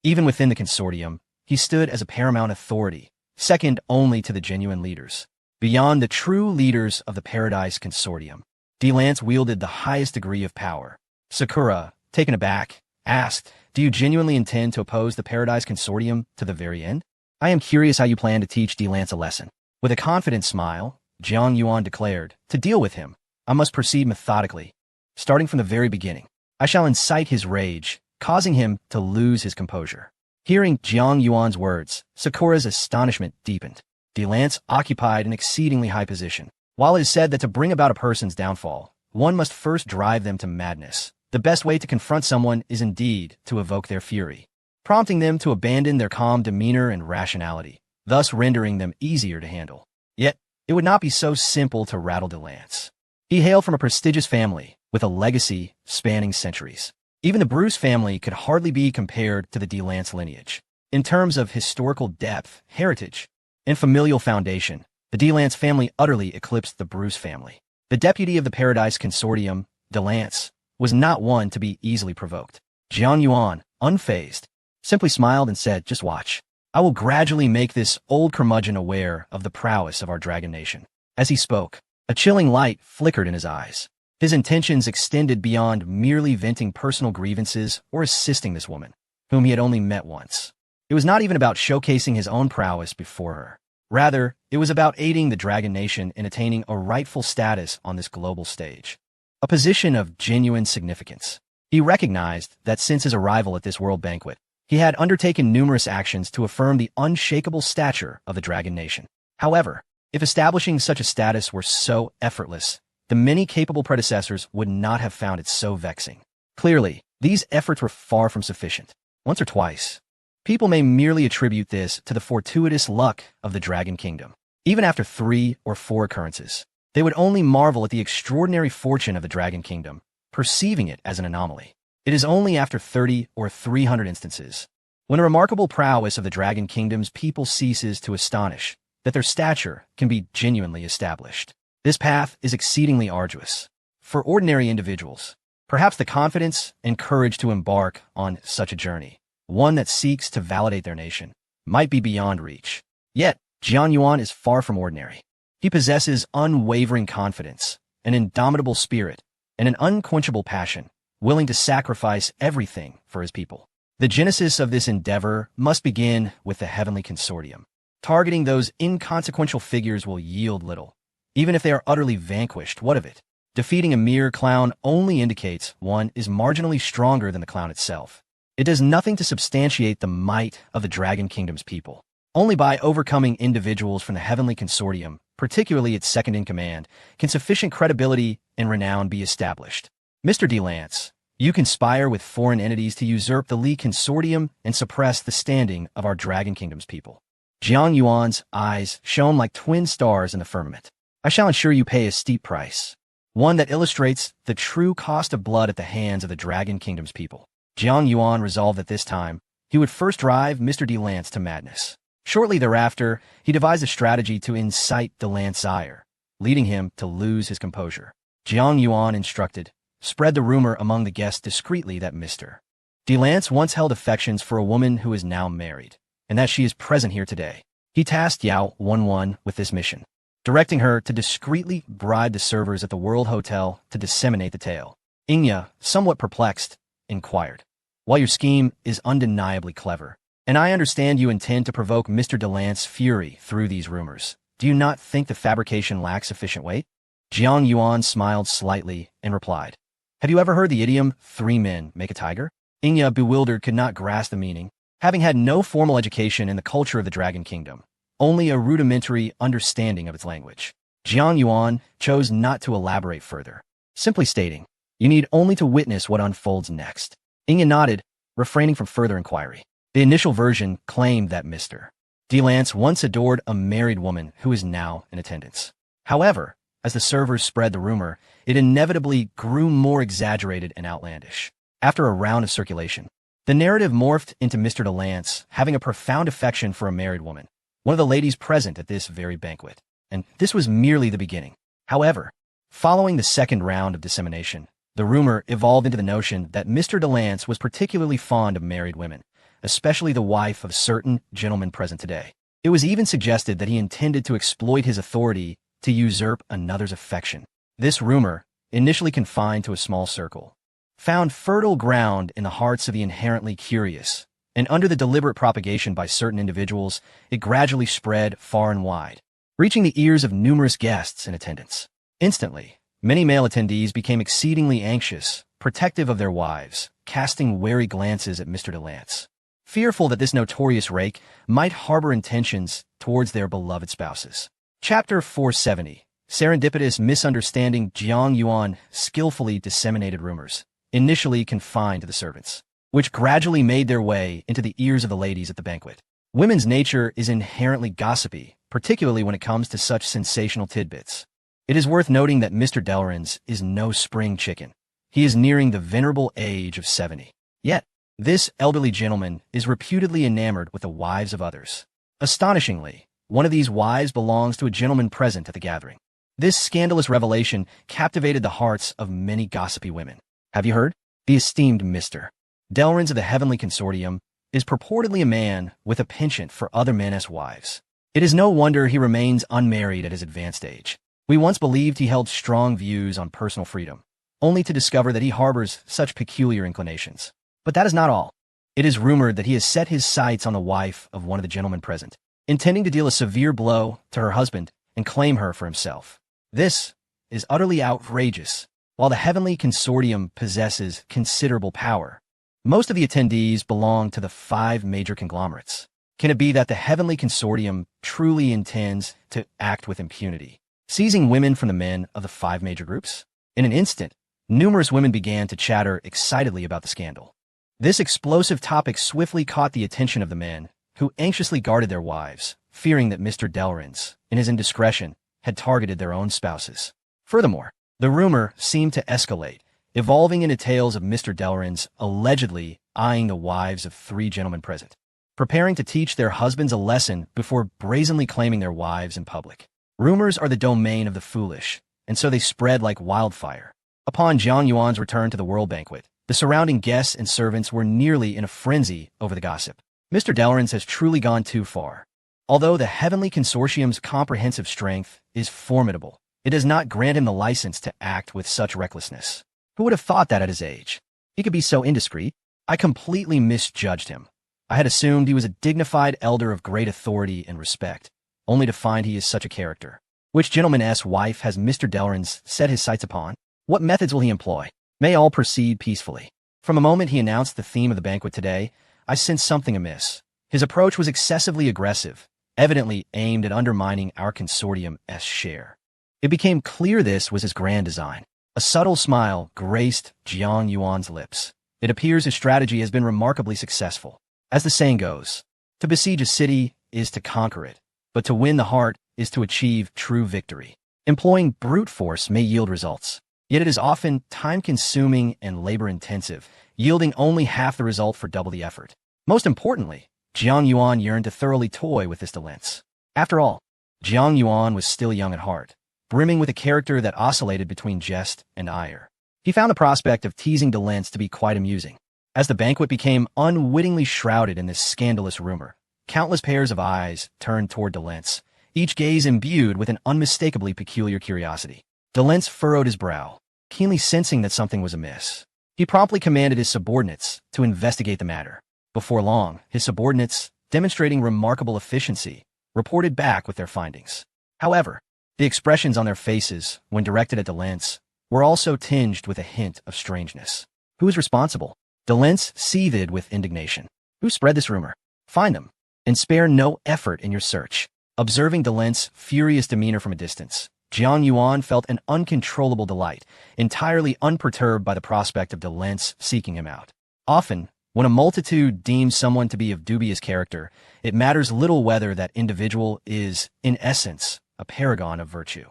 Even within the consortium, he stood as a paramount authority, second only to the genuine leaders. Beyond the true leaders of the Paradise Consortium, Delance wielded the highest degree of power. Sakura, taken aback, asked, "Do you genuinely intend to oppose the Paradise Consortium to the very end?" "I am curious how you plan to teach Delance a lesson." With a confident smile, Jiang Yuan declared, "To deal with him, I must proceed methodically, starting from the very beginning. I shall incite his rage, causing him to lose his composure." Hearing Jiang Yuan's words, Sakura's astonishment deepened. Delance occupied an exceedingly high position. While it is said that to bring about a person's downfall, one must first drive them to madness, the best way to confront someone is indeed to evoke their fury, prompting them to abandon their calm demeanor and rationality, thus rendering them easier to handle. Yet, it would not be so simple to rattle Delance. He hailed from a prestigious family, with a legacy spanning centuries. Even the Bruce family could hardly be compared to the Delance lineage. In terms of historical depth, heritage, and familial foundation, the Delance family utterly eclipsed the Bruce family. The deputy of the Paradise Consortium, Delance, was not one to be easily provoked. Jiang Yuan, unfazed, simply smiled and said, "Just watch. I will gradually make this old curmudgeon aware of the prowess of our dragon nation." As he spoke, a chilling light flickered in his eyes. His intentions extended beyond merely venting personal grievances or assisting this woman, whom he had only met once. It was not even about showcasing his own prowess before her. Rather, it was about aiding the Dragon Nation in attaining a rightful status on this global stage, a position of genuine significance. He recognized that since his arrival at this world banquet, he had undertaken numerous actions to affirm the unshakable stature of the Dragon Nation. However, if establishing such a status were so effortless, the many capable predecessors would not have found it so vexing. Clearly, these efforts were far from sufficient. Once or twice, people may merely attribute this to the fortuitous luck of the Dragon Kingdom. Even after 3 or 4 occurrences, they would only marvel at the extraordinary fortune of the Dragon Kingdom, perceiving it as an anomaly. It is only after 30 or 300 instances, when a remarkable prowess of the Dragon Kingdom's people ceases to astonish, that their stature can be genuinely established. This path is exceedingly arduous. For ordinary individuals, perhaps the confidence and courage to embark on such a journey, one that seeks to validate their nation, might be beyond reach. Yet, Jiang Yuan is far from ordinary. He possesses unwavering confidence, an indomitable spirit, and an unquenchable passion, willing to sacrifice everything for his people. The genesis of this endeavor must begin with the Heavenly Consortium. Targeting those inconsequential figures will yield little. Even if they are utterly vanquished, what of it? Defeating a mere clown only indicates one is marginally stronger than the clown itself. It does nothing to substantiate the might of the Dragon Kingdom's people. Only by overcoming individuals from the Heavenly Consortium, particularly its second-in-command, can sufficient credibility and renown be established. Mr. Delance, you conspire with foreign entities to usurp the Li Consortium and suppress the standing of our Dragon Kingdom's people. Jiang Yuan's eyes shone like twin stars in the firmament. "I shall ensure you pay a steep price, one that illustrates the true cost of blood at the hands of the Dragon Kingdom's people." Jiang Yuan resolved that this time, he would first drive Mr. Delance to madness. Shortly thereafter, he devised a strategy to incite Delance's ire, leading him to lose his composure. Jiang Yuan instructed, "Spread the rumor among the guests discreetly that Mr. Delance once held affections for a woman who is now married, and that she is present here today." He tasked Yao Wenwen with this mission, directing her to discreetly bribe the servers at the World Hotel to disseminate the tale. Inya, somewhat perplexed, inquired, "While your scheme is undeniably clever, and I understand you intend to provoke Mr. Delance's fury through these rumors, do you not think the fabrication lacks sufficient weight?" Jiang Yuan smiled slightly and replied, "Have you ever heard the idiom, 3 men make a tiger?" Inya, bewildered, could not grasp the meaning, having had no formal education in the culture of the Dragon Kingdom, only a rudimentary understanding of its language. Jiang Yuan chose not to elaborate further, simply stating, "You need only to witness what unfolds next." Inya nodded, refraining from further inquiry. The initial version claimed that Mr. Delance once adored a married woman who is now in attendance. However, as the servers spread the rumor, it inevitably grew more exaggerated and outlandish. After a round of circulation, the narrative morphed into Mr. Delance having a profound affection for a married woman, one of the ladies present at this very banquet. And this was merely the beginning. However, following the second round of dissemination, the rumor evolved into the notion that Mr. Delance was particularly fond of married women, especially the wife of certain gentlemen present today. It was even suggested that he intended to exploit his authority to usurp another's affection. This rumor, initially confined to a small circle, found fertile ground in the hearts of the inherently curious, and under the deliberate propagation by certain individuals, it gradually spread far and wide, reaching the ears of numerous guests in attendance. Instantly, many male attendees became exceedingly anxious, protective of their wives, casting wary glances at Mr. Delance, fearful that this notorious rake might harbor intentions towards their beloved spouses. Chapter 470. Serendipitous Misunderstanding. Jiang Yuan skillfully disseminated rumors, initially confined to the servants, which gradually made their way into the ears of the ladies at the banquet. Women's nature is inherently gossipy, particularly when it comes to such sensational tidbits. It is worth noting that Mr. Delrens is no spring chicken. He is nearing the venerable age of 70. Yet, this elderly gentleman is reputedly enamored with the wives of others. Astonishingly, one of these wives belongs to a gentleman present at the gathering. This scandalous revelation captivated the hearts of many gossipy women. Have you heard? The esteemed Mr. Delrens of the Heavenly Consortium is purportedly a man with a penchant for other men as wives. It is no wonder he remains unmarried at his advanced age. We once believed he held strong views on personal freedom, only to discover that he harbors such peculiar inclinations. But that is not all. It is rumored that he has set his sights on the wife of one of the gentlemen present, intending to deal a severe blow to her husband and claim her for himself. This is utterly outrageous. While the Heavenly Consortium possesses considerable power, most of the attendees belong to the 5 major conglomerates. Can it be that the Heavenly Consortium truly intends to act with impunity, seizing women from the men of the 5 major groups? In an instant, numerous women began to chatter excitedly about the scandal. This explosive topic swiftly caught the attention of the men, who anxiously guarded their wives, fearing that Mr. Delrens, in his indiscretion, had targeted their own spouses. Furthermore, the rumor seemed to escalate, evolving into tales of Mr. Delrens allegedly eyeing the wives of 3 gentlemen present, preparing to teach their husbands a lesson before brazenly claiming their wives in public. Rumors are the domain of the foolish, and so they spread like wildfire. Upon Jiang Yuan's return to the world banquet, the surrounding guests and servants were nearly in a frenzy over the gossip. Mr. Delrens has truly gone too far. Although the Heavenly Consortium's comprehensive strength is formidable, it does not grant him the license to act with such recklessness. Who would have thought that at his age? He could be so indiscreet. I completely misjudged him. I had assumed he was a dignified elder of great authority and respect, only to find he is such a character. Which gentleman's wife has Mr. Delrens set his sights upon? What methods will he employ? May all proceed peacefully. From the moment he announced the theme of the banquet today, I sensed something amiss. His approach was excessively aggressive, evidently aimed at undermining our consortium's share. It became clear this was his grand design. A subtle smile graced Jiang Yuan's lips. It appears his strategy has been remarkably successful. As the saying goes, to besiege a city is to conquer it, but to win the heart is to achieve true victory. Employing brute force may yield results, yet it is often time-consuming and labor-intensive, yielding only half the result for double the effort. Most importantly, Jiang Yuan yearned to thoroughly toy with this Delance. After all, Jiang Yuan was still young at heart, brimming with a character that oscillated between jest and ire. He found the prospect of teasing Delance to be quite amusing. As the banquet became unwittingly shrouded in this scandalous rumor, countless pairs of eyes turned toward Delance, each gaze imbued with an unmistakably peculiar curiosity. Delance furrowed his brow, keenly sensing that something was amiss. He promptly commanded his subordinates to investigate the matter. Before long, his subordinates, demonstrating remarkable efficiency, reported back with their findings. However, the expressions on their faces, when directed at Delance, were also tinged with a hint of strangeness. Who is responsible? Delance seethed with indignation. Who spread this rumor? Find them, and spare no effort in your search. Observing Delance's furious demeanor from a distance, Jiang Yuan felt an uncontrollable delight, entirely unperturbed by the prospect of Delance seeking him out. Often, when a multitude deems someone to be of dubious character, it matters little whether that individual is, in essence, a paragon of virtue.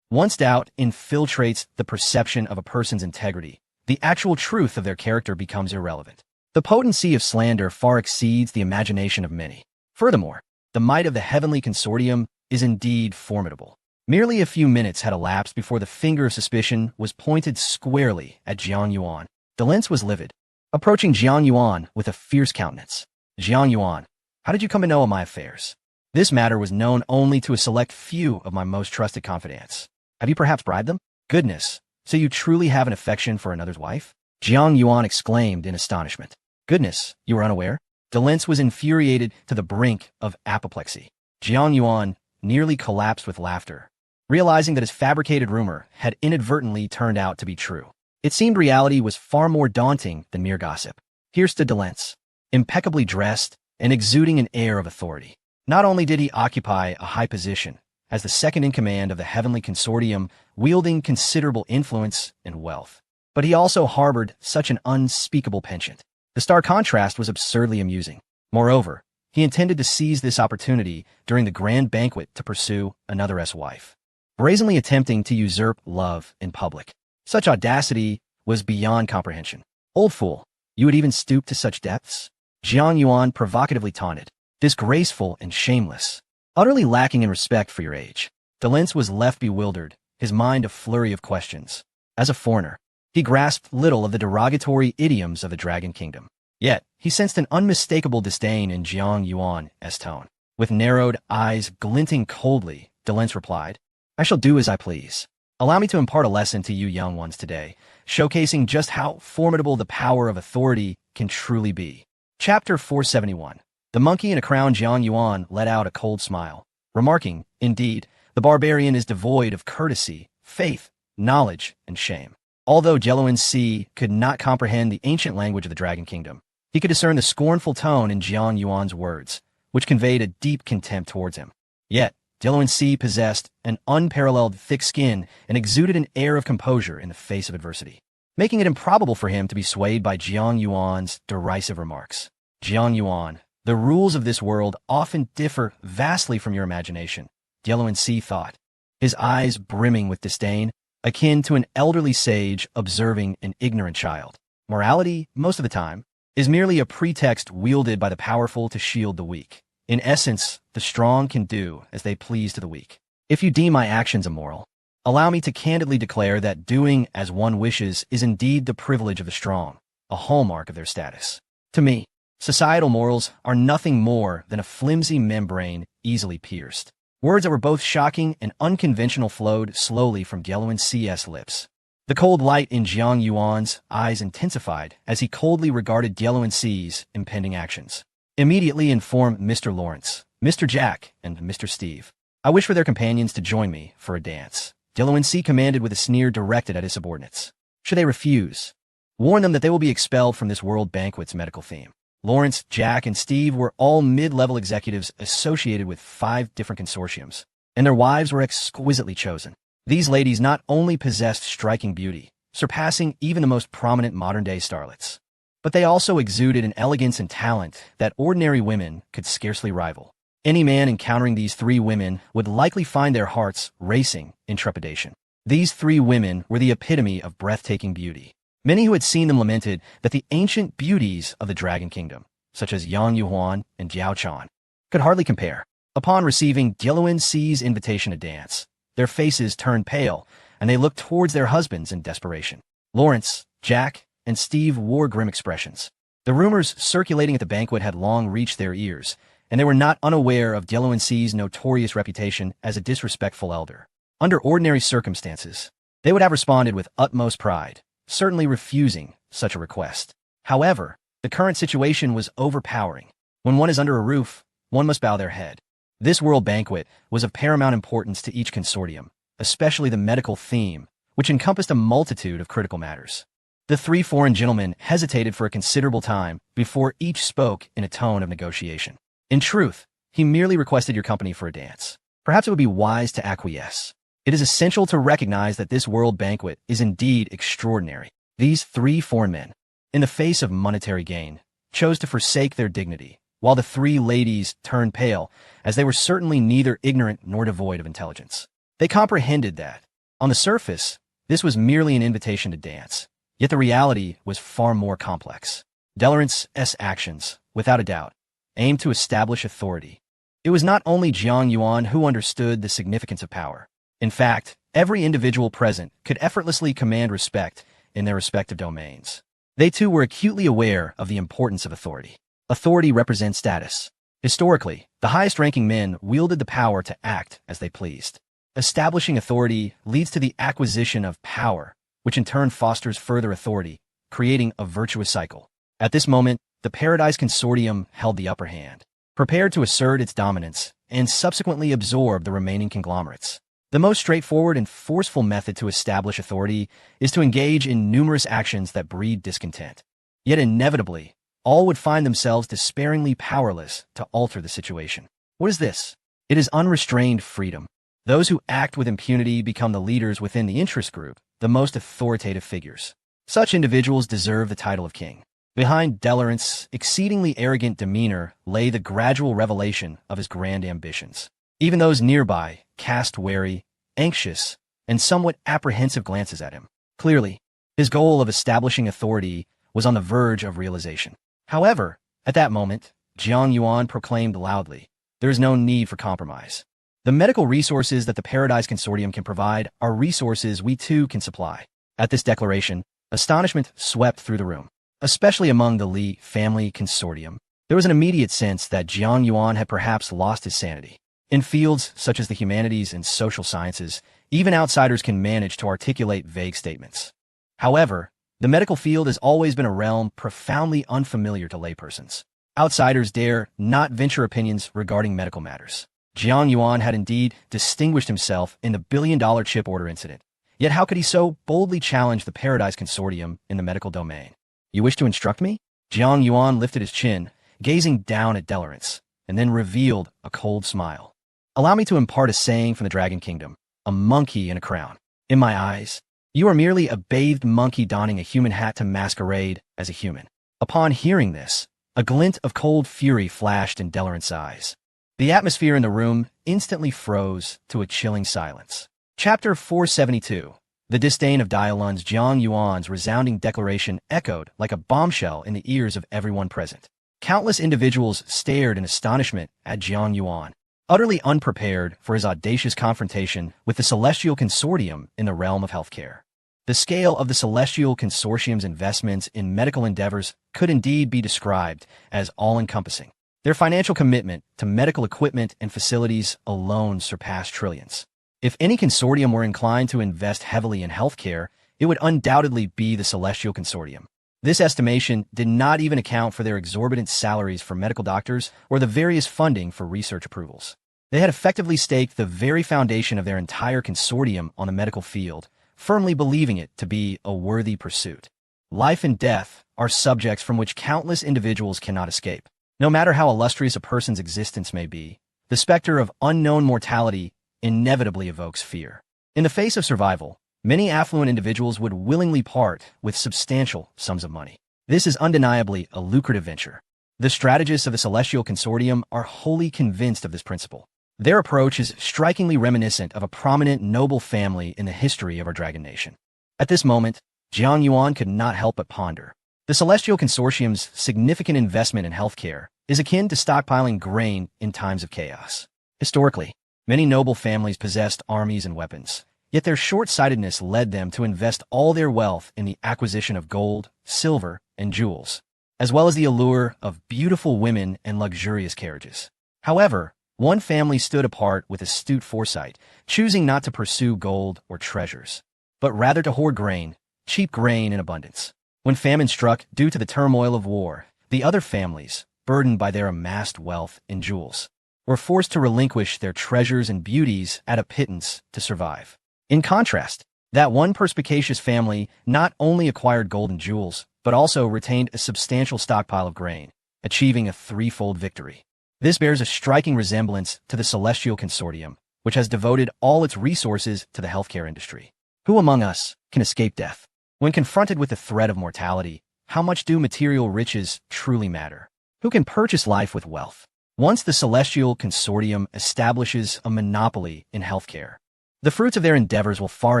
Once doubt infiltrates the perception of a person's integrity, the actual truth of their character becomes irrelevant. The potency of slander far exceeds the imagination of many. Furthermore, the might of the Heavenly Consortium is indeed formidable. Merely a few minutes had elapsed before the finger of suspicion was pointed squarely at Jiang Yuan. Delance was livid, approaching Jiang Yuan with a fierce countenance. Jiang Yuan, how did you come to know of my affairs? This matter was known only to a select few of my most trusted confidants. Have you perhaps bribed them? Goodness, so you truly have an affection for another's wife? Jiang Yuan exclaimed in astonishment. Goodness, you were unaware? Delence was infuriated to the brink of apoplexy. Jiang Yuan nearly collapsed with laughter, realizing that his fabricated rumor had inadvertently turned out to be true. It seemed reality was far more daunting than mere gossip. Here stood Delence, impeccably dressed and exuding an air of authority. Not only did he occupy a high position as the second-in-command of the Heavenly Consortium, wielding considerable influence and wealth, but he also harbored such an unspeakable penchant. The stark contrast was absurdly amusing. Moreover, he intended to seize this opportunity during the grand banquet to pursue another's wife, brazenly attempting to usurp love in public. Such audacity was beyond comprehension. Old fool, you would even stoop to such depths? Jiang Yuan provocatively taunted. Disgraceful and shameless. Utterly lacking in respect for your age. Delence was left bewildered, his mind a flurry of questions. As a foreigner, he grasped little of the derogatory idioms of the Dragon Kingdom. Yet, he sensed an unmistakable disdain in Jiang Yuan's tone. With narrowed eyes glinting coldly, Delence replied, I shall do as I please. Allow me to impart a lesson to you young ones today, showcasing just how formidable the power of authority can truly be. Chapter 471. The monkey in a crown. Jiang Yuan let out a cold smile, remarking, Indeed, the barbarian is devoid of courtesy, faith, knowledge, and shame. Although Jeluan Si could not comprehend the ancient language of the Dragon Kingdom, he could discern the scornful tone in Jiang Yuan's words, which conveyed a deep contempt towards him. Yet, Jeluan Si possessed an unparalleled thick skin and exuded an air of composure in the face of adversity, making it improbable for him to be swayed by Jiang Yuan's derisive remarks. Jiang Yuan, the rules of this world often differ vastly from your imagination, Jeluan Si thought, his eyes brimming with disdain, akin to an elderly sage observing an ignorant child. Morality, most of the time, is merely a pretext wielded by the powerful to shield the weak. In essence, the strong can do as they please to the weak. If you deem my actions immoral, allow me to candidly declare that doing as one wishes is indeed the privilege of the strong, a hallmark of their status. To me, societal morals are nothing more than a flimsy membrane easily pierced. Words that were both shocking and unconventional flowed slowly from Jeluan Si's lips. The cold light in Jiang Yuan's eyes intensified as he coldly regarded Jeluan Si's impending actions. Immediately inform Mr. Lawrence, Mr. Jack, and Mr. Steve. I wish for their companions to join me for a dance. Jeluan Si commanded with a sneer directed at his subordinates. Should they refuse, warn them that they will be expelled from this world banquet's medical theme. Lawrence, Jack, and Steve were all mid-level executives associated with 5 different consortiums, and their wives were exquisitely chosen. These ladies not only possessed striking beauty, surpassing even the most prominent modern-day starlets, but they also exuded an elegance and talent that ordinary women could scarcely rival. Any man encountering these 3 women would likely find their hearts racing in trepidation. These 3 women were the epitome of breathtaking beauty. Many who had seen them lamented that the ancient beauties of the Dragon Kingdom, such as Yang Yuhuan and Jiao Chan, could hardly compare. Upon receiving Jeluan Si's invitation to dance, their faces turned pale, and they looked towards their husbands in desperation. Lawrence, Jack, and Steve wore grim expressions. The rumors circulating at the banquet had long reached their ears, and they were not unaware of Jeluan Si's notorious reputation as a disrespectful elder. Under ordinary circumstances, they would have responded with utmost pride, certainly refusing such a request. However, the current situation was overpowering. When one is under a roof, one must bow their head. This world banquet was of paramount importance to each consortium, especially the medical theme, which encompassed a multitude of critical matters. The 3 foreign gentlemen hesitated for a considerable time before each spoke in a tone of negotiation. In truth, he merely requested your company for a dance. Perhaps it would be wise to acquiesce. It is essential to recognize that this world banquet is indeed extraordinary. These 3 foreign men, in the face of monetary gain, chose to forsake their dignity, while the 3 ladies turned pale, as they were certainly neither ignorant nor devoid of intelligence. They comprehended that, on the surface, this was merely an invitation to dance, yet the reality was far more complex. Delorence's actions, without a doubt, aimed to establish authority. It was not only Jiang Yuan who understood the significance of power. In fact, every individual present could effortlessly command respect in their respective domains. They too were acutely aware of the importance of authority. Authority represents status. Historically, the highest-ranking men wielded the power to act as they pleased. Establishing authority leads to the acquisition of power, which in turn fosters further authority, creating a virtuous cycle. At this moment, the Paradise Consortium held the upper hand, prepared to assert its dominance and subsequently absorb the remaining conglomerates. The most straightforward and forceful method to establish authority is to engage in numerous actions that breed discontent. Yet inevitably, all would find themselves despairingly powerless to alter the situation. What is this? It is unrestrained freedom. Those who act with impunity become the leaders within the interest group, the most authoritative figures. Such individuals deserve the title of king. Behind Delorant's exceedingly arrogant demeanor lay the gradual revelation of his grand ambitions. Even those nearby cast wary, anxious, and somewhat apprehensive glances at him. Clearly, his goal of establishing authority was on the verge of realization. However, at that moment, Jiang Yuan proclaimed loudly, "There is no need for compromise. The medical resources that the Paradise Consortium can provide are resources we too can supply." At this declaration, astonishment swept through the room, especially among the Li family consortium. There was an immediate sense that Jiang Yuan had perhaps lost his sanity. In fields such as the humanities and social sciences, even outsiders can manage to articulate vague statements. However, the medical field has always been a realm profoundly unfamiliar to laypersons. Outsiders dare not venture opinions regarding medical matters. Jiang Yuan had indeed distinguished himself in the billion-dollar chip order incident. Yet how could he so boldly challenge the Paradise Consortium in the medical domain? "You wish to instruct me?" Jiang Yuan lifted his chin, gazing down at Delorance, and then revealed a cold smile. "Allow me to impart a saying from the Dragon Kingdom, a monkey in a crown. In my eyes, you are merely a bathed monkey donning a human hat to masquerade as a human." Upon hearing this, a glint of cold fury flashed in Delorance's eyes. The atmosphere in the room instantly froze to a chilling silence. Chapter 472. The disdain of Dialun's Jiang Yuan's resounding declaration echoed like a bombshell in the ears of everyone present. Countless individuals stared in astonishment at Jiang Yuan, utterly unprepared for his audacious confrontation with the Celestial Consortium in the realm of healthcare. The scale of the Celestial Consortium's investments in medical endeavors could indeed be described as all-encompassing. Their financial commitment to medical equipment and facilities alone surpassed trillions. If any consortium were inclined to invest heavily in healthcare, it would undoubtedly be the Celestial Consortium. This estimation did not even account for their exorbitant salaries for medical doctors or the various funding for research approvals. They had effectively staked the very foundation of their entire consortium on the medical field, firmly believing it to be a worthy pursuit. Life and death are subjects from which countless individuals cannot escape. No matter how illustrious a person's existence may be, the specter of unknown mortality inevitably evokes fear. In the face of survival, many affluent individuals would willingly part with substantial sums of money. This is undeniably a lucrative venture. The strategists of the Celestial Consortium are wholly convinced of this principle. Their approach is strikingly reminiscent of a prominent noble family in the history of our Dragon Nation. At this moment, Jiang Yuan could not help but ponder. The Celestial Consortium's significant investment in healthcare is akin to stockpiling grain in times of chaos. Historically, many noble families possessed armies and weapons, yet their short-sightedness led them to invest all their wealth in the acquisition of gold, silver, and jewels, as well as the allure of beautiful women and luxurious carriages. However, one family stood apart with astute foresight, choosing not to pursue gold or treasures, but rather to hoard grain, cheap grain in abundance. When famine struck due to the turmoil of war, the other families, burdened by their amassed wealth and jewels, were forced to relinquish their treasures and beauties at a pittance to survive. In contrast, that one perspicacious family not only acquired gold and jewels, but also retained a substantial stockpile of grain, achieving a threefold victory. This bears a striking resemblance to the Celestial Consortium, which has devoted all its resources to the healthcare industry. Who among us can escape death? When confronted with the threat of mortality, how much do material riches truly matter? Who can purchase life with wealth? Once the Celestial Consortium establishes a monopoly in healthcare, the fruits of their endeavors will far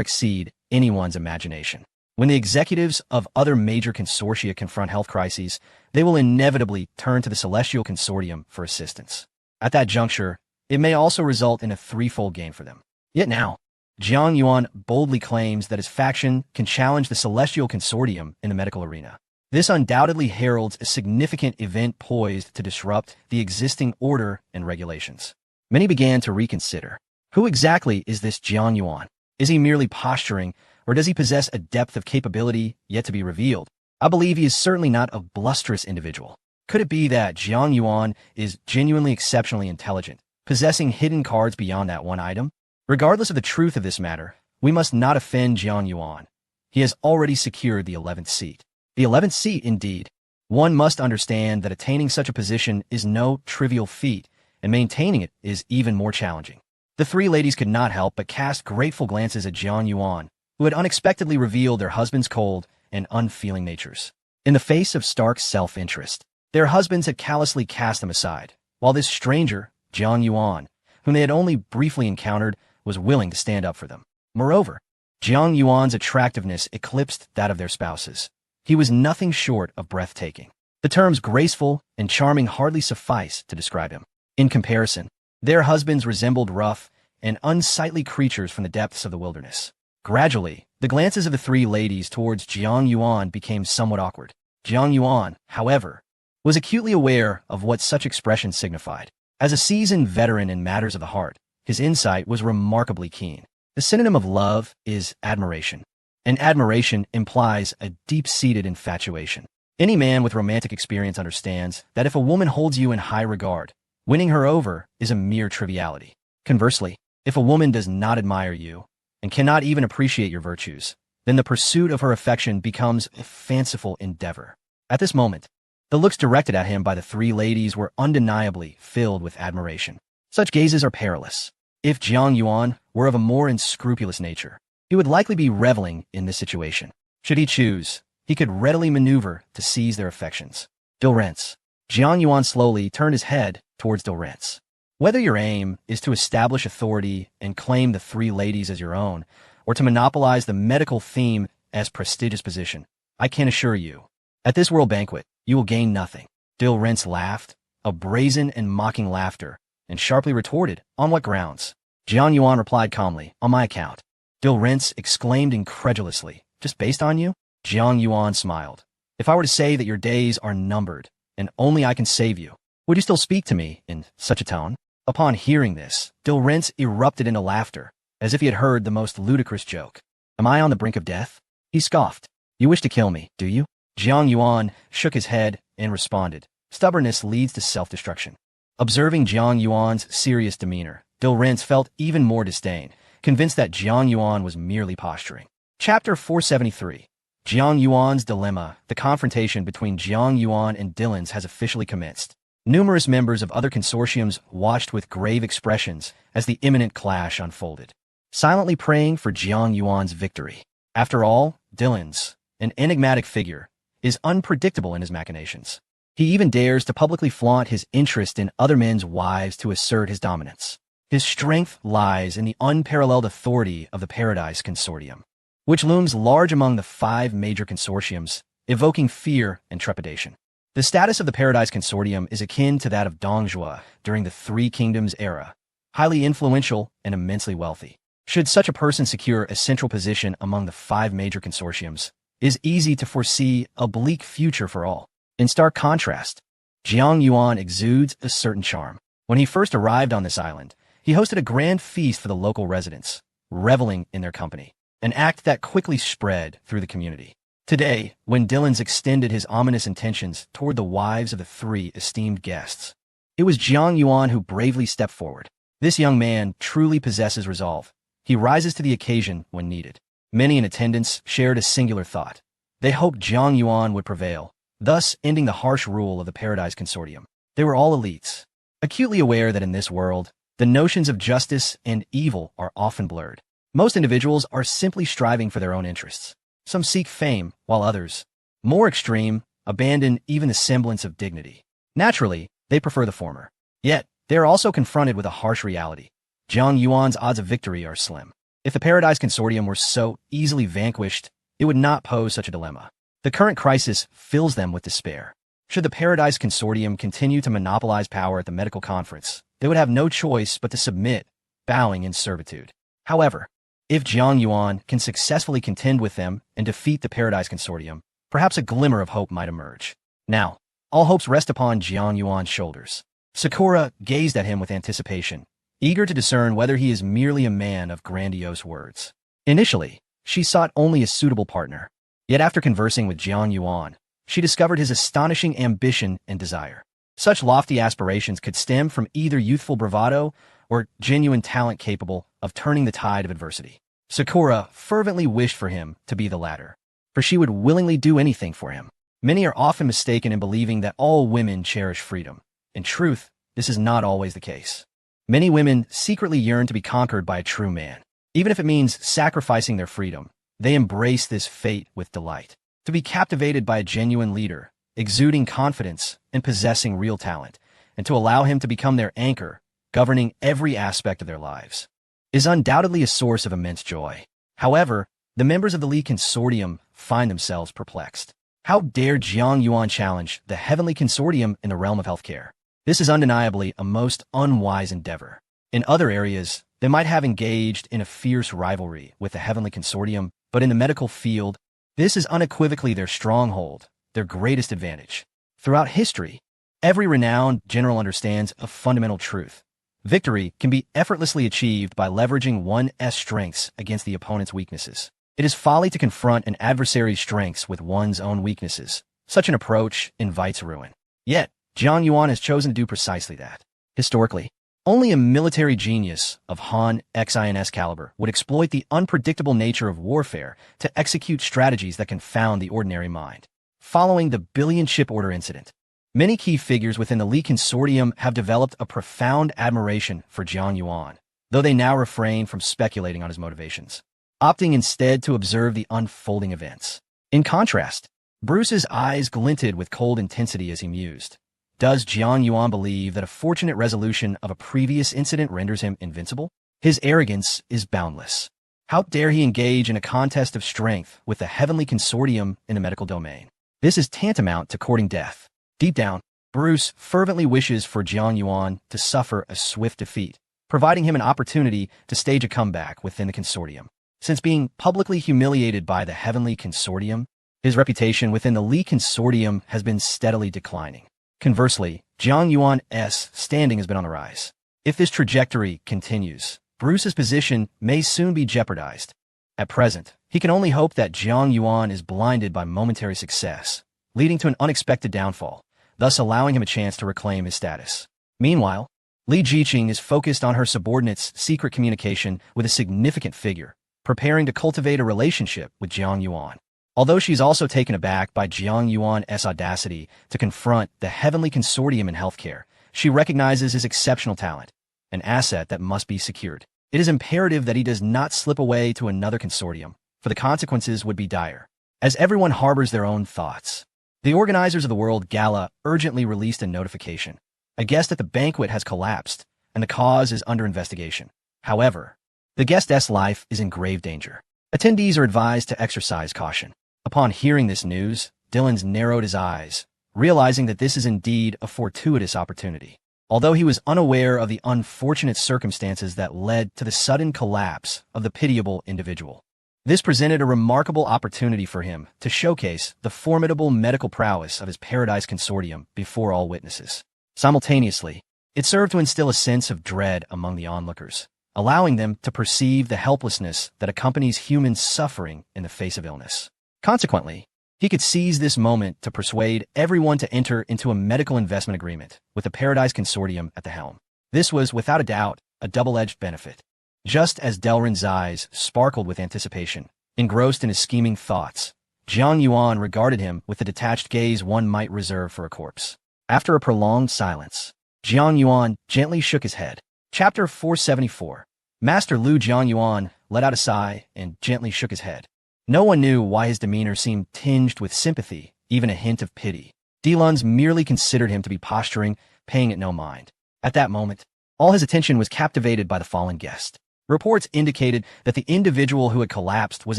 exceed anyone's imagination. When the executives of other major consortia confront health crises, they will inevitably turn to the Celestial Consortium for assistance. At that juncture, it may also result in a threefold gain for them. Yet now, Jiang Yuan boldly claims that his faction can challenge the Celestial Consortium in the medical arena. This undoubtedly heralds a significant event poised to disrupt the existing order and regulations. Many began to reconsider. Who exactly is this Jiang Yuan? Is he merely posturing, or does he possess a depth of capability yet to be revealed? I believe he is certainly not a blusterous individual. Could it be that Jiang Yuan is genuinely exceptionally intelligent, possessing hidden cards beyond that one item? Regardless of the truth of this matter, we must not offend Jiang Yuan. He has already secured the 11th seat. The 11th seat, indeed. One must understand that attaining such a position is no trivial feat, and maintaining it is even more challenging. The three ladies could not help but cast grateful glances at Jiang Yuan, who had unexpectedly revealed their husband's cold and unfeeling natures. In the face of stark self-interest, their husbands had callously cast them aside, while this stranger, Jiang Yuan, whom they had only briefly encountered, was willing to stand up for them. Moreover, Jiang Yuan's attractiveness eclipsed that of their spouses. He was nothing short of breathtaking. The terms graceful and charming hardly suffice to describe him. In comparison, their husbands resembled rough and unsightly creatures from the depths of the wilderness. Gradually, the glances of the three ladies towards Jiang Yuan became somewhat awkward. Jiang Yuan, however, was acutely aware of what such expressions signified. As a seasoned veteran in matters of the heart, his insight was remarkably keen. The synonym of love is admiration, and admiration implies a deep-seated infatuation. Any man with romantic experience understands that if a woman holds you in high regard, winning her over is a mere triviality. Conversely, if a woman does not admire you and cannot even appreciate your virtues, then the pursuit of her affection becomes a fanciful endeavor. At this moment, the looks directed at him by the three ladies were undeniably filled with admiration. Such gazes are perilous. If Jiang Yuan were of a more unscrupulous nature, he would likely be reveling in this situation. Should he choose, he could readily maneuver to seize their affections. Dilrence. Jiang Yuan slowly turned his head towards Dilrence. Whether your aim is to establish authority and claim the three ladies as your own, or to monopolize the medical theme as prestigious position, I can assure you, at this world banquet, you will gain nothing. Dilrence laughed, a brazen and mocking laughter, and sharply retorted, on what grounds? Jiang Yuan replied calmly, on my account. Dilrence exclaimed incredulously, just based on you? Jiang Yuan smiled. If I were to say that your days are numbered, and only I can save you, would you still speak to me in such a tone? Upon hearing this, Dilrence erupted into laughter, as if he had heard the most ludicrous joke. Am I on the brink of death? He scoffed. You wish to kill me, do you? Jiang Yuan shook his head and responded, stubbornness leads to self-destruction. Observing Jiang Yuan's serious demeanor, Dilrence felt even more disdain, convinced that Jiang Yuan was merely posturing. Chapter 473. Jiang Yuan's Dilemma. The confrontation between Jiang Yuan and Dilrence has officially commenced. Numerous members of other consortiums watched with grave expressions as the imminent clash unfolded, silently praying for Jiang Yuan's victory. After all, Dilrence, an enigmatic figure, is unpredictable in his machinations. He even dares to publicly flaunt his interest in other men's wives to assert his dominance. His strength lies in the unparalleled authority of the Paradise Consortium, which looms large among the 5 major consortiums, evoking fear and trepidation. The status of the Paradise Consortium is akin to that of Dongzhuo during the Three Kingdoms era, highly influential and immensely wealthy. Should such a person secure a central position among the 5 major consortiums, it is easy to foresee a bleak future for all. In stark contrast, Jiang Yuan exudes a certain charm. When he first arrived on this island, he hosted a grand feast for the local residents, reveling in their company, an act that quickly spread through the community. Today, when Dilrence extended his ominous intentions toward the wives of the 3 esteemed guests, it was Jiang Yuan who bravely stepped forward. This young man truly possesses resolve. He rises to the occasion when needed. Many in attendance shared a singular thought. They hoped Jiang Yuan would prevail, thus ending the harsh rule of the Paradise Consortium. They were all elites, acutely aware that in this world, the notions of justice and evil are often blurred. Most individuals are simply striving for their own interests. Some seek fame, while others, more extreme, abandon even the semblance of dignity. Naturally, they prefer the former. Yet, they are also confronted with a harsh reality. Jiang Yuan's odds of victory are slim. If the Paradise Consortium were so easily vanquished, it would not pose such a dilemma. The current crisis fills them with despair. Should the Paradise Consortium continue to monopolize power at the medical conference, they would have no choice but to submit, bowing in servitude. However, if Jiang Yuan can successfully contend with them and defeat the Paradise Consortium, perhaps a glimmer of hope might emerge. Now, all hopes rest upon Jiang Yuan's shoulders. Sakura gazed at him with anticipation, eager to discern whether he is merely a man of grandiose words. Initially, she sought only a suitable partner. Yet after conversing with Jiang Yuan, she discovered his astonishing ambition and desire. Such lofty aspirations could stem from either youthful bravado or genuine talent capable of turning the tide of adversity. Sakura fervently wished for him to be the latter, for she would willingly do anything for him. Many are often mistaken in believing that all women cherish freedom. In truth, this is not always the case. Many women secretly yearn to be conquered by a true man. Even if it means sacrificing their freedom, they embrace this fate with delight. To be captivated by a genuine leader, exuding confidence and possessing real talent, and to allow him to become their anchor, governing every aspect of their lives, is undoubtedly a source of immense joy. However, the members of the Li Consortium find themselves perplexed. How dare Jiang Yuan challenge the Heavenly Consortium in the realm of healthcare? This is undeniably a most unwise endeavor. In other areas, they might have engaged in a fierce rivalry with the Heavenly Consortium, but in the medical field, this is unequivocally their stronghold, their greatest advantage. Throughout history, every renowned general understands a fundamental truth. Victory can be effortlessly achieved by leveraging one's strengths against the opponent's weaknesses. It is folly to confront an adversary's strengths with one's own weaknesses. Such an approach invites ruin. Yet, Jiang Yuan has chosen to do precisely that. Historically, only a military genius of Han Xin's caliber would exploit the unpredictable nature of warfare to execute strategies that confound the ordinary mind. Following the billion ship order incident, many key figures within the Li Consortium have developed a profound admiration for Jiang Yuan, though they now refrain from speculating on his motivations, opting instead to observe the unfolding events. In contrast, Bruce's eyes glinted with cold intensity as he mused. Does Jiang Yuan believe that a fortunate resolution of a previous incident renders him invincible? His arrogance is boundless. How dare he engage in a contest of strength with the Heavenly Consortium in the medical domain? This is tantamount to courting death. Deep down, Bruce fervently wishes for Jiang Yuan to suffer a swift defeat, providing him an opportunity to stage a comeback within the consortium. Since being publicly humiliated by the Heavenly Consortium, his reputation within the Li Consortium has been steadily declining. Conversely, Jiang Yuan's standing has been on the rise. If this trajectory continues, Bruce's position may soon be jeopardized. At present, he can only hope that Jiang Yuan is blinded by momentary success, leading to an unexpected downfall, thus allowing him a chance to reclaim his status. Meanwhile, Li Jiqing is focused on her subordinate's secret communication with a significant figure, preparing to cultivate a relationship with Jiang Yuan. Although she's also taken aback by Jiang Yuan's audacity to confront the Heavenly Consortium in healthcare, she recognizes his exceptional talent, an asset that must be secured. It is imperative that he does not slip away to another consortium, for the consequences would be dire. As everyone harbors their own thoughts, the organizers of the World Gala urgently released a notification. A guest at the banquet has collapsed, and the cause is under investigation. However, the guest's life is in grave danger. Attendees are advised to exercise caution. Upon hearing this news, Dylan's narrowed his eyes, realizing that this is indeed a fortuitous opportunity. Although he was unaware of the unfortunate circumstances that led to the sudden collapse of the pitiable individual, this presented a remarkable opportunity for him to showcase the formidable medical prowess of his Paradise Consortium before all witnesses. Simultaneously, it served to instill a sense of dread among the onlookers, allowing them to perceive the helplessness that accompanies human suffering in the face of illness. Consequently, he could seize this moment to persuade everyone to enter into a medical investment agreement with the Paradise Consortium at the helm. This was, without a doubt, a double-edged benefit. Just as Delrin's eyes sparkled with anticipation, engrossed in his scheming thoughts, Jiang Yuan regarded him with the detached gaze one might reserve for a corpse. After a prolonged silence, Jiang Yuan gently shook his head. Chapter 474. Master Lu Jiang Yuan let out a sigh and gently shook his head. No one knew why his demeanor seemed tinged with sympathy, even a hint of pity. Dylan's merely considered him to be posturing, paying it no mind. At that moment, all his attention was captivated by the fallen guest. Reports indicated that the individual who had collapsed was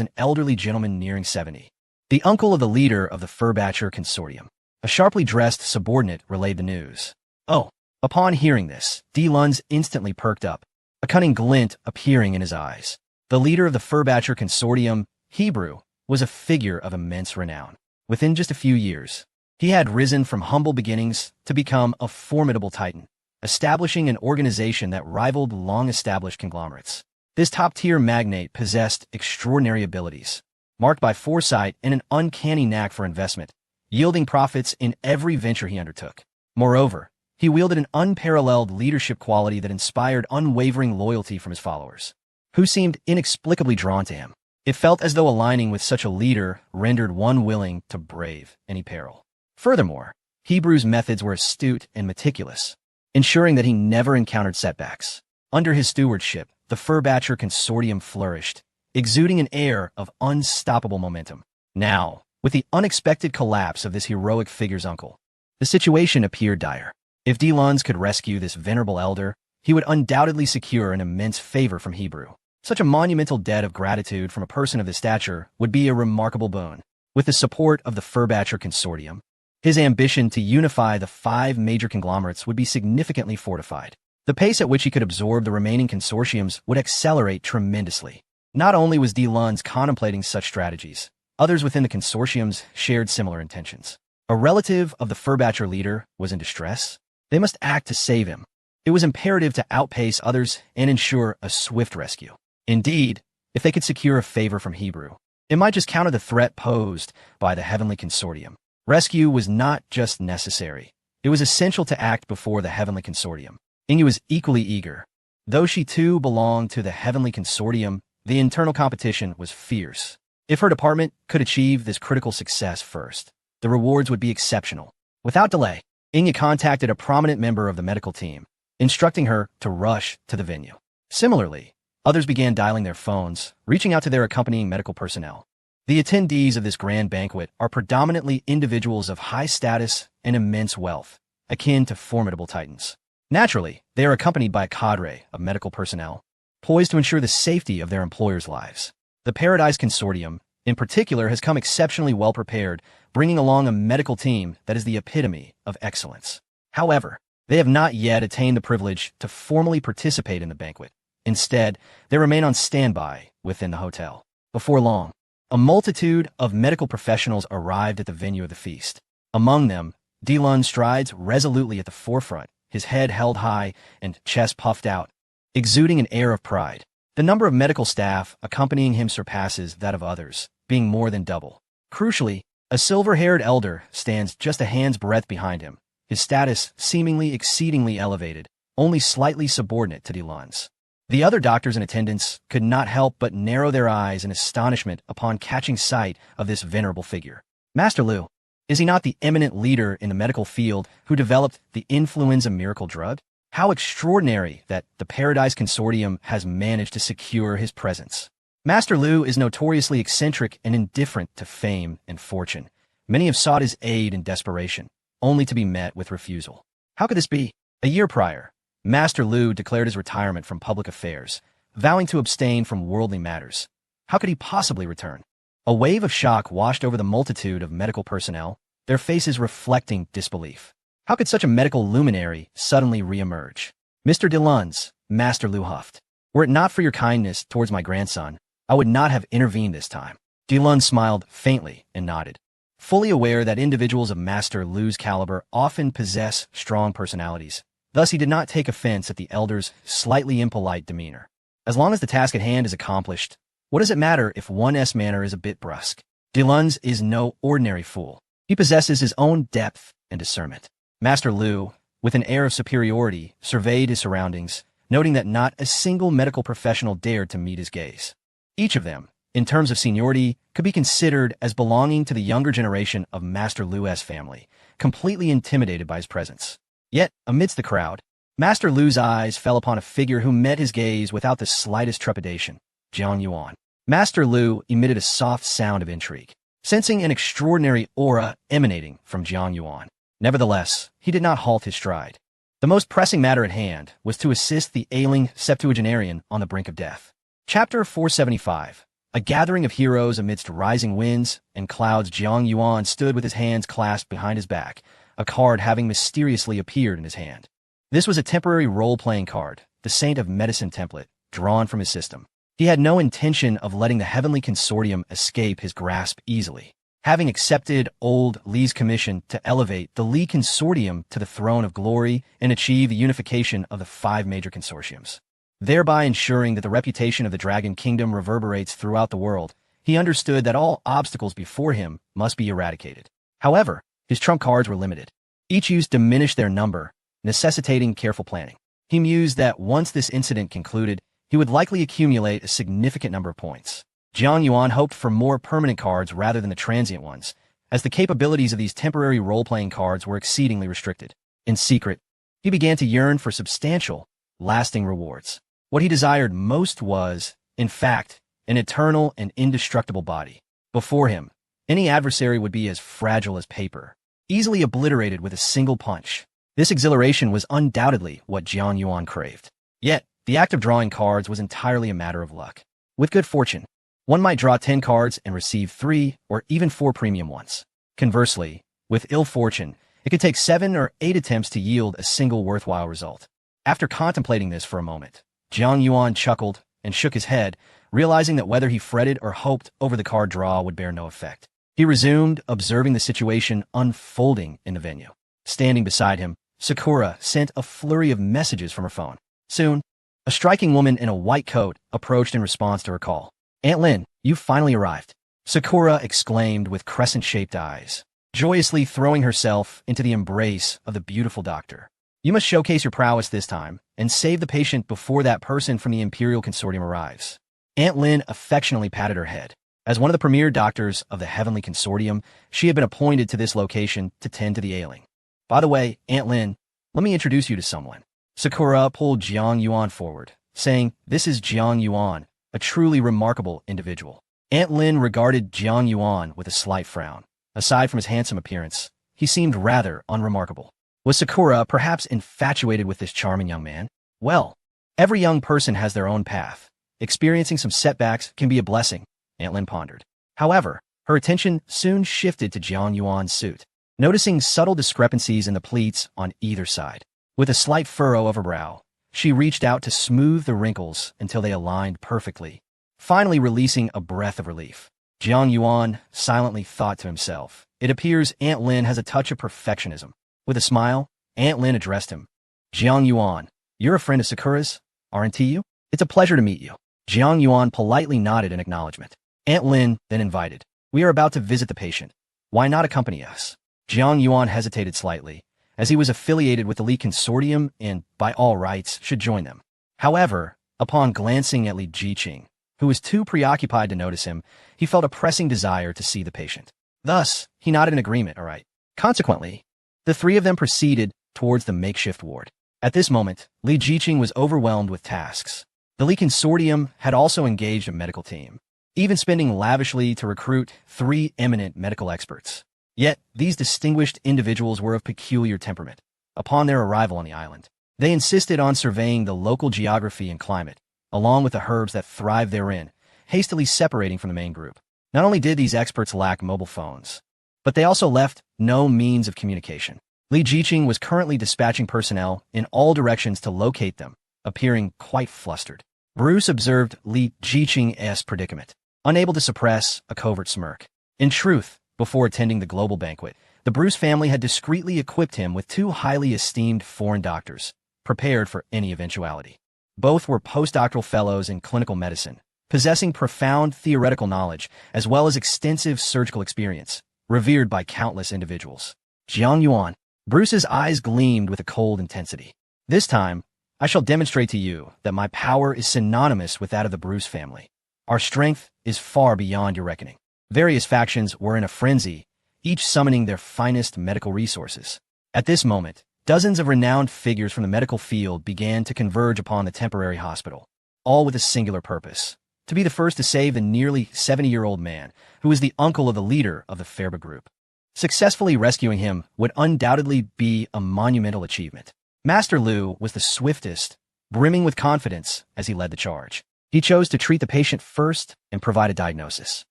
an elderly gentleman nearing 70. The uncle of the leader of the Furbatcher Consortium. A sharply dressed subordinate relayed the news. Oh! Upon hearing this, Dylan's instantly perked up, a cunning glint appearing in his eyes. The leader of the Furbatcher Consortium, Hebrew, was a figure of immense renown. Within just a few years, he had risen from humble beginnings to become a formidable titan, establishing an organization that rivaled long-established conglomerates. This top-tier magnate possessed extraordinary abilities, marked by foresight and an uncanny knack for investment, yielding profits in every venture he undertook. Moreover, he wielded an unparalleled leadership quality that inspired unwavering loyalty from his followers, who seemed inexplicably drawn to him. It felt as though aligning with such a leader rendered one willing to brave any peril. Furthermore, Hebrew's methods were astute and meticulous, ensuring that he never encountered setbacks. Under his stewardship, the Furbatcher Consortium flourished, exuding an air of unstoppable momentum. Now, with the unexpected collapse of this heroic figure's uncle, the situation appeared dire. If D. Lunds could rescue this venerable elder, he would undoubtedly secure an immense favor from Hebrew. Such a monumental debt of gratitude from a person of his stature would be a remarkable boon. With the support of the Furbatcher Consortium, his ambition to unify the 5 major conglomerates would be significantly fortified. The pace at which he could absorb the remaining consortiums would accelerate tremendously. Not only was D. Lunds contemplating such strategies, others within the consortiums shared similar intentions. A relative of the Furbatcher leader was in distress. They must act to save him. It was imperative to outpace others and ensure a swift rescue. Indeed, if they could secure a favor from Hebrew, it might just counter the threat posed by the Heavenly Consortium. Rescue was not just necessary. It was essential to act before the Heavenly Consortium. Inge was equally eager. Though she too belonged to the Heavenly Consortium, the internal competition was fierce. If her department could achieve this critical success first, the rewards would be exceptional. Without delay, Inge contacted a prominent member of the medical team, instructing her to rush to the venue. Similarly, others began dialing their phones, reaching out to their accompanying medical personnel. The attendees of this grand banquet are predominantly individuals of high status and immense wealth, akin to formidable titans. Naturally, they are accompanied by a cadre of medical personnel, poised to ensure the safety of their employers' lives. The Paradise Consortium, in particular, has come exceptionally well prepared, bringing along a medical team that is the epitome of excellence. However, they have not yet attained the privilege to formally participate in the banquet. Instead, they remain on standby within the hotel. Before long, a multitude of medical professionals arrived at the venue of the feast. Among them, D. Lunds strides resolutely at the forefront, his head held high and chest puffed out, exuding an air of pride. The number of medical staff accompanying him surpasses that of others, being more than double. Crucially, a silver-haired elder stands just a hand's breadth behind him, his status seemingly exceedingly elevated, only slightly subordinate to D. Lunds. The other doctors in attendance could not help but narrow their eyes in astonishment upon catching sight of this venerable figure. Master Lu, is he not the eminent leader in the medical field who developed the influenza miracle drug? How extraordinary that the Paradise Consortium has managed to secure his presence. Master Lu is notoriously eccentric and indifferent to fame and fortune. Many have sought his aid in desperation, only to be met with refusal. How could this be? A year prior, Master Lu declared his retirement from public affairs, vowing to abstain from worldly matters. How could he possibly return? A wave of shock washed over the multitude of medical personnel, their faces reflecting disbelief. How could such a medical luminary suddenly re-emerge? Mr. De Lunds, Master Lu huffed. Were it not for your kindness towards my grandson, I would not have intervened this time. De Lunds smiled faintly and nodded, fully aware that individuals of Master Lu's caliber often possess strong personalities. Thus, he did not take offense at the elder's slightly impolite demeanor. As long as the task at hand is accomplished, what does it matter if one's manner is a bit brusque? De Lunds is no ordinary fool. He possesses his own depth and discernment. Master Lu, with an air of superiority, surveyed his surroundings, noting that not a single medical professional dared to meet his gaze. Each of them, in terms of seniority, could be considered as belonging to the younger generation of Master Lu's family, completely intimidated by his presence. Yet, amidst the crowd, Master Lu's eyes fell upon a figure who met his gaze without the slightest trepidation, Jiang Yuan. Master Lu emitted a soft sound of intrigue, sensing an extraordinary aura emanating from Jiang Yuan. Nevertheless, he did not halt his stride. The most pressing matter at hand was to assist the ailing septuagenarian on the brink of death. Chapter 475. A gathering of heroes amidst rising winds and clouds. Jiang Yuan stood with his hands clasped behind his back, a card having mysteriously appeared in his hand. This was a temporary role-playing card, the Saint of Medicine template, drawn from his system. He had no intention of letting the Heavenly Consortium escape his grasp easily. having accepted old Li's commission to elevate the Li Consortium to the throne of glory and achieve the unification of the 5 major consortiums, thereby ensuring that the reputation of the Dragon Kingdom reverberates throughout the world. He understood that all obstacles before him must be eradicated. However, his trump cards were limited. Each use diminished their number, necessitating careful planning. He mused that once this incident concluded, he would likely accumulate a significant number of points. Jiang Yuan hoped for more permanent cards rather than the transient ones, as the capabilities of these temporary role-playing cards were exceedingly restricted. In secret, he began to yearn for substantial, lasting rewards. What he desired most was, in fact, an eternal and indestructible body. Before him, any adversary would be as fragile as paper, easily obliterated with a single punch. This exhilaration was undoubtedly what Jiang Yuan craved. Yet, the act of drawing cards was entirely a matter of luck. With good fortune, one might draw 10 cards and receive 3 or even 4 premium ones. Conversely, with ill fortune, it could take 7 or 8 attempts to yield a single worthwhile result. After contemplating this for a moment, Jiang Yuan chuckled and shook his head, realizing that whether he fretted or hoped over the card draw would bear no effect. He resumed observing the situation unfolding in the venue. Standing beside him, Sakura sent a flurry of messages from her phone. Soon, a striking woman in a white coat approached in response to her call. "Aunt Lin, you've finally arrived," Sakura exclaimed with crescent-shaped eyes, joyously throwing herself into the embrace of the beautiful doctor. "You must showcase your prowess this time and save the patient before that person from the Imperial Consortium arrives." Aunt Lin affectionately patted her head. As one of the premier doctors of the Heavenly Consortium, she had been appointed to this location to tend to the ailing. "By the way, Aunt Lin, let me introduce you to someone." Sakura pulled Jiang Yuan forward, saying, "This is Jiang Yuan, a truly remarkable individual." Aunt Lin regarded Jiang Yuan with a slight frown. Aside from his handsome appearance, he seemed rather unremarkable. Was Sakura perhaps infatuated with this charming young man? Well, every young person has their own path. Experiencing some setbacks can be a blessing, Aunt Lin pondered. However, her attention soon shifted to Jiang Yuan's suit, noticing subtle discrepancies in the pleats on either side. With a slight furrow of her brow, she reached out to smooth the wrinkles until they aligned perfectly, finally releasing a breath of relief. Jiang Yuan silently thought to himself, "It appears Aunt Lin has a touch of perfectionism." With a smile, Aunt Lin addressed him. "Jiang Yuan, you're a friend of Sakura's, aren't you? It's a pleasure to meet you." Jiang Yuan politely nodded in acknowledgement. Aunt Lin then invited, "We are about to visit the patient. Why not accompany us?" Jiang Yuan hesitated slightly, as he was affiliated with the Li Consortium and, by all rights, should join them. However, upon glancing at Li Jiqing, who was too preoccupied to notice him, he felt a pressing desire to see the patient. Thus, he nodded in agreement, all right. Consequently, the three of them proceeded towards the makeshift ward. At this moment, Li Jiqing was overwhelmed with tasks. The Li Consortium had also engaged a medical team, even spending lavishly to recruit 3 eminent medical experts. Yet, these distinguished individuals were of peculiar temperament. Upon their arrival on the island, they insisted on surveying the local geography and climate, along with the herbs that thrive therein, hastily separating from the main group. Not only did these experts lack mobile phones, but they also left no means of communication. Li Jiqing was currently dispatching personnel in all directions to locate them, appearing quite flustered. Bruce observed Li Jiqing's predicament, unable to suppress a covert smirk. In truth, before attending the global banquet, the Bruce family had discreetly equipped him with 2 highly esteemed foreign doctors, prepared for any eventuality. Both were postdoctoral fellows in clinical medicine, possessing profound theoretical knowledge as well as extensive surgical experience, revered by countless individuals. Jiang Yuan. Bruce's eyes gleamed with a cold intensity. "This time, I shall demonstrate to you that my power is synonymous with that of the Bruce family. Our strength is far beyond your reckoning." Various factions were in a frenzy, each summoning their finest medical resources. At this moment, dozens of renowned figures from the medical field began to converge upon the temporary hospital, all with a singular purpose: to be the first to save the nearly 70-year-old man, who was the uncle of the leader of the Ferba group. Successfully rescuing him would undoubtedly be a monumental achievement. Master Lu was the swiftest, brimming with confidence as he led the charge. He chose to treat the patient first and provide a diagnosis.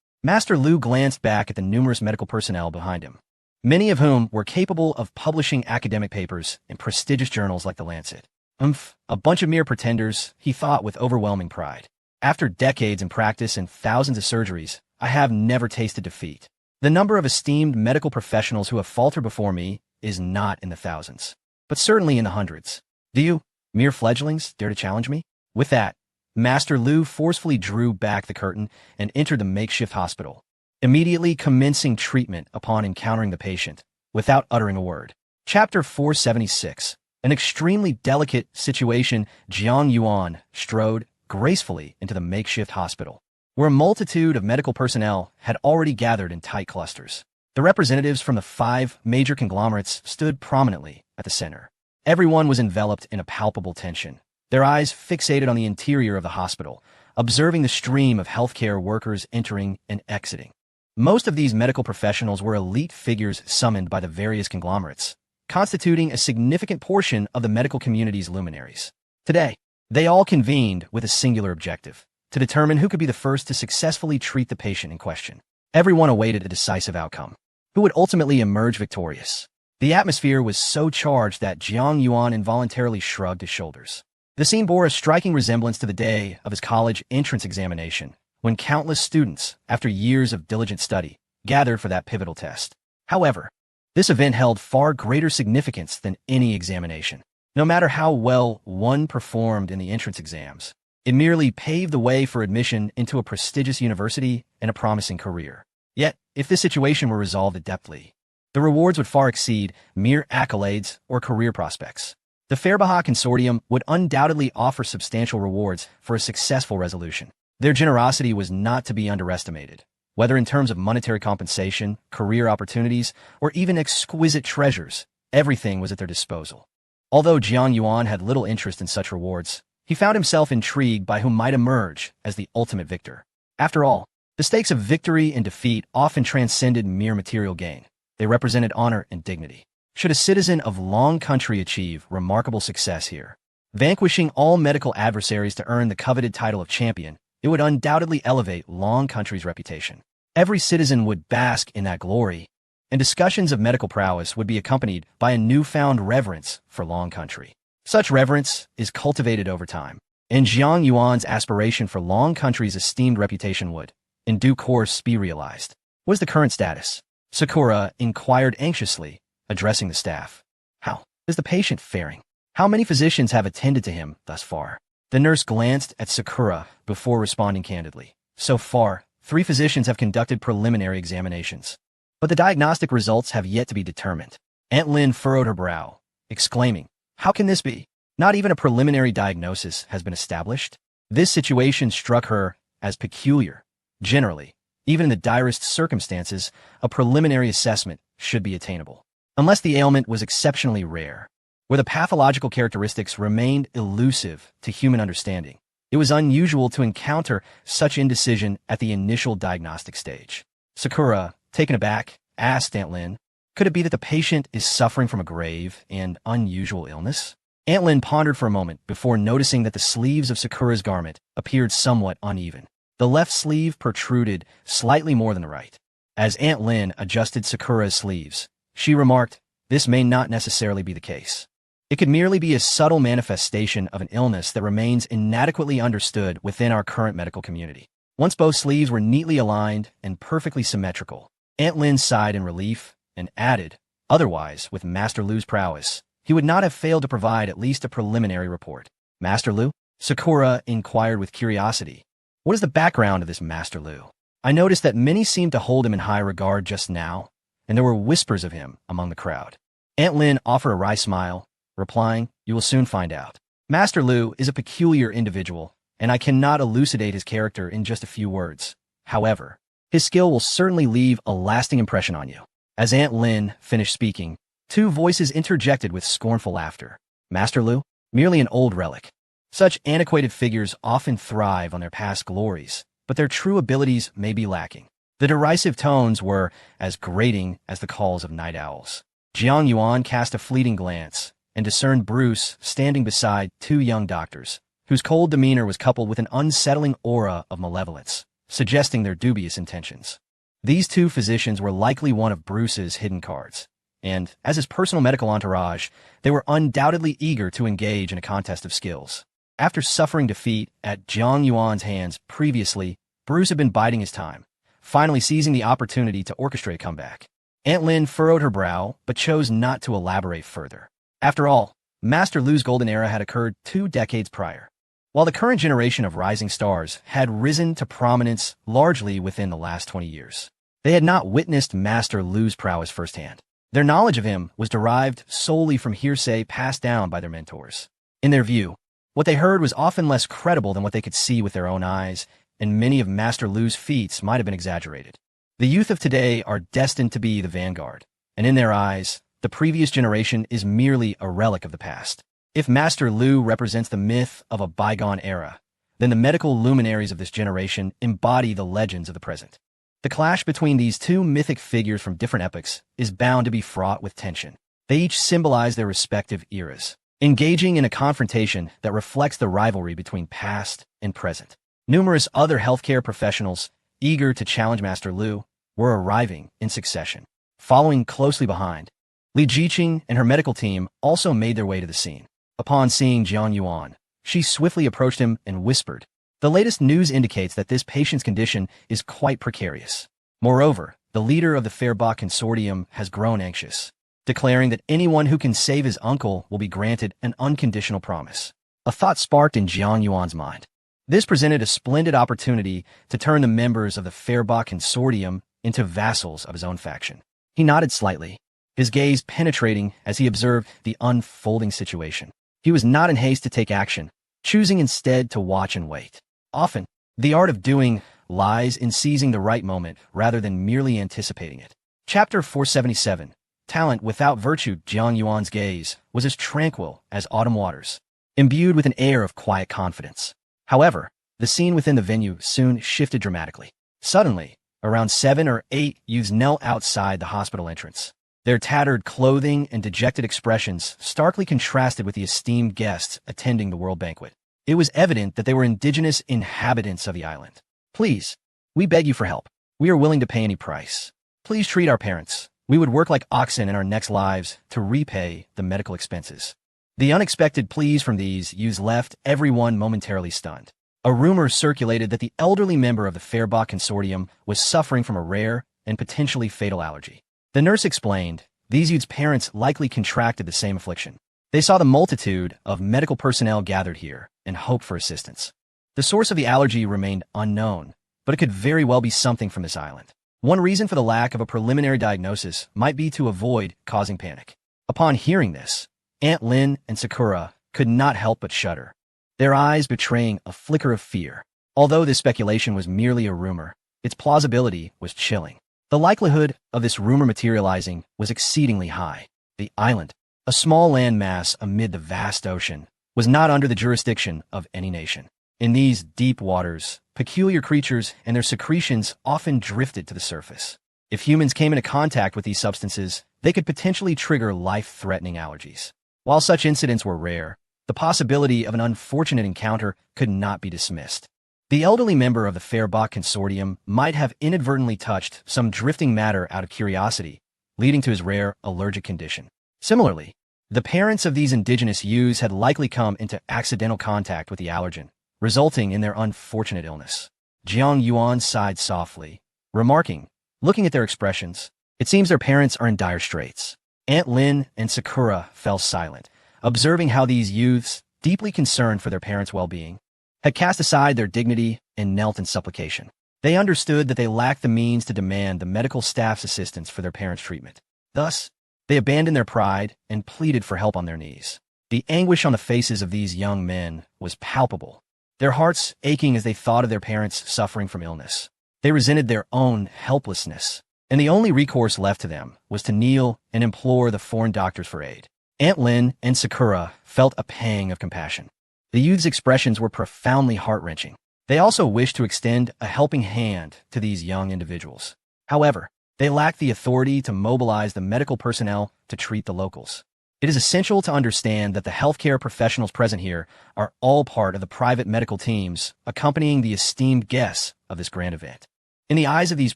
Master Lu glanced back at the numerous medical personnel behind him, many of whom were capable of publishing academic papers in prestigious journals like The Lancet. A bunch of mere pretenders, he thought with overwhelming pride. After decades in practice and thousands of surgeries, I have never tasted defeat. The number of esteemed medical professionals who have faltered before me is not in the thousands, but certainly in the hundreds. Do you, mere fledglings, dare to challenge me? With that, Master Lu forcefully drew back the curtain and entered the makeshift hospital, immediately commencing treatment upon encountering the patient, without uttering a word. Chapter 476. An extremely delicate situation. Jiang Yuan strode gracefully into the makeshift hospital, where a multitude of medical personnel had already gathered in tight clusters. The representatives from the 5 major conglomerates stood prominently at the center. Everyone was enveloped in a palpable tension, their eyes fixated on the interior of the hospital, observing the stream of healthcare workers entering and exiting. Most of these medical professionals were elite figures summoned by the various conglomerates, constituting a significant portion of the medical community's luminaries. Today, they all convened with a singular objective: to determine who could be the first to successfully treat the patient in question. Everyone awaited a decisive outcome. Who would ultimately emerge victorious? The atmosphere was so charged that Jiang Yuan involuntarily shrugged his shoulders. The scene bore a striking resemblance to the day of his college entrance examination, when countless students, after years of diligent study, gathered for that pivotal test. However, this event held far greater significance than any examination. No matter how well one performed in the entrance exams, it merely paved the way for admission into a prestigious university and a promising career. Yet, if this situation were resolved adeptly, the rewards would far exceed mere accolades or career prospects. The Fairbaha Consortium would undoubtedly offer substantial rewards for a successful resolution. Their generosity was not to be underestimated. Whether in terms of monetary compensation, career opportunities, or even exquisite treasures, everything was at their disposal. Although Jiang Yuan had little interest in such rewards, he found himself intrigued by who might emerge as the ultimate victor. After all, the stakes of victory and defeat often transcended mere material gain. They represented honor and dignity. Should a citizen of Long Country achieve remarkable success here, vanquishing all medical adversaries to earn the coveted title of champion, it would undoubtedly elevate Long Country's reputation. Every citizen would bask in that glory, and discussions of medical prowess would be accompanied by a newfound reverence for Long Country. Such reverence is cultivated over time, and Jiang Yuan's aspiration for Long Country's esteemed reputation would, in due course, be realized. What is the current status? Sakura inquired anxiously, addressing the staff. How is the patient faring? How many physicians have attended to him thus far? The nurse glanced at Sakura before responding candidly. So far, 3 physicians have conducted preliminary examinations, but the diagnostic results have yet to be determined. Aunt Lin furrowed her brow, exclaiming, "How can this be? Not even a preliminary diagnosis has been established?" This situation struck her as peculiar. Generally, even in the direst circumstances, a preliminary assessment should be attainable, unless the ailment was exceptionally rare, where the pathological characteristics remained elusive to human understanding. It was unusual to encounter such indecision at the initial diagnostic stage. Sakura, taken aback, asked Aunt Lin, "Could it be that the patient is suffering from a grave and unusual illness?" Aunt Lin pondered for a moment before noticing that the sleeves of Sakura's garment appeared somewhat uneven. The left sleeve protruded slightly more than the right. As Aunt Lin adjusted Sakura's sleeves, she remarked, "This may not necessarily be the case. It could merely be a subtle manifestation of an illness that remains inadequately understood within our current medical community." Once both sleeves were neatly aligned and perfectly symmetrical, Aunt Lin sighed in relief and added, "Otherwise, with Master Lu's prowess, he would not have failed to provide at least a preliminary report." "Master Lu?" Sakura inquired with curiosity. "What is the background of this Master Lu? I noticed that many seemed to hold him in high regard just now, and there were whispers of him among the crowd." Aunt Lin offered a wry smile, replying, "You will soon find out. Master Lu is a peculiar individual, and I cannot elucidate his character in just a few words. However, his skill will certainly leave a lasting impression on you." As Aunt Lin finished speaking, 2 voices interjected with scornful laughter. "Master Lu? Merely an old relic." Such antiquated figures often thrive on their past glories, but their true abilities may be lacking. The derisive tones were as grating as the calls of night owls. Jiang Yuan cast a fleeting glance and discerned Bruce standing beside 2 young doctors, whose cold demeanor was coupled with an unsettling aura of malevolence, suggesting their dubious intentions. These 2 physicians were likely one of Bruce's hidden cards, and, as his personal medical entourage, they were undoubtedly eager to engage in a contest of skills. After suffering defeat at Jiang Yuan's hands previously, Bruce had been biding his time, finally seizing the opportunity to orchestrate a comeback. Aunt Lin furrowed her brow, but chose not to elaborate further. After all, Master Lu's golden era had occurred 2 decades prior, while the current generation of rising stars had risen to prominence largely within the last 20 years. They had not witnessed Master Lu's prowess firsthand. Their knowledge of him was derived solely from hearsay passed down by their mentors. In their view, what they heard was often less credible than what they could see with their own eyes, and many of Master Lu's feats might have been exaggerated. The youth of today are destined to be the vanguard, and in their eyes, the previous generation is merely a relic of the past. If Master Lu represents the myth of a bygone era, then the medical luminaries of this generation embody the legends of the present. The clash between these two mythic figures from different epochs is bound to be fraught with tension. They each symbolize their respective eras, engaging in a confrontation that reflects the rivalry between past and present. Numerous other healthcare professionals, eager to challenge Master Lu, were arriving in succession. Following closely behind, Li Jiqing and her medical team also made their way to the scene. Upon seeing Jiang Yuan, she swiftly approached him and whispered, "The latest news indicates that this patient's condition is quite precarious." Moreover, the leader of the Fairbach Consortium has grown anxious, declaring that anyone who can save his uncle will be granted an unconditional promise. A thought sparked in Jiang Yuan's mind. This presented a splendid opportunity to turn the members of the Fairbach Consortium into vassals of his own faction. He nodded slightly, his gaze penetrating as he observed the unfolding situation. He was not in haste to take action, choosing instead to watch and wait. Often, the art of doing lies in seizing the right moment rather than merely anticipating it. Chapter 477. Talent without virtue. Jiang Yuan's gaze was as tranquil as autumn waters, imbued with an air of quiet confidence. However, the scene within the venue soon shifted dramatically. Suddenly, around 7 or 8 youths knelt outside the hospital entrance. Their tattered clothing and dejected expressions starkly contrasted with the esteemed guests attending the world banquet. It was evident that they were indigenous inhabitants of the island. "Please, we beg you for help. We are willing to pay any price. Please treat our parents. We would work like oxen in our next lives to repay the medical expenses." The unexpected pleas from these youths left everyone momentarily stunned. A rumor circulated that the elderly member of the Fairbach Consortium was suffering from a rare and potentially fatal allergy. The nurse explained, these youths' parents likely contracted the same affliction. They saw the multitude of medical personnel gathered here and hoped for assistance. The source of the allergy remained unknown, but it could very well be something from this island. One reason for the lack of a preliminary diagnosis might be to avoid causing panic. Upon hearing this, Aunt Lin and Sakura could not help but shudder, their eyes betraying a flicker of fear. Although this speculation was merely a rumor, its plausibility was chilling. The likelihood of this rumor materializing was exceedingly high. The island, a small land mass amid the vast ocean, was not under the jurisdiction of any nation. In these deep waters, peculiar creatures and their secretions often drifted to the surface. If humans came into contact with these substances, they could potentially trigger life-threatening allergies. While such incidents were rare, the possibility of an unfortunate encounter could not be dismissed. The elderly member of the Fairbach Consortium might have inadvertently touched some drifting matter out of curiosity, leading to his rare allergic condition. Similarly, the parents of these indigenous youths had likely come into accidental contact with the allergen, resulting in their unfortunate illness. Jiang Yuan sighed softly, remarking, looking at their expressions, "It seems their parents are in dire straits." Aunt Lin and Sakura fell silent, observing how these youths, deeply concerned for their parents' well-being, had cast aside their dignity and knelt in supplication. They understood that they lacked the means to demand the medical staff's assistance for their parents' treatment. Thus, they abandoned their pride and pleaded for help on their knees. The anguish on the faces of these young men was palpable, their hearts aching as they thought of their parents suffering from illness. They resented their own helplessness, and the only recourse left to them was to kneel and implore the foreign doctors for aid. Aunt Lin and Sakura felt a pang of compassion. The youth's expressions were profoundly heart-wrenching. They also wished to extend a helping hand to these young individuals. However, they lacked the authority to mobilize the medical personnel to treat the locals. It is essential to understand that the healthcare professionals present here are all part of the private medical teams accompanying the esteemed guests of this grand event. In the eyes of these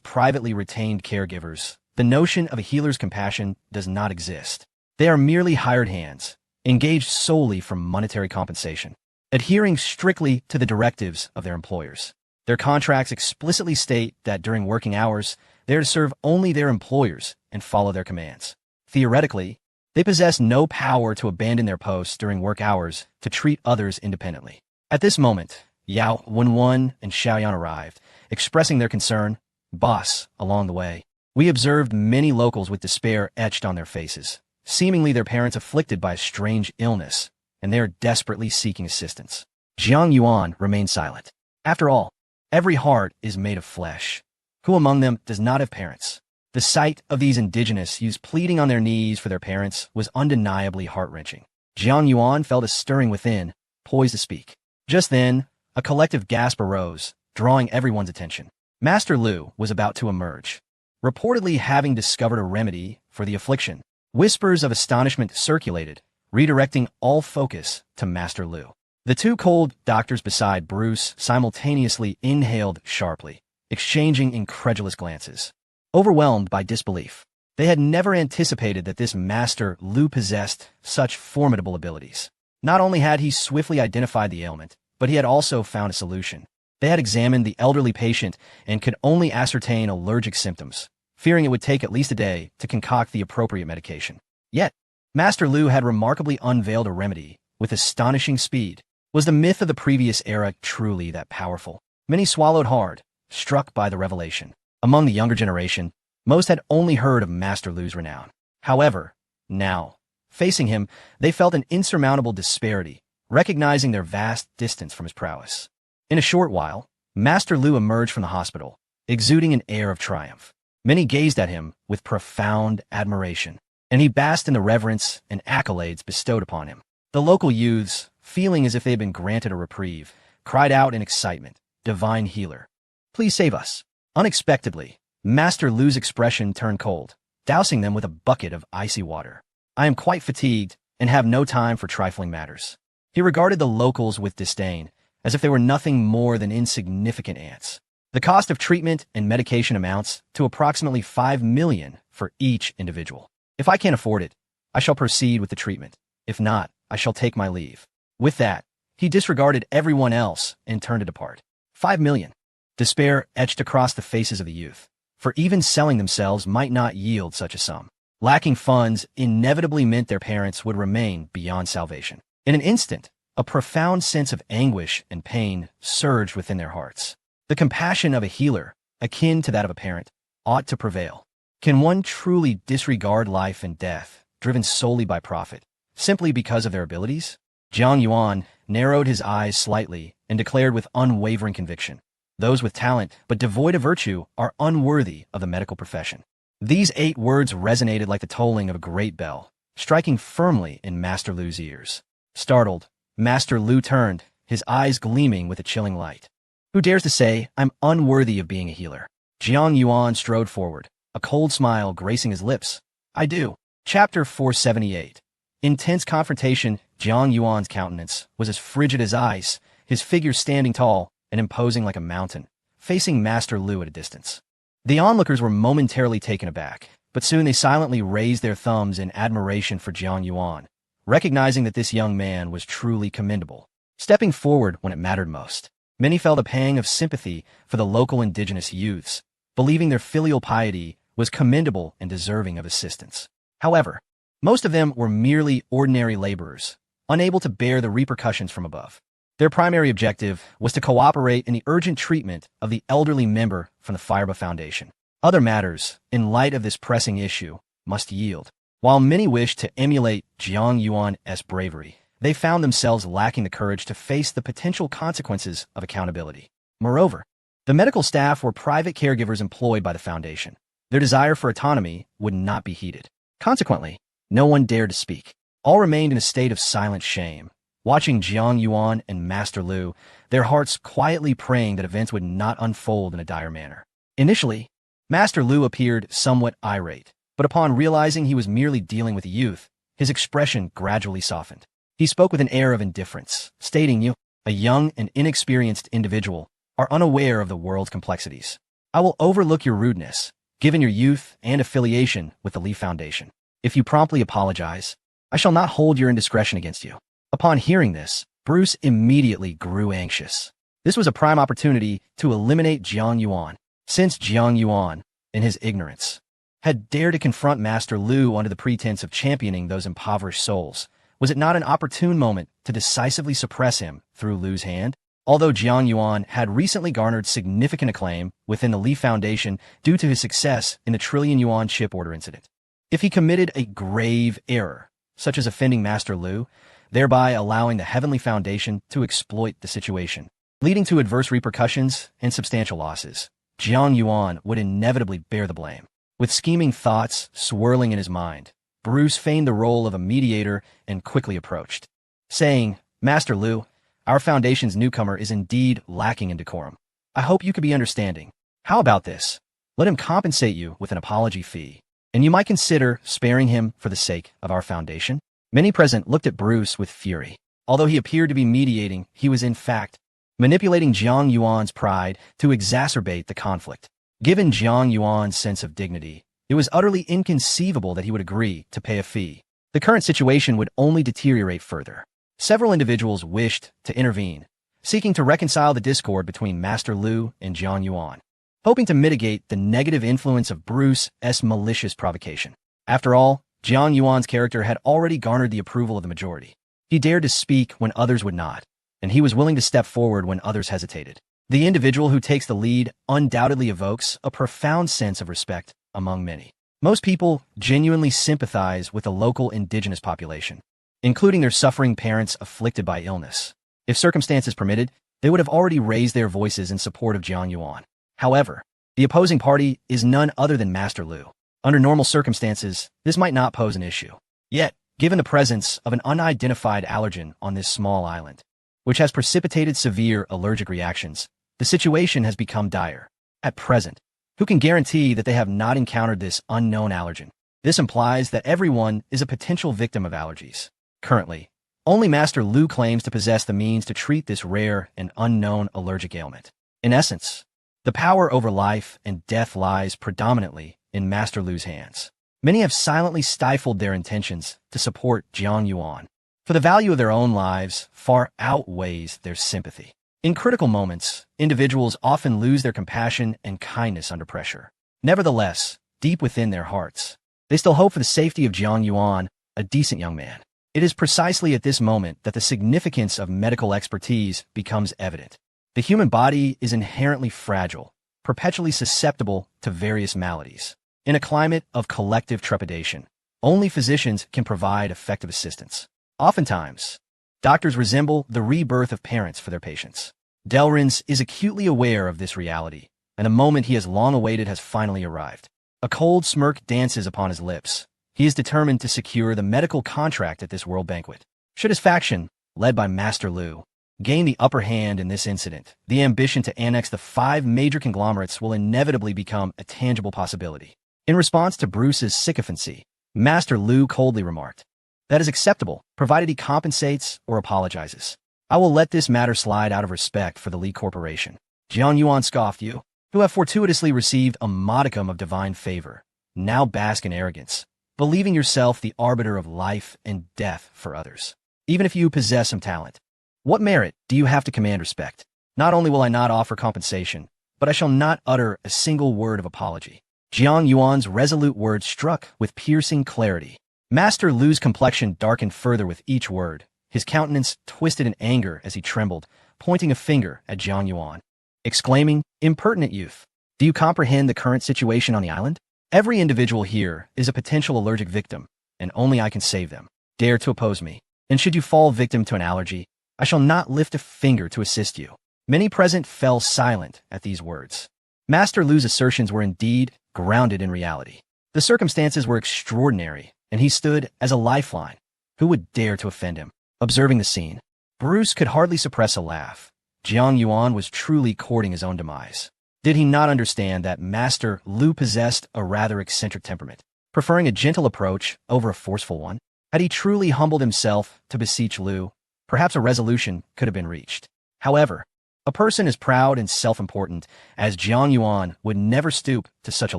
privately retained caregivers, the notion of a healer's compassion does not exist. They are merely hired hands, engaged solely for monetary compensation, adhering strictly to the directives of their employers. Their contracts explicitly state that during working hours, they are to serve only their employers and follow their commands. Theoretically, they possess no power to abandon their posts during work hours to treat others independently. At this moment, Yao Wenwen and Xiaoyan arrived, expressing their concern. Boss, along the way, we observed many locals with despair etched on their faces, seemingly their parents afflicted by a strange illness, and they are desperately seeking assistance. Jiang Yuan remained silent. After all, every heart is made of flesh. Who among them does not have parents? The sight of these indigenous youths pleading on their knees for their parents was undeniably heart-wrenching. Jiang Yuan felt a stirring within, poised to speak. Just then, a collective gasp arose, drawing everyone's attention. Master Lu was about to emerge, reportedly having discovered a remedy for the affliction. Whispers of astonishment circulated, redirecting all focus to Master Lu. The two cold doctors beside Bruce simultaneously inhaled sharply, exchanging incredulous glances. Overwhelmed by disbelief, they had never anticipated that this Master Lu possessed such formidable abilities. Not only had he swiftly identified the ailment, but he had also found a solution. They had examined the elderly patient and could only ascertain allergic symptoms, fearing it would take at least a day to concoct the appropriate medication. Yet, Master Lu had remarkably unveiled a remedy with astonishing speed. Was the myth of the previous era truly that powerful? Many swallowed hard, struck by the revelation. Among the younger generation, most had only heard of Master Lu's renown. However, now, facing him, they felt an insurmountable disparity, recognizing their vast distance from his prowess. In a short while, Master Lu emerged from the hospital, exuding an air of triumph. Many gazed at him with profound admiration, and he basked in the reverence and accolades bestowed upon him. The local youths, feeling as if they had been granted a reprieve, cried out in excitement, "Divine healer, please save us." Unexpectedly, Master Lu's expression turned cold, dousing them with a bucket of icy water. "I am quite fatigued and have no time for trifling matters." He regarded the locals with disdain, as if they were nothing more than insignificant ants. The cost of treatment and medication amounts to approximately 5 million for each individual. If I can't afford it, I shall proceed with the treatment. If not, I shall take my leave. With that, he disregarded everyone else and turned to depart. 5 million. Despair etched across the faces of the youth, for even selling themselves might not yield such a sum. Lacking funds inevitably meant their parents would remain beyond salvation. In an instant, a profound sense of anguish and pain surged within their hearts. The compassion of a healer, akin to that of a parent, ought to prevail. Can one truly disregard life and death, driven solely by profit, simply because of their abilities? Jiang Yuan narrowed his eyes slightly and declared with unwavering conviction, "Those with talent but devoid of virtue are unworthy of the medical profession." These 8 words resonated like the tolling of a great bell, striking firmly in Master Lu's ears. Startled, Master Lu turned, his eyes gleaming with a chilling light. "Who dares to say I'm unworthy of being a healer?" Jiang Yuan strode forward, a cold smile gracing his lips. "I do." Chapter 478. Intense confrontation. Jiang Yuan's countenance was as frigid as ice, his figure standing tall and imposing like a mountain, facing Master Lu at a distance. The onlookers were momentarily taken aback, but soon they silently raised their thumbs in admiration for Jiang Yuan, recognizing that this young man was truly commendable, stepping forward when it mattered most. Many felt a pang of sympathy for the local indigenous youths, believing their filial piety was commendable and deserving of assistance. However, most of them were merely ordinary laborers, unable to bear the repercussions from above. Their primary objective was to cooperate in the urgent treatment of the elderly member from the Firebaugh Foundation. Other matters, in light of this pressing issue, must yield. While many wished to emulate Jiang Yuan's bravery, they found themselves lacking the courage to face the potential consequences of accountability. Moreover, the medical staff were private caregivers employed by the foundation. Their desire for autonomy would not be heeded. Consequently, no one dared to speak. All remained in a state of silent shame, watching Jiang Yuan and Master Lu, their hearts quietly praying that events would not unfold in a dire manner. Initially, Master Lu appeared somewhat irate, but upon realizing he was merely dealing with a youth, his expression gradually softened. He spoke with an air of indifference, stating, "You, a young and inexperienced individual, are unaware of the world's complexities. I will overlook your rudeness, given your youth and affiliation with the Lee Foundation. If you promptly apologize, I shall not hold your indiscretion against you." Upon hearing this, Bruce immediately grew anxious. This was a prime opportunity to eliminate Jiang Yuan. Since Jiang Yuan, in his ignorance, had dared to confront Master Lu under the pretense of championing those impoverished souls, was it not an opportune moment to decisively suppress him through Lu's hand? Although Jiang Yuan had recently garnered significant acclaim within the Li Foundation due to his success in the trillion yuan ship order incident, if he committed a grave error, such as offending Master Lu, thereby allowing the Heavenly Foundation to exploit the situation, leading to adverse repercussions and substantial losses, Jiang Yuan would inevitably bear the blame. With scheming thoughts swirling in his mind, Bruce feigned the role of a mediator and quickly approached, saying, "Master Lu, our Foundation's newcomer is indeed lacking in decorum. I hope you could be understanding. How about this? Let him compensate you with an apology fee, and you might consider sparing him for the sake of our Foundation." Many present looked at Bruce with fury. Although he appeared to be mediating, he was in fact manipulating Jiang Yuan's pride to exacerbate the conflict. Given Jiang Yuan's sense of dignity, it was utterly inconceivable that he would agree to pay a fee. The current situation would only deteriorate further. Several individuals wished to intervene, seeking to reconcile the discord between Master Lu and Jiang Yuan, hoping to mitigate the negative influence of Bruce's malicious provocation. After all, Jiang Yuan's character had already garnered the approval of the majority. He dared to speak when others would not, and he was willing to step forward when others hesitated. The individual who takes the lead undoubtedly evokes a profound sense of respect among many. Most people genuinely sympathize with the local indigenous population, including their suffering parents afflicted by illness. If circumstances permitted, they would have already raised their voices in support of Jiang Yuan. However, the opposing party is none other than Master Lu. Under normal circumstances, this might not pose an issue. Yet, given the presence of an unidentified allergen on this small island, which has precipitated severe allergic reactions, the situation has become dire. At present, who can guarantee that they have not encountered this unknown allergen? This implies that everyone is a potential victim of allergies. Currently, only Master Lu claims to possess the means to treat this rare and unknown allergic ailment. In essence, the power over life and death lies predominantly in Master Lu's hands. Many have silently stifled their intentions to support Jiang Yuan, for the value of their own lives far outweighs their sympathy. In critical moments, individuals often lose their compassion and kindness under pressure. Nevertheless, deep within their hearts, they still hope for the safety of Jiang Yuan, a decent young man. It is precisely at this moment that the significance of medical expertise becomes evident. The human body is inherently fragile, perpetually susceptible to various maladies. In a climate of collective trepidation, only physicians can provide effective assistance. Oftentimes, doctors resemble the rebirth of parents for their patients. Delrins is acutely aware of this reality, and the moment he has long awaited has finally arrived. A cold smirk dances upon his lips. He is determined to secure the medical contract at this world banquet. Should his faction, led by Master Lu, gain the upper hand in this incident, the ambition to annex the 5 major conglomerates will inevitably become a tangible possibility. In response to Bruce's sycophancy, Master Lu coldly remarked, "That is acceptable, provided he compensates or apologizes. I will let this matter slide out of respect for the Li Corporation." Jiang Yuan scoffed, "You, who have fortuitously received a modicum of divine favor, now bask in arrogance, believing yourself the arbiter of life and death for others. Even if you possess some talent, what merit do you have to command respect? Not only will I not offer compensation, but I shall not utter a single word of apology." Jiang Yuan's resolute words struck with piercing clarity. Master Lu's complexion darkened further with each word. His countenance twisted in anger as he trembled, pointing a finger at Jiang Yuan, exclaiming, "Impertinent youth! Do you comprehend the current situation on the island? Every individual here is a potential allergic victim, and only I can save them. Dare to oppose me, and should you fall victim to an allergy, I shall not lift a finger to assist you." Many present fell silent at these words. Master Lu's assertions were indeed grounded in reality. The circumstances were extraordinary, and he stood as a lifeline. Who would dare to offend him? Observing the scene, Bruce could hardly suppress a laugh. Jiang Yuan was truly courting his own demise. Did he not understand that Master Lu possessed a rather eccentric temperament, preferring a gentle approach over a forceful one? Had he truly humbled himself to beseech Lu, perhaps a resolution could have been reached. However, a person as proud and self-important as Jiang Yuan would never stoop to such a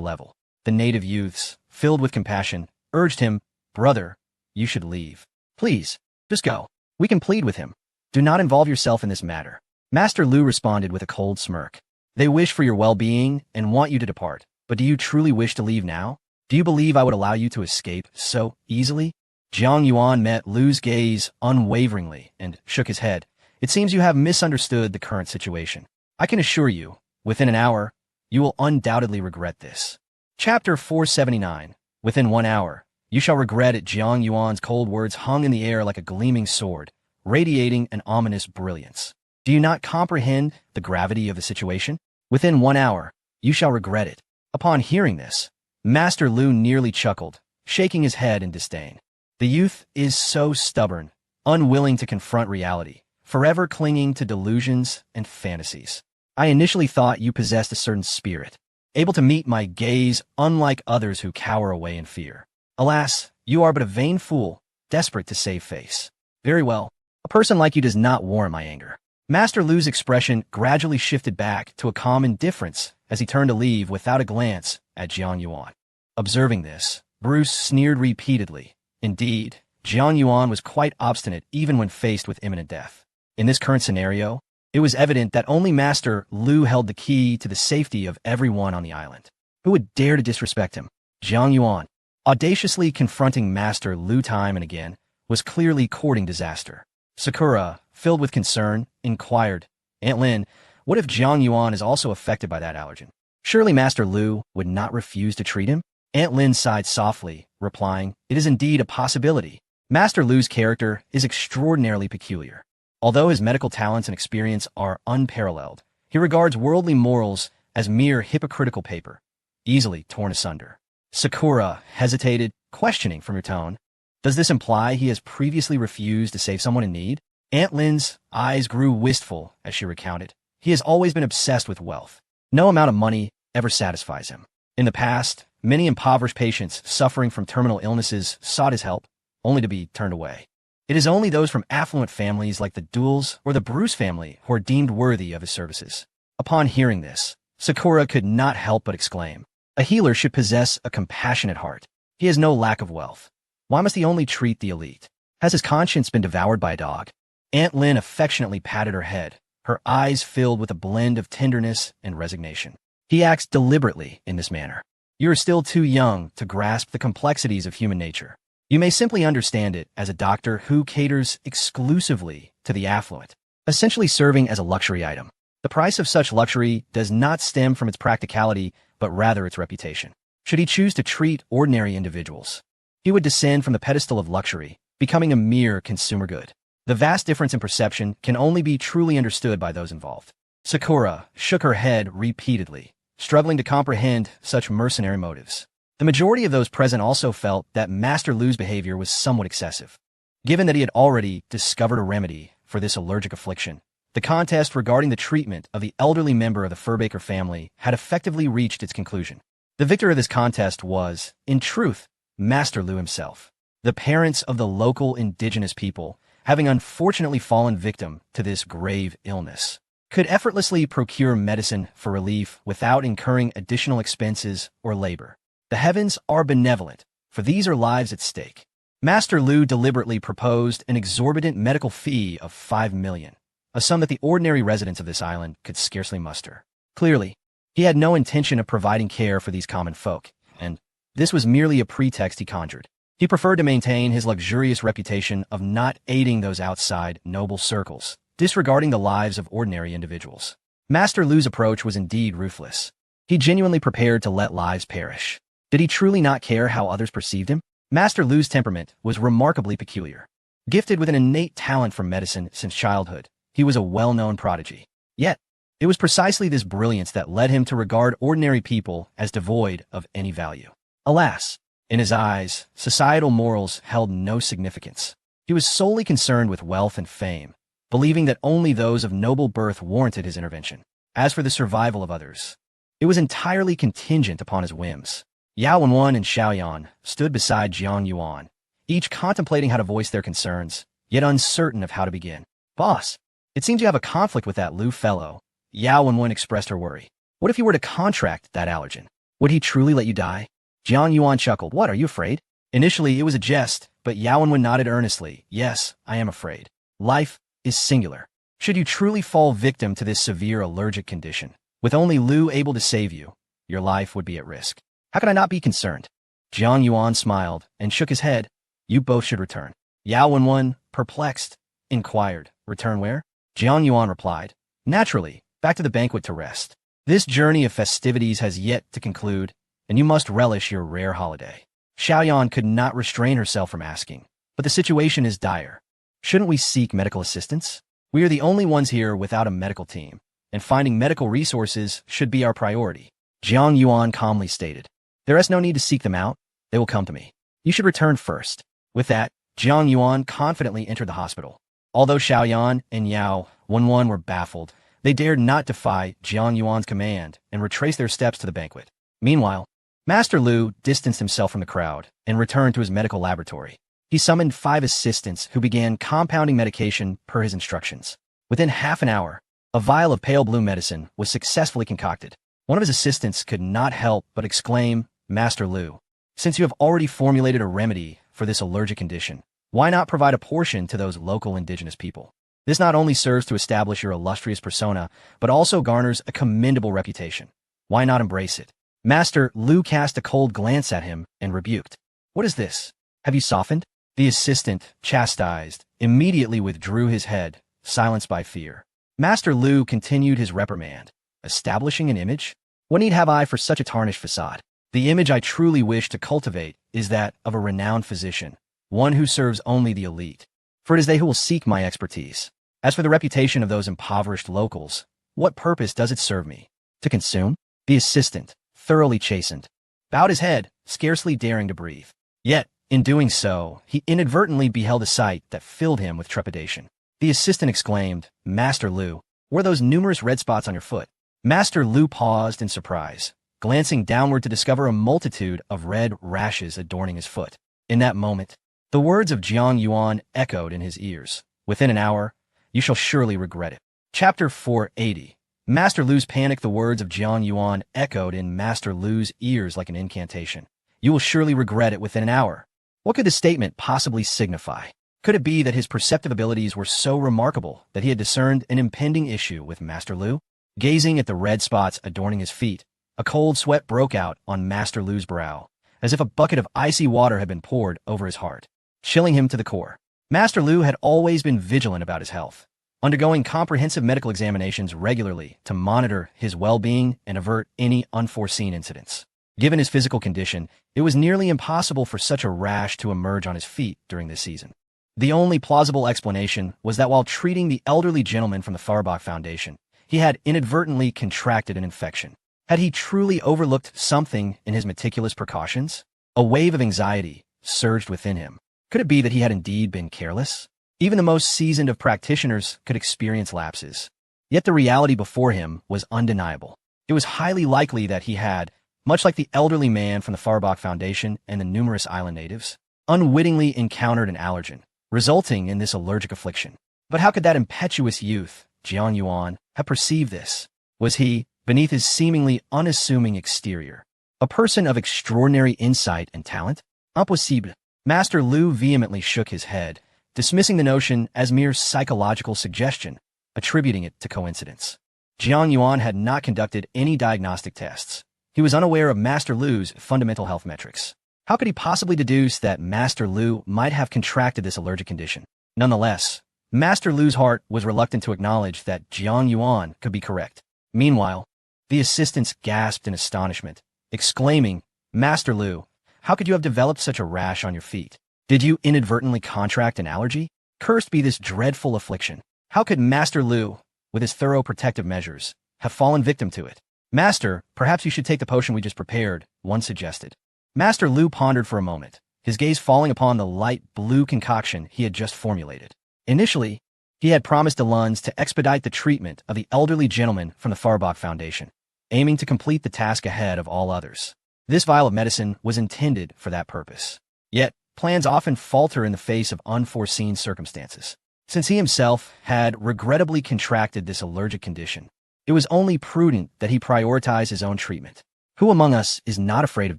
level. The native youths, filled with compassion, urged him, "Brother, you should leave. Please, just go. We can plead with him. Do not involve yourself in this matter." Master Lu responded with a cold smirk. They wish for your well-being and want you to depart. But do you truly wish to leave now? Do you believe I would allow you to escape so easily? Jiang Yuan met Lu's gaze unwaveringly and shook his head. It seems you have misunderstood the current situation. I can assure you, within an hour, you will undoubtedly regret this. Chapter 479. Within 1 hour, you shall regret it. Jiang Yuan's cold words hung in the air like a gleaming sword, radiating an ominous brilliance. Do you not comprehend the gravity of the situation? Within 1 hour, you shall regret it. Upon hearing this, Master Lu nearly chuckled, shaking his head in disdain. The youth is so stubborn, unwilling to confront reality, forever clinging to delusions and fantasies. I initially thought you possessed a certain spirit, able to meet my gaze unlike others who cower away in fear. Alas, you are but a vain fool, desperate to save face. Very well, a person like you does not warrant my anger. Master Lu's expression gradually shifted back to a calm indifference as he turned to leave without a glance at Jiang Yuan. Observing this, Bruce sneered repeatedly. Indeed, Jiang Yuan was quite obstinate even when faced with imminent death. In this current scenario, it was evident that only Master Lu held the key to the safety of everyone on the island. Who would dare to disrespect him? Jiang Yuan, audaciously confronting Master Lu time and again, was clearly courting disaster. Sakura, filled with concern, inquired, Aunt Lin, what if Jiang Yuan is also affected by that allergen? Surely Master Lu would not refuse to treat him? Aunt Lin sighed softly, replying, it is indeed a possibility. Master Lu's character is extraordinarily peculiar. Although his medical talents and experience are unparalleled, he regards worldly morals as mere hypocritical paper, easily torn asunder. Sakura hesitated, questioning from her tone. Does this imply he has previously refused to save someone in need? Aunt Lin's eyes grew wistful as she recounted. He has always been obsessed with wealth. No amount of money ever satisfies him. In the past, many impoverished patients suffering from terminal illnesses sought his help, only to be turned away. It is only those from affluent families like the Duels or the Bruce family who are deemed worthy of his services. Upon hearing this, Sakura could not help but exclaim, a healer should possess a compassionate heart. He has no lack of wealth. Why must he only treat the elite? Has his conscience been devoured by a dog? Aunt Lin affectionately patted her head, her eyes filled with a blend of tenderness and resignation. He acts deliberately in this manner. You are still too young to grasp the complexities of human nature. You may simply understand it as a doctor who caters exclusively to the affluent, essentially serving as a luxury item. The price of such luxury does not stem from its practicality, but rather its reputation. Should he choose to treat ordinary individuals, he would descend from the pedestal of luxury, becoming a mere consumer good. The vast difference in perception can only be truly understood by those involved. Sakura shook her head repeatedly, struggling to comprehend such mercenary motives. The majority of those present also felt that Master Lu's behavior was somewhat excessive. Given that he had already discovered a remedy for this allergic affliction, the contest regarding the treatment of the elderly member of the Furbaker family had effectively reached its conclusion. The victor of this contest was, in truth, Master Lu himself. The parents of the local indigenous people, having unfortunately fallen victim to this grave illness, could effortlessly procure medicine for relief without incurring additional expenses or labor. The heavens are benevolent, for these are lives at stake. Master Lu deliberately proposed an exorbitant medical fee of 5 million, a sum that the ordinary residents of this island could scarcely muster. Clearly, he had no intention of providing care for these common folk, and this was merely a pretext he conjured. He preferred to maintain his luxurious reputation of not aiding those outside noble circles, disregarding the lives of ordinary individuals. Master Lu's approach was indeed ruthless. He genuinely prepared to let lives perish. Did he truly not care how others perceived him? Master Lu's temperament was remarkably peculiar. Gifted with an innate talent for medicine since childhood, he was a well-known prodigy. Yet, it was precisely this brilliance that led him to regard ordinary people as devoid of any value. Alas, in his eyes, societal morals held no significance. He was solely concerned with wealth and fame, believing that only those of noble birth warranted his intervention. As for the survival of others, it was entirely contingent upon his whims. Yao Wenwen and Xiaoyan stood beside Jiang Yuan, each contemplating how to voice their concerns, yet uncertain of how to begin. Boss, it seems you have a conflict with that Lu fellow. Yao Wenwen expressed her worry. What if he were to contract that allergen? Would he truly let you die? Jiang Yuan chuckled. What, are you afraid? Initially, it was a jest, but Yao Wenwen nodded earnestly. Yes, I am afraid. Life is singular. Should you truly fall victim to this severe allergic condition, with only Lu able to save you, your life would be at risk. How could I not be concerned? Jiang Yuan smiled and shook his head. You both should return. Yao Wenwen, perplexed, inquired, return where? Jiang Yuan replied, naturally, back to the banquet to rest. This journey of festivities has yet to conclude, and you must relish your rare holiday. Xiaoyan could not restrain herself from asking, but the situation is dire. Shouldn't we seek medical assistance? We are the only ones here without a medical team, and finding medical resources should be our priority. Jiang Yuan calmly stated, there is no need to seek them out. They will come to me. You should return first. With that, Jiang Yuan confidently entered the hospital. Although Xiaoyan and Yao Wenwen were baffled, they dared not defy Jiang Yuan's command and retraced their steps to the banquet. Meanwhile, Master Lu distanced himself from the crowd and returned to his medical laboratory. He summoned 5 assistants who began compounding medication per his instructions. Within half an hour, a vial of pale blue medicine was successfully concocted. One of his assistants could not help but exclaim, Master Lu, since you have already formulated a remedy for this allergic condition, why not provide a portion to those local indigenous people? This not only serves to establish your illustrious persona, but also garners a commendable reputation. Why not embrace it? Master Lu cast a cold glance at him and rebuked. What is this? Have you softened? The assistant, chastised, immediately withdrew his head, silenced by fear. Master Lu continued his reprimand. Establishing an image? What need have I for such a tarnished facade? The image I truly wish to cultivate is that of a renowned physician, one who serves only the elite. For it is they who will seek my expertise. As for the reputation of those impoverished locals, what purpose does it serve me? To consume? The assistant, thoroughly chastened, bowed his head, scarcely daring to breathe. Yet, in doing so, he inadvertently beheld a sight that filled him with trepidation. The assistant exclaimed, Master Lu, what are those numerous red spots on your foot? Master Lu paused in surprise, glancing downward to discover a multitude of red rashes adorning his foot. In that moment, the words of Jiang Yuan echoed in his ears. Within an hour, you shall surely regret it. Chapter 480. Master Lu's panic. The words of Jiang Yuan echoed in Master Lu's ears like an incantation. You will surely regret it within an hour. What could the statement possibly signify? Could it be that his perceptive abilities were so remarkable that he had discerned an impending issue with Master Lu? Gazing at the red spots adorning his feet, a cold sweat broke out on Master Lu's brow, as if a bucket of icy water had been poured over his heart, chilling him to the core. Master Lu had always been vigilant about his health, undergoing comprehensive medical examinations regularly to monitor his well-being and avert any unforeseen incidents. Given his physical condition, it was nearly impossible for such a rash to emerge on his feet during this season. The only plausible explanation was that while treating the elderly gentleman from the Farbach Foundation, he had inadvertently contracted an infection. Had he truly overlooked something in his meticulous precautions? A wave of anxiety surged within him. Could it be that he had indeed been careless? Even the most seasoned of practitioners could experience lapses. Yet the reality before him was undeniable. It was highly likely that he had, much like the elderly man from the Farbach Foundation and the numerous island natives, unwittingly encountered an allergen, resulting in this allergic affliction. But how could that impetuous youth, Jiang Yuan, have perceived this? Was he, beneath his seemingly unassuming exterior, a person of extraordinary insight and talent? Impossible. Master Lu vehemently shook his head, dismissing the notion as mere psychological suggestion, attributing it to coincidence. Jiang Yuan had not conducted any diagnostic tests. He was unaware of Master Lu's fundamental health metrics. How could he possibly deduce that Master Lu might have contracted this allergic condition? Nonetheless, Master Lu's heart was reluctant to acknowledge that Jiang Yuan could be correct. Meanwhile, the assistants gasped in astonishment, exclaiming, Master Lu, how could you have developed such a rash on your feet? Did you inadvertently contract an allergy? Cursed be this dreadful affliction. How could Master Lu, with his thorough protective measures, have fallen victim to it? Master, perhaps you should take the potion we just prepared, one suggested. Master Lu pondered for a moment, his gaze falling upon the light blue concoction he had just formulated. Initially, he had promised Delunz to expedite the treatment of the elderly gentleman from the Farbach Foundation, aiming to complete the task ahead of all others. This vial of medicine was intended for that purpose. Yet, plans often falter in the face of unforeseen circumstances. Since he himself had regrettably contracted this allergic condition, it was only prudent that he prioritize his own treatment. Who among us is not afraid of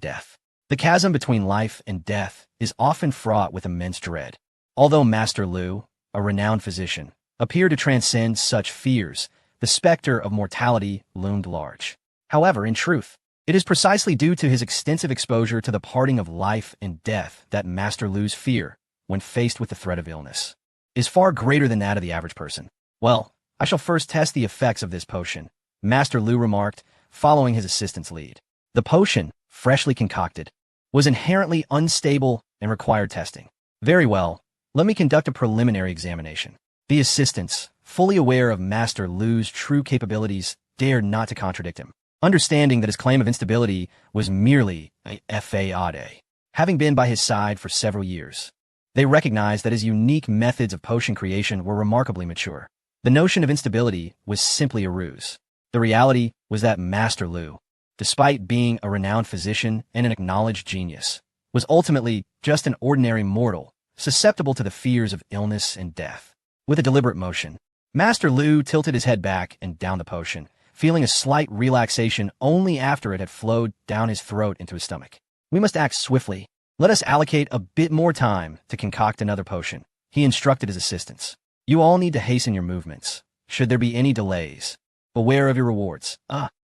death? The chasm between life and death is often fraught with immense dread. Although Master Lu, a renowned physician, appeared to transcend such fears. The specter of mortality loomed large. However, in truth, it is precisely due to his extensive exposure to the parting of life and death that Master Lu's fear, when faced with the threat of illness, is far greater than that of the average person. Well, I shall first test the effects of this potion, Master Lu remarked, following his assistant's lead. The potion, freshly concocted, was inherently unstable and required testing. Very well, let me conduct a preliminary examination. The assistants, fully aware of Master Lu's true capabilities, dared not to contradict him, understanding that his claim of instability was merely a fade. Having been by his side for several years, they recognized that his unique methods of potion creation were remarkably mature. The notion of instability was simply a ruse. The reality was that Master Lu, despite being a renowned physician and an acknowledged genius, was ultimately just an ordinary mortal, susceptible to the fears of illness and death. With a deliberate motion, Master Lu tilted his head back and down the potion, feeling a slight relaxation only after it had flowed down his throat into his stomach. We must act swiftly. Let us allocate a bit more time to concoct another potion, he instructed his assistants. You all need to hasten your movements. Should there be any delays, beware of your rewards.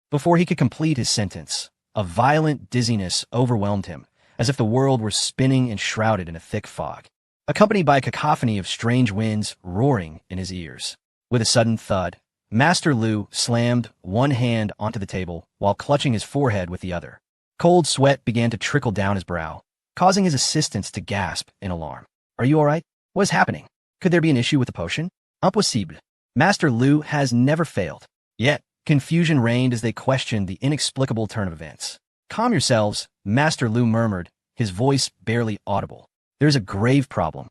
Before he could complete his sentence, a violent dizziness overwhelmed him, as if the world were spinning and shrouded in a thick fog, accompanied by a cacophony of strange winds roaring in his ears. With a sudden thud, Master Lu slammed one hand onto the table while clutching his forehead with the other. Cold sweat began to trickle down his brow, causing his assistants to gasp in alarm. Are you all right? What is happening? Could there be an issue with the potion? Impossible. Master Lu has never failed. Yet, confusion reigned as they questioned the inexplicable turn of events. Calm yourselves, Master Lu murmured, his voice barely audible. There's a grave problem.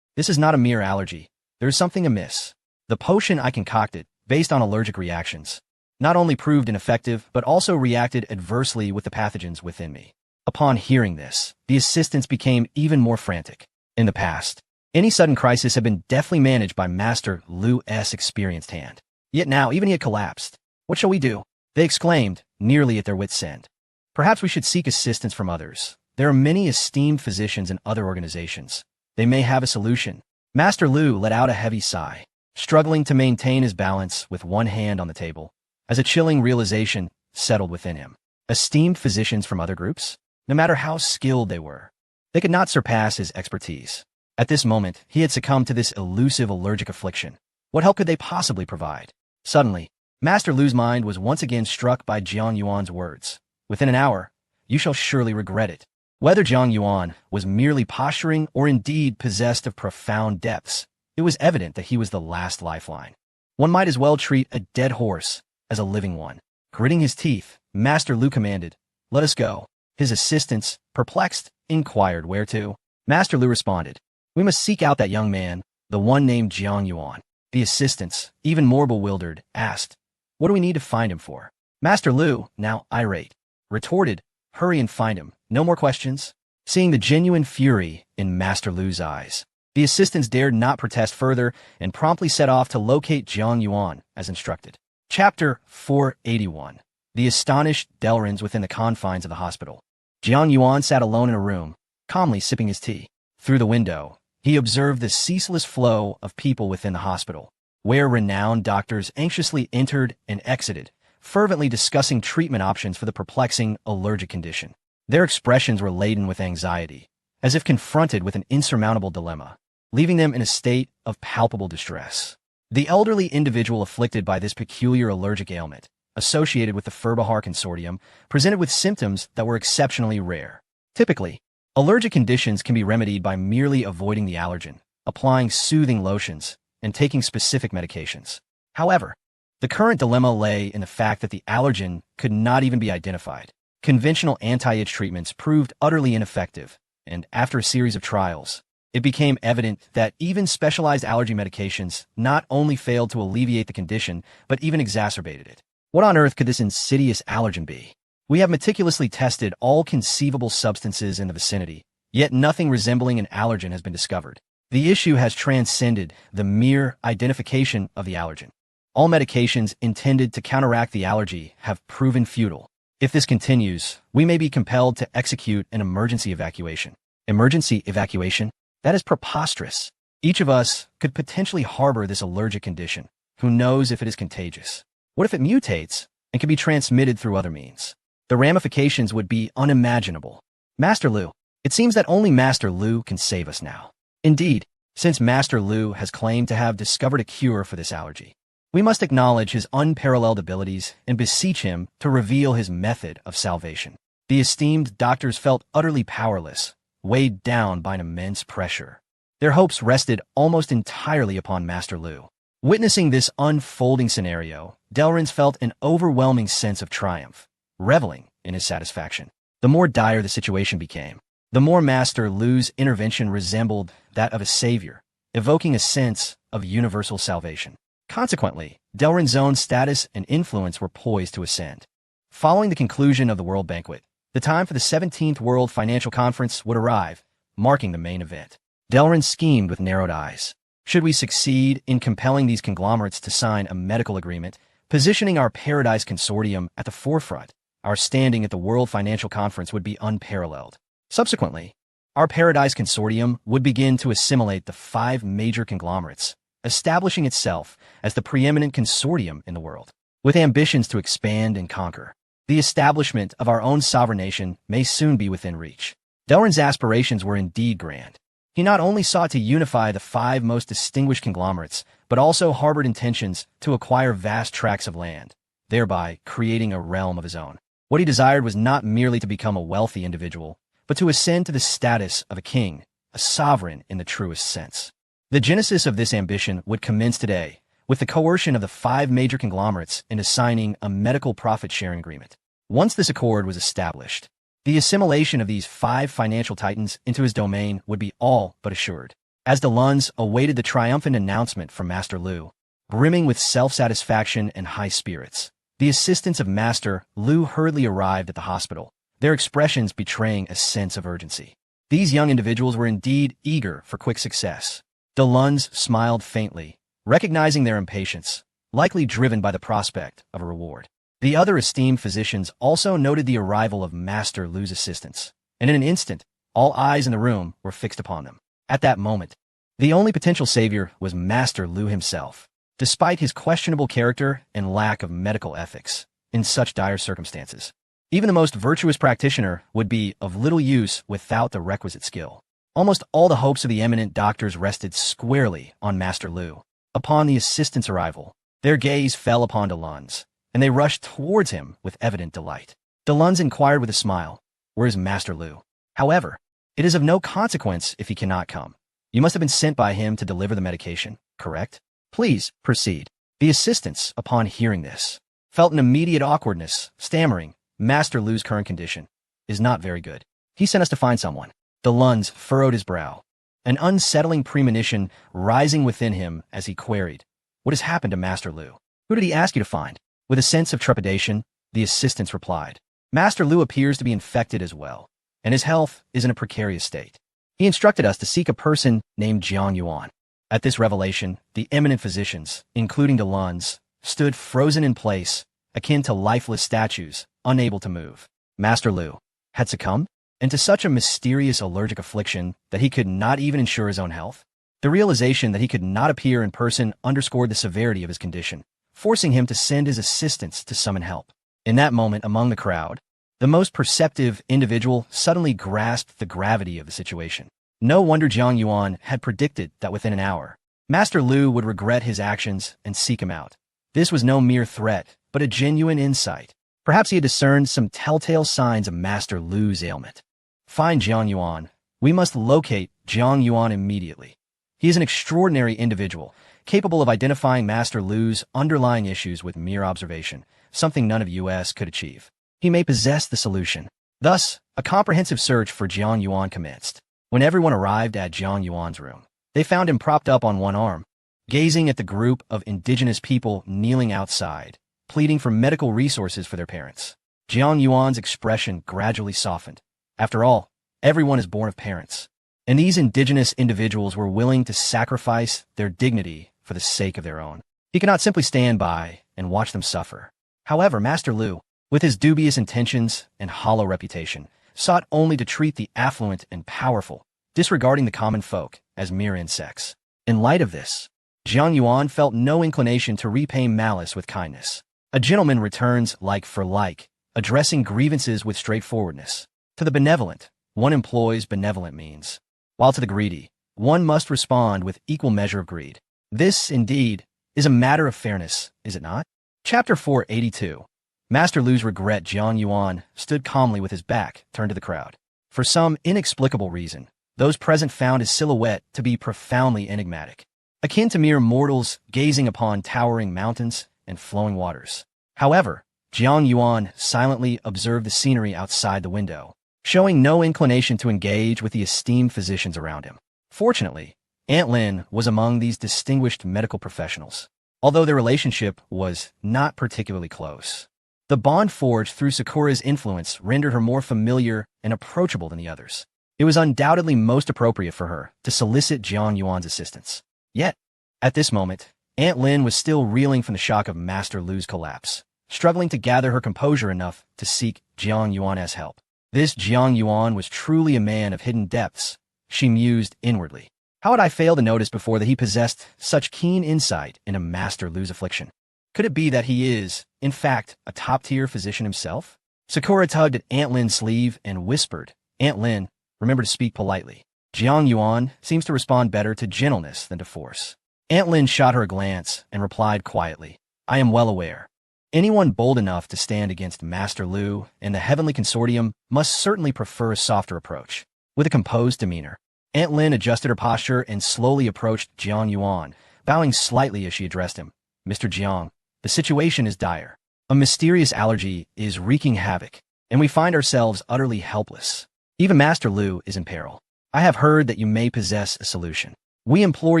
This is not a mere allergy. There's something amiss. The potion I concocted, based on allergic reactions, not only proved ineffective but also reacted adversely with the pathogens within me. Upon hearing this, the assistants became even more frantic. In the past, any sudden crisis had been deftly managed by Master Lu's experienced hand. Yet now, even he had collapsed. What shall we do? They exclaimed, nearly at their wits' end. Perhaps we should seek assistance from others. There are many esteemed physicians in other organizations. They may have a solution. Master Lu let out a heavy sigh, struggling to maintain his balance with one hand on the table, as a chilling realization settled within him. Esteemed physicians from other groups? No matter how skilled they were, they could not surpass his expertise. At this moment, he had succumbed to this elusive allergic affliction. What help could they possibly provide? Suddenly, Master Lu's mind was once again struck by Jiang Yuan's words. Within an hour, you shall surely regret it. Whether Jiang Yuan was merely posturing or indeed possessed of profound depths, it was evident that he was the last lifeline. One might as well treat a dead horse as a living one. Gritting his teeth, Master Lu commanded, "Let us go." His assistants, perplexed, inquired where to. Master Lu responded, "We must seek out that young man, the one named Jiang Yuan." The assistants, even more bewildered, asked, "What do we need to find him for?" Master Lu, now irate, retorted, "Hurry and find him. No more questions." Seeing the genuine fury in Master Lu's eyes, the assistants dared not protest further and promptly set off to locate Jiang Yuan as instructed. Chapter 481. The astonished Delrins within the confines of the hospital. Jiang Yuan sat alone in a room, calmly sipping his tea. Through the window, he observed the ceaseless flow of people within the hospital, where renowned doctors anxiously entered and exited, fervently discussing treatment options for the perplexing allergic condition. Their expressions were laden with anxiety, as if confronted with an insurmountable dilemma, leaving them in a state of palpable distress. The elderly individual afflicted by this peculiar allergic ailment, associated with the Furbahar Consortium, presented with symptoms that were exceptionally rare. Typically, allergic conditions can be remedied by merely avoiding the allergen, applying soothing lotions, and taking specific medications. However, the current dilemma lay in the fact that the allergen could not even be identified. Conventional anti-itch treatments proved utterly ineffective, and after a series of trials, it became evident that even specialized allergy medications not only failed to alleviate the condition, but even exacerbated it. What on earth could this insidious allergen be? We have meticulously tested all conceivable substances in the vicinity, yet nothing resembling an allergen has been discovered. The issue has transcended the mere identification of the allergen. All medications intended to counteract the allergy have proven futile. If this continues, we may be compelled to execute an emergency evacuation. Emergency evacuation? That is preposterous. Each of us could potentially harbor this allergic condition. Who knows if it is contagious? What if it mutates and can be transmitted through other means? The ramifications would be unimaginable. Master Lu. It seems that only Master Lu can save us now. Indeed, since Master Lu has claimed to have discovered a cure for this allergy, we must acknowledge his unparalleled abilities and beseech him to reveal his method of salvation. The esteemed doctors felt utterly powerless, weighed down by an immense pressure. Their hopes rested almost entirely upon Master Lu. Witnessing this unfolding scenario, Delrins felt an overwhelming sense of triumph, reveling in his satisfaction. The more dire the situation became, the more Master Lu's intervention resembled that of a savior, evoking a sense of universal salvation. Consequently, Delrin's own status and influence were poised to ascend. Following the conclusion of the World Banquet, the time for the 17th World Financial Conference would arrive, marking the main event. Delrin schemed with narrowed eyes. Should we succeed in compelling these conglomerates to sign a medical agreement, positioning our Paradise Consortium at the forefront, our standing at the World Financial Conference would be unparalleled. Subsequently, our Paradise Consortium would begin to assimilate the 5 major conglomerates, establishing itself as the preeminent consortium in the world. With ambitions to expand and conquer, the establishment of our own sovereign nation may soon be within reach. Delrin's aspirations were indeed grand. He not only sought to unify the 5 most distinguished conglomerates, but also harbored intentions to acquire vast tracts of land, thereby creating a realm of his own. What he desired was not merely to become a wealthy individual, but to ascend to the status of a king, a sovereign in the truest sense. The genesis of this ambition would commence today, with the coercion of the 5 major conglomerates into signing a medical profit-sharing agreement. Once this accord was established, the assimilation of these 5 financial titans into his domain would be all but assured. As the Luns awaited the triumphant announcement from Master Lu, brimming with self-satisfaction and high spirits, the assistants of Master Lu hurriedly arrived at the hospital, their expressions betraying a sense of urgency. These young individuals were indeed eager for quick success. The Luns smiled faintly, recognizing their impatience, likely driven by the prospect of a reward. The other esteemed physicians also noted the arrival of Master Lu's assistants, and in an instant, all eyes in the room were fixed upon them. At that moment, the only potential savior was Master Lu himself. Despite his questionable character and lack of medical ethics, in such dire circumstances, even the most virtuous practitioner would be of little use without the requisite skill. Almost all the hopes of the eminent doctors rested squarely on Master Lu. Upon the assistant's arrival, their gaze fell upon De Luns, and they rushed towards him with evident delight. De Luns inquired with a smile, "Where is Master Lu?" "However, it is of no consequence if he cannot come. You must have been sent by him to deliver the medication, correct? Please, proceed." The assistants, upon hearing this, felt an immediate awkwardness, stammering, "Master Lu's current condition is not very good. He sent us to find someone." De Luns furrowed his brow, an unsettling premonition rising within him as he queried, "What has happened to Master Lu? Who did he ask you to find?" With a sense of trepidation, the assistants replied, "Master Lu appears to be infected as well, and his health is in a precarious state. He instructed us to seek a person named Jiang Yuan." At this revelation, the eminent physicians, including De Luns, stood frozen in place, akin to lifeless statues, unable to move. Master Lu had succumbed? And to such a mysterious allergic affliction that he could not even ensure his own health? The realization that he could not appear in person underscored the severity of his condition, forcing him to send his assistants to summon help. In that moment, among the crowd, the most perceptive individual suddenly grasped the gravity of the situation. No wonder Jiang Yuan had predicted that within an hour, Master Lu would regret his actions and seek him out. This was no mere threat, but a genuine insight. Perhaps he had discerned some telltale signs of Master Lu's ailment. "Find Jiang Yuan. We must locate Jiang Yuan immediately. He is an extraordinary individual, capable of identifying Master Lu's underlying issues with mere observation, something none of US could achieve. He may possess the solution." Thus, a comprehensive search for Jiang Yuan commenced. When everyone arrived at Jiang Yuan's room, they found him propped up on one arm, gazing at the group of indigenous people kneeling outside, pleading for medical resources for their parents. Jiang Yuan's expression gradually softened. After all, everyone is born of parents, and these indigenous individuals were willing to sacrifice their dignity for the sake of their own. He could not simply stand by and watch them suffer. However, Master Lu, with his dubious intentions and hollow reputation, sought only to treat the affluent and powerful, disregarding the common folk as mere insects. In light of this, Jiang Yuan felt no inclination to repay malice with kindness. A gentleman returns like for like, addressing grievances with straightforwardness. To the benevolent, one employs benevolent means, while to the greedy, one must respond with equal measure of greed. This, indeed, is a matter of fairness, is it not? Chapter 482. Master Lu's regret. Jiang Yuan stood calmly with his back turned to the crowd. For some inexplicable reason, those present found his silhouette to be profoundly enigmatic, akin to mere mortals gazing upon towering mountains and flowing waters. However, Jiang Yuan silently observed the scenery outside the window, showing no inclination to engage with the esteemed physicians around him. Fortunately, Aunt Lin was among these distinguished medical professionals, although their relationship was not particularly close. The bond forged through Sakura's influence rendered her more familiar and approachable than the others. It was undoubtedly most appropriate for her to solicit Jiang Yuan's assistance. Yet, at this moment, Aunt Lin was still reeling from the shock of Master Lu's collapse, struggling to gather her composure enough to seek Jiang Yuan's help. This Jiang Yuan was truly a man of hidden depths, she mused inwardly. How had I failed to notice before that he possessed such keen insight into Master Lu's affliction? Could it be that he is, in fact, a top-tier physician himself? Sakura tugged at Aunt Lin's sleeve and whispered, Aunt Lin, remember to speak politely. Jiang Yuan seems to respond better to gentleness than to force. Aunt Lin shot her a glance and replied quietly, I am well aware. Anyone bold enough to stand against Master Lu and the Heavenly Consortium must certainly prefer a softer approach. With a composed demeanor, Aunt Lin adjusted her posture and slowly approached Jiang Yuan, bowing slightly as she addressed him. Mr. Jiang, the situation is dire. A mysterious allergy is wreaking havoc, and we find ourselves utterly helpless. Even Master Lu is in peril. I have heard that you may possess a solution. We implore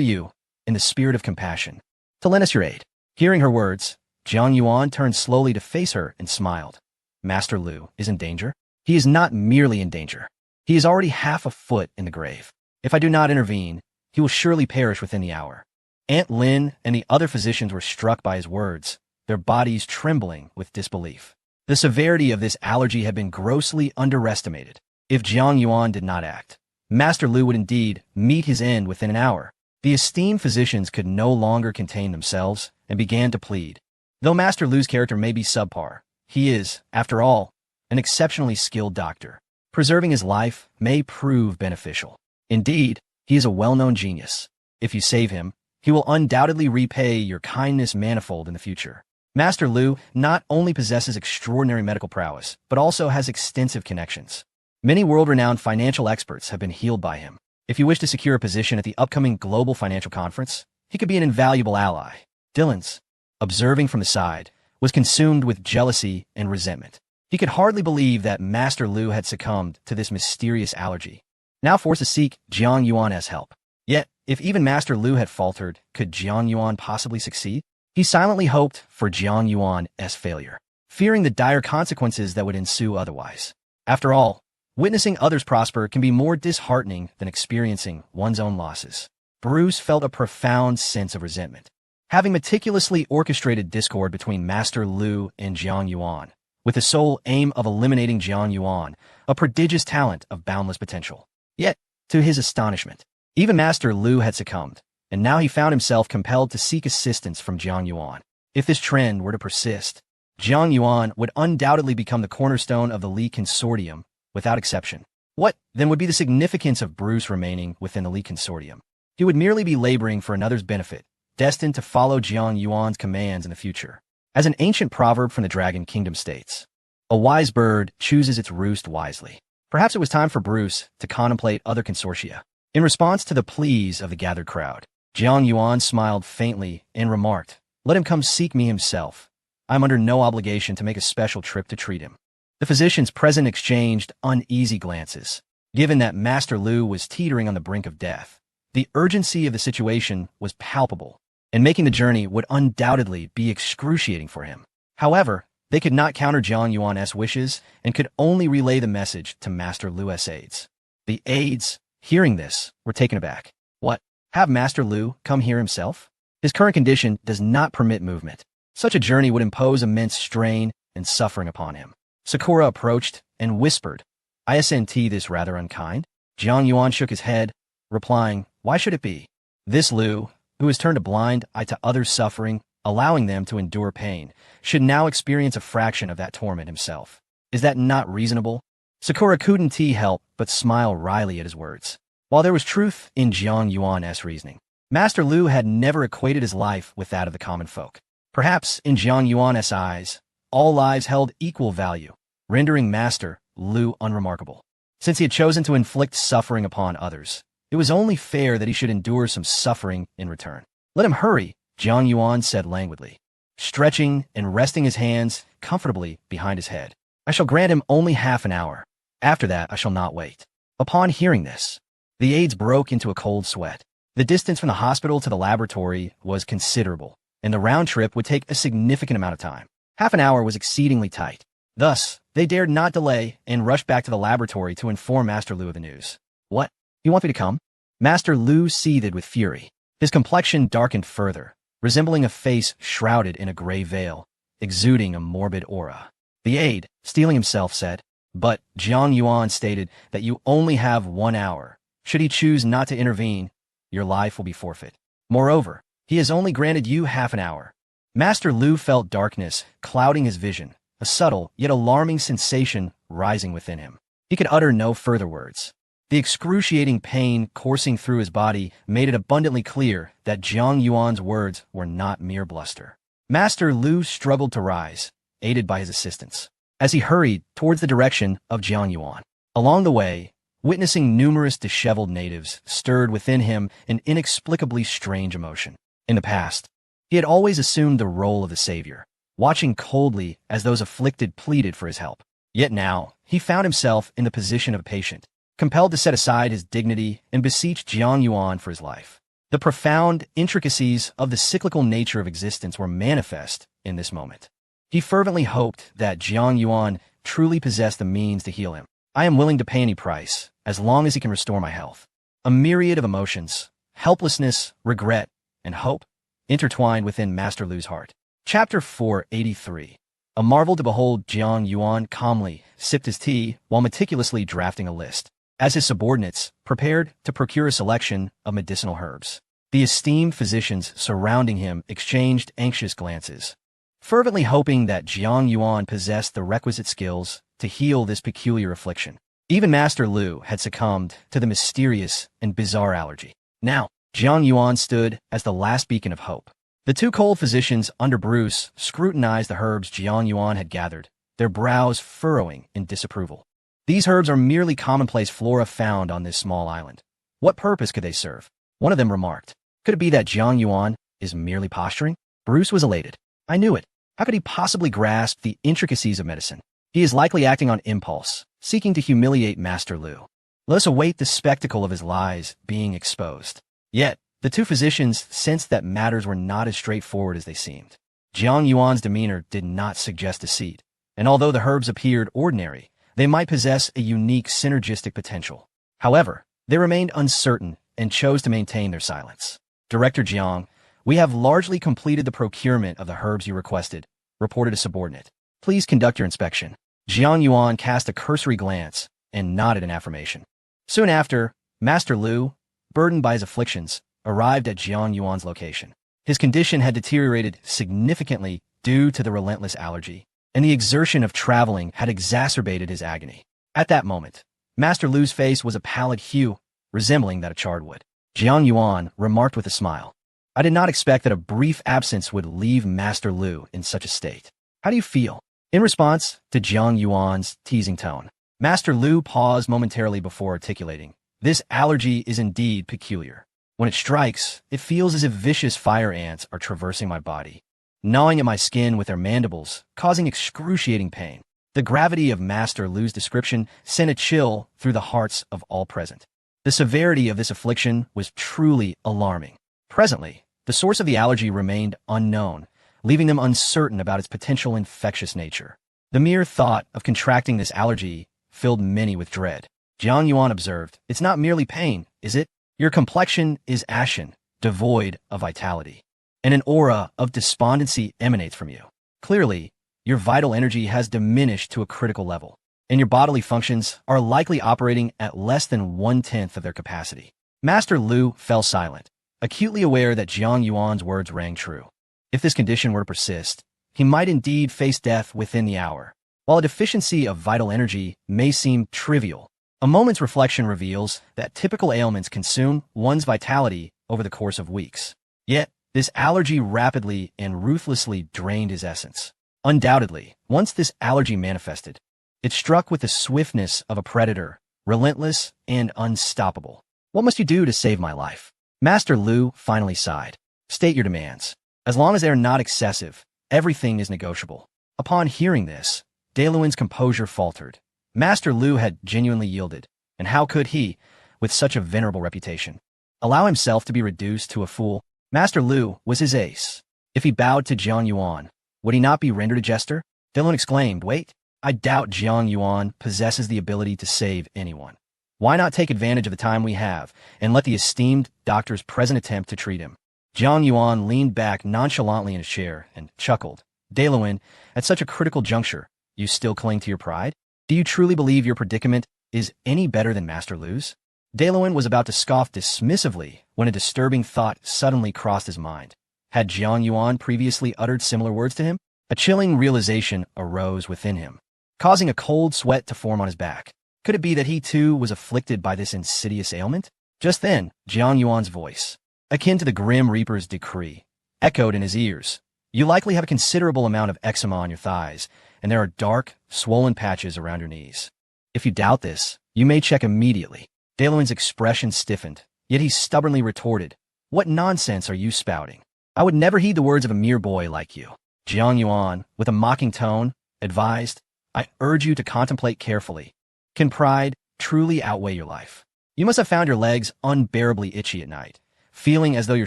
you, in the spirit of compassion, to lend us your aid. Hearing her words, Jiang Yuan turned slowly to face her and smiled. Master Lu is in danger? He is not merely in danger. He is already half a foot in the grave. If I do not intervene, he will surely perish within the hour. Aunt Lin and the other physicians were struck by his words, their bodies trembling with disbelief. The severity of this allergy had been grossly underestimated. If Jiang Yuan did not act, Master Lu would indeed meet his end within an hour. The esteemed physicians could no longer contain themselves and began to plead. Though Master Lu's character may be subpar, he is, after all, an exceptionally skilled doctor. Preserving his life may prove beneficial. Indeed, he is a well-known genius. If you save him, he will undoubtedly repay your kindness manifold in the future. Master Lu not only possesses extraordinary medical prowess, but also has extensive connections. Many world-renowned financial experts have been healed by him. If you wish to secure a position at the upcoming Global Financial Conference, he could be an invaluable ally. Dillons, observing from the side, was consumed with jealousy and resentment. He could hardly believe that Master Lu had succumbed to this mysterious allergy, now forced to seek Jiang Yuan's help. Yet, if even Master Lu had faltered, could Jiang Yuan possibly succeed? He silently hoped for Jiang Yuan's failure, fearing the dire consequences that would ensue otherwise. After all, witnessing others prosper can be more disheartening than experiencing one's own losses. Bruce felt a profound sense of resentment. Having meticulously orchestrated discord between Master Lu and Jiang Yuan, with the sole aim of eliminating Jiang Yuan, a prodigious talent of boundless potential. Yet, to his astonishment, even Master Lu had succumbed, and now he found himself compelled to seek assistance from Jiang Yuan. If this trend were to persist, Jiang Yuan would undoubtedly become the cornerstone of the Li Consortium, without exception. What, then, would be the significance of Bruce remaining within the Li Consortium? He would merely be laboring for another's benefit, destined to follow Jiang Yuan's commands in the future. As an ancient proverb from the Dragon Kingdom states, a wise bird chooses its roost wisely. Perhaps it was time for Bruce to contemplate other consortia. In response to the pleas of the gathered crowd, Jiang Yuan smiled faintly and remarked, let him come seek me himself. I am under no obligation to make a special trip to treat him. The physicians present exchanged uneasy glances. Given that Master Lu was teetering on the brink of death, the urgency of the situation was palpable, and making the journey would undoubtedly be excruciating for him. However, they could not counter Jiang Yuan's wishes and could only relay the message to Master Lu's aides. The aides, hearing this, were taken aback. What? Have Master Lu come here himself? His current condition does not permit movement. Such a journey would impose immense strain and suffering upon him. Sakura approached and whispered, Isn't this rather unkind? Jiang Yuan shook his head, replying, Why should it be? This Lu, who has turned a blind eye to others' suffering, allowing them to endure pain, should now experience a fraction of that torment himself. Is that not reasonable? Sakura couldn't help but smile wryly at his words. While there was truth in Jiang Yuan's reasoning, Master Lu had never equated his life with that of the common folk. Perhaps in Jiang Yuan's eyes, all lives held equal value, rendering Master Lu unremarkable. Since he had chosen to inflict suffering upon others, it was only fair that he should endure some suffering in return. Let him hurry, Jiang Yuan said languidly, stretching and resting his hands comfortably behind his head. I shall grant him only half an hour. After that, I shall not wait. Upon hearing this, the aides broke into a cold sweat. The distance from the hospital to the laboratory was considerable, and the round trip would take a significant amount of time. Half an hour was exceedingly tight. Thus, they dared not delay and rushed back to the laboratory to inform Master Lu of the news. What? You want me to come? Master Lu seethed with fury. His complexion darkened further, resembling a face shrouded in a gray veil, exuding a morbid aura. The aide, steeling himself, said, but Jiang Yuan stated that you only have 1 hour. Should he choose not to intervene, your life will be forfeit. Moreover, he has only granted you half an hour. Master Lu felt darkness clouding his vision, a subtle yet alarming sensation rising within him. He could utter no further words. The excruciating pain coursing through his body made it abundantly clear that Jiang Yuan's words were not mere bluster. Master Lu struggled to rise, aided by his assistants, as he hurried towards the direction of Jiang Yuan. Along the way, witnessing numerous disheveled natives stirred within him an inexplicably strange emotion. In the past, he had always assumed the role of the savior, watching coldly as those afflicted pleaded for his help. Yet now, he found himself in the position of a patient, compelled to set aside his dignity and beseech Jiang Yuan for his life. The profound intricacies of the cyclical nature of existence were manifest in this moment. He fervently hoped that Jiang Yuan truly possessed the means to heal him. I am willing to pay any price, as long as he can restore my health. A myriad of emotions, helplessness, regret, and hope, intertwined within Master Lu's heart. Chapter 483. A marvel to behold, Jiang Yuan calmly sipped his tea while meticulously drafting a list, as his subordinates prepared to procure a selection of medicinal herbs. The esteemed physicians surrounding him exchanged anxious glances, fervently hoping that Jiang Yuan possessed the requisite skills to heal this peculiar affliction. Even Master Lu had succumbed to the mysterious and bizarre allergy. Now, Jiang Yuan stood as the last beacon of hope. The two cold physicians under Bruce scrutinized the herbs Jiang Yuan had gathered, their brows furrowing in disapproval. These herbs are merely commonplace flora found on this small island. What purpose could they serve? One of them remarked. Could it be that Jiang Yuan is merely posturing? Bruce was elated. I knew it. How could he possibly grasp the intricacies of medicine? He is likely acting on impulse, seeking to humiliate Master Lu. Let us await the spectacle of his lies being exposed. Yet, the two physicians sensed that matters were not as straightforward as they seemed. Jiang Yuan's demeanor did not suggest deceit, and although the herbs appeared ordinary, they might possess a unique synergistic potential. However, they remained uncertain and chose to maintain their silence. Director Jiang, we have largely completed the procurement of the herbs you requested, reported a subordinate. Please conduct your inspection. Jiang Yuan cast a cursory glance and nodded in affirmation. Soon after, Master Lu, burdened by his afflictions, arrived at Jiang Yuan's location. His condition had deteriorated significantly due to the relentless allergy, and the exertion of traveling had exacerbated his agony. At that moment, Master Lu's face was a pallid hue, resembling that of charred wood. Jiang Yuan remarked with a smile, I did not expect that a brief absence would leave Master Lu in such a state. How do you feel? In response to Jiang Yuan's teasing tone, Master Lu paused momentarily before articulating, this allergy is indeed peculiar. When it strikes, it feels as if vicious fire ants are traversing my body, gnawing at my skin with their mandibles, causing excruciating pain. The gravity of Master Lu's description sent a chill through the hearts of all present. The severity of this affliction was truly alarming. Presently, the source of the allergy remained unknown, leaving them uncertain about its potential infectious nature. The mere thought of contracting this allergy filled many with dread. Jiang Yuan observed, it's not merely pain, is it? Your complexion is ashen, devoid of vitality, and an aura of despondency emanates from you. Clearly, your vital energy has diminished to a critical level, and your bodily functions are likely operating at less than 1/10 of their capacity. Master Lu fell silent, acutely aware that Jiang Yuan's words rang true. If this condition were to persist, he might indeed face death within the hour. While a deficiency of vital energy may seem trivial, a moment's reflection reveals that typical ailments consume one's vitality over the course of weeks. Yet, this allergy rapidly and ruthlessly drained his essence. Undoubtedly, once this allergy manifested, it struck with the swiftness of a predator, relentless and unstoppable. What must you do to save my life? Master Lu finally sighed. State your demands. As long as they are not excessive, everything is negotiable. Upon hearing this, Daluan's composure faltered. Master Lu had genuinely yielded, and how could he, with such a venerable reputation, allow himself to be reduced to a fool? Master Lu was his ace. If he bowed to Jiang Yuan, would he not be rendered a jester? Daluan exclaimed, wait, I doubt Jiang Yuan possesses the ability to save anyone. Why not take advantage of the time we have and let the esteemed doctor's present attempt to treat him? Jiang Yuan leaned back nonchalantly in his chair and chuckled. Daluan, at such a critical juncture, you still cling to your pride? Do you truly believe your predicament is any better than Master Lu's? Daluan was about to scoff dismissively when a disturbing thought suddenly crossed his mind. Had Jiang Yuan previously uttered similar words to him? A chilling realization arose within him, causing a cold sweat to form on his back. Could it be that he too was afflicted by this insidious ailment? Just then, Jiang Yuan's voice, akin to the Grim Reaper's decree, echoed in his ears. You likely have a considerable amount of eczema on your thighs, and there are dark, swollen patches around your knees. If you doubt this, you may check immediately. Daluan's expression stiffened, yet he stubbornly retorted, what nonsense are you spouting? I would never heed the words of a mere boy like you. Jiang Yuan, with a mocking tone, advised, I urge you to contemplate carefully. Can pride truly outweigh your life? You must have found your legs unbearably itchy at night, feeling as though your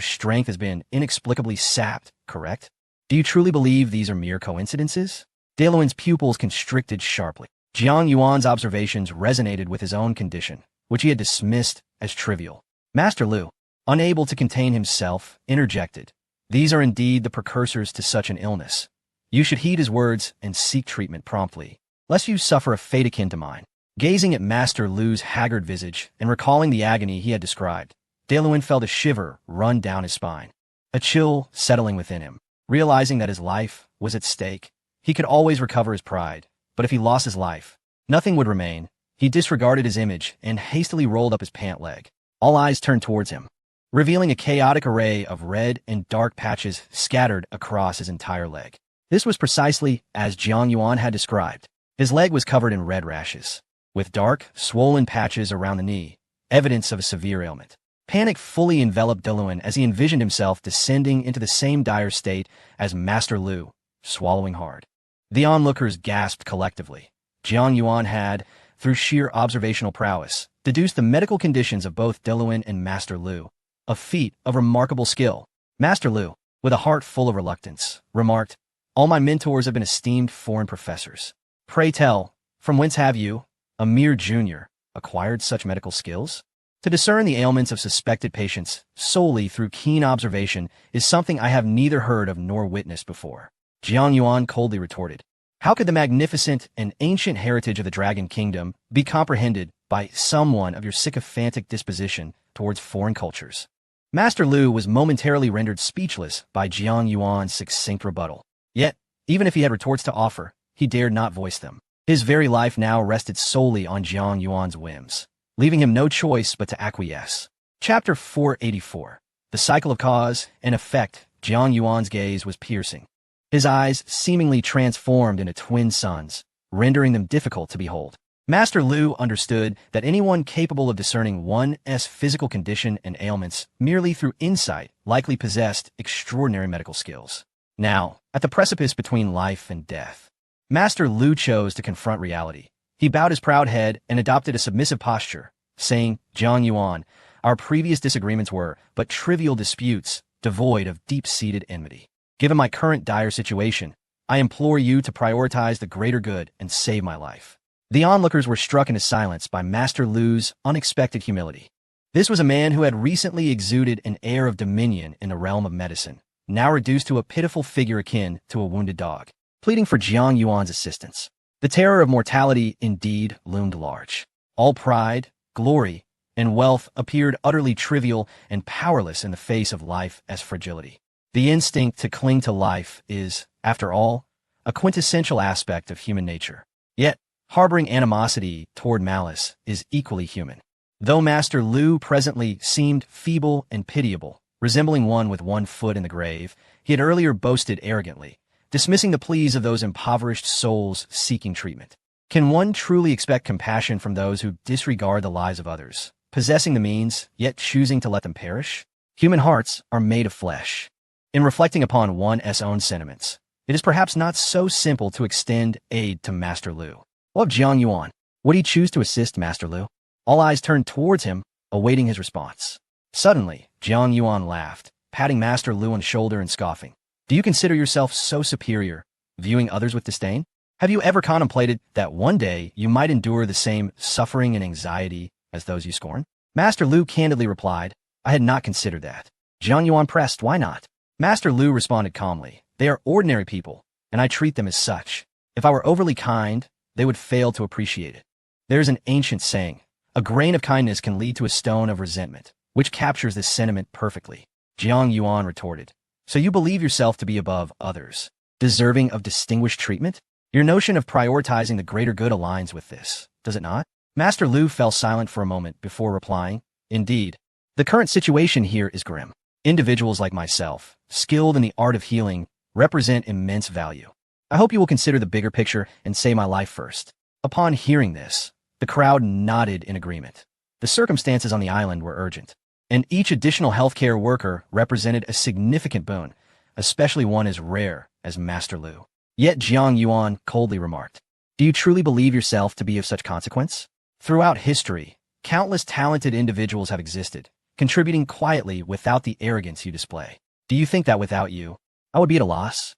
strength has been inexplicably sapped, correct? Do you truly believe these are mere coincidences? Daluan's pupils constricted sharply. Jiang Yuan's observations resonated with his own condition, which he had dismissed as trivial. Master Lu, unable to contain himself, interjected. These are indeed the precursors to such an illness. You should heed his words and seek treatment promptly, lest you suffer a fate akin to mine. Gazing at Master Lu's haggard visage and recalling the agony he had described, Daluan felt a shiver run down his spine, a chill settling within him. Realizing that his life was at stake, he could always recover his pride, but if he lost his life, nothing would remain. He disregarded his image and hastily rolled up his pant leg. All eyes turned towards him, revealing a chaotic array of red and dark patches scattered across his entire leg. This was precisely as Jiang Yuan had described. His leg was covered in red rashes, with dark, swollen patches around the knee, evidence of a severe ailment. Panic fully enveloped Daluan as he envisioned himself descending into the same dire state as Master Lu, swallowing hard. The onlookers gasped collectively. Jiang Yuan had, through sheer observational prowess, deduced the medical conditions of both Daluan and Master Lu, a feat of remarkable skill. Master Lu, with a heart full of reluctance, remarked, all my mentors have been esteemed foreign professors. Pray tell, from whence have you, a mere junior, acquired such medical skills? To discern the ailments of suspected patients solely through keen observation is something I have neither heard of nor witnessed before. Jiang Yuan coldly retorted. How could the magnificent and ancient heritage of the Dragon Kingdom be comprehended by someone of your sycophantic disposition towards foreign cultures? Master Lu was momentarily rendered speechless by Jiang Yuan's succinct rebuttal. Yet, even if he had retorts to offer, he dared not voice them. His very life now rested solely on Jiang Yuan's whims, leaving him no choice but to acquiesce. Chapter 484. The Cycle of Cause and Effect. Jiang Yuan's gaze was piercing, his eyes seemingly transformed into twin suns, rendering them difficult to behold. Master Lu understood that anyone capable of discerning one's physical condition and ailments merely through insight likely possessed extraordinary medical skills. Now, at the precipice between life and death, Master Lu chose to confront reality. He bowed his proud head and adopted a submissive posture, saying, Jiang Yuan, our previous disagreements were but trivial disputes, devoid of deep-seated enmity. Given my current dire situation, I implore you to prioritize the greater good and save my life. The onlookers were struck into silence by Master Lu's unexpected humility. This was a man who had recently exuded an air of dominion in the realm of medicine, now reduced to a pitiful figure akin to a wounded dog, pleading for Jiang Yuan's assistance. The terror of mortality indeed loomed large. All pride, glory, and wealth appeared utterly trivial and powerless in the face of life as fragility. The instinct to cling to life is, after all, a quintessential aspect of human nature. Yet, harboring animosity toward malice is equally human. Though Master Lu presently seemed feeble and pitiable, resembling one with one foot in the grave, he had earlier boasted arrogantly, dismissing the pleas of those impoverished souls seeking treatment. Can one truly expect compassion from those who disregard the lives of others, possessing the means, yet choosing to let them perish? Human hearts are made of flesh. In reflecting upon one's own sentiments, it is perhaps not so simple to extend aid to Master Lu. What of Jiang Yuan? Would he choose to assist Master Lu? All eyes turned towards him, awaiting his response. Suddenly, Jiang Yuan laughed, patting Master Lu on the shoulder and scoffing. Do you consider yourself so superior, viewing others with disdain? Have you ever contemplated that one day you might endure the same suffering and anxiety as those you scorn? Master Lu candidly replied, I had not considered that. Jiang Yuan pressed, why not? Master Lu responded calmly, they are ordinary people, and I treat them as such. If I were overly kind, they would fail to appreciate it. There is an ancient saying, a grain of kindness can lead to a stone of resentment, which captures this sentiment perfectly. Jiang Yuan retorted, so you believe yourself to be above others, deserving of distinguished treatment? Your notion of prioritizing the greater good aligns with this, does it not? Master Lu fell silent for a moment before replying, indeed, the current situation here is grim. Individuals like myself, skilled in the art of healing, represent immense value. I hope you will consider the bigger picture and save my life first. Upon hearing this, the crowd nodded in agreement. The circumstances on the island were urgent, and each additional healthcare worker represented a significant boon, especially one as rare as Master Lu. Yet Jiang Yuan coldly remarked, do you truly believe yourself to be of such consequence? Throughout history, countless talented individuals have existed, contributing quietly without the arrogance you display. Do you think that without you, I would be at a loss?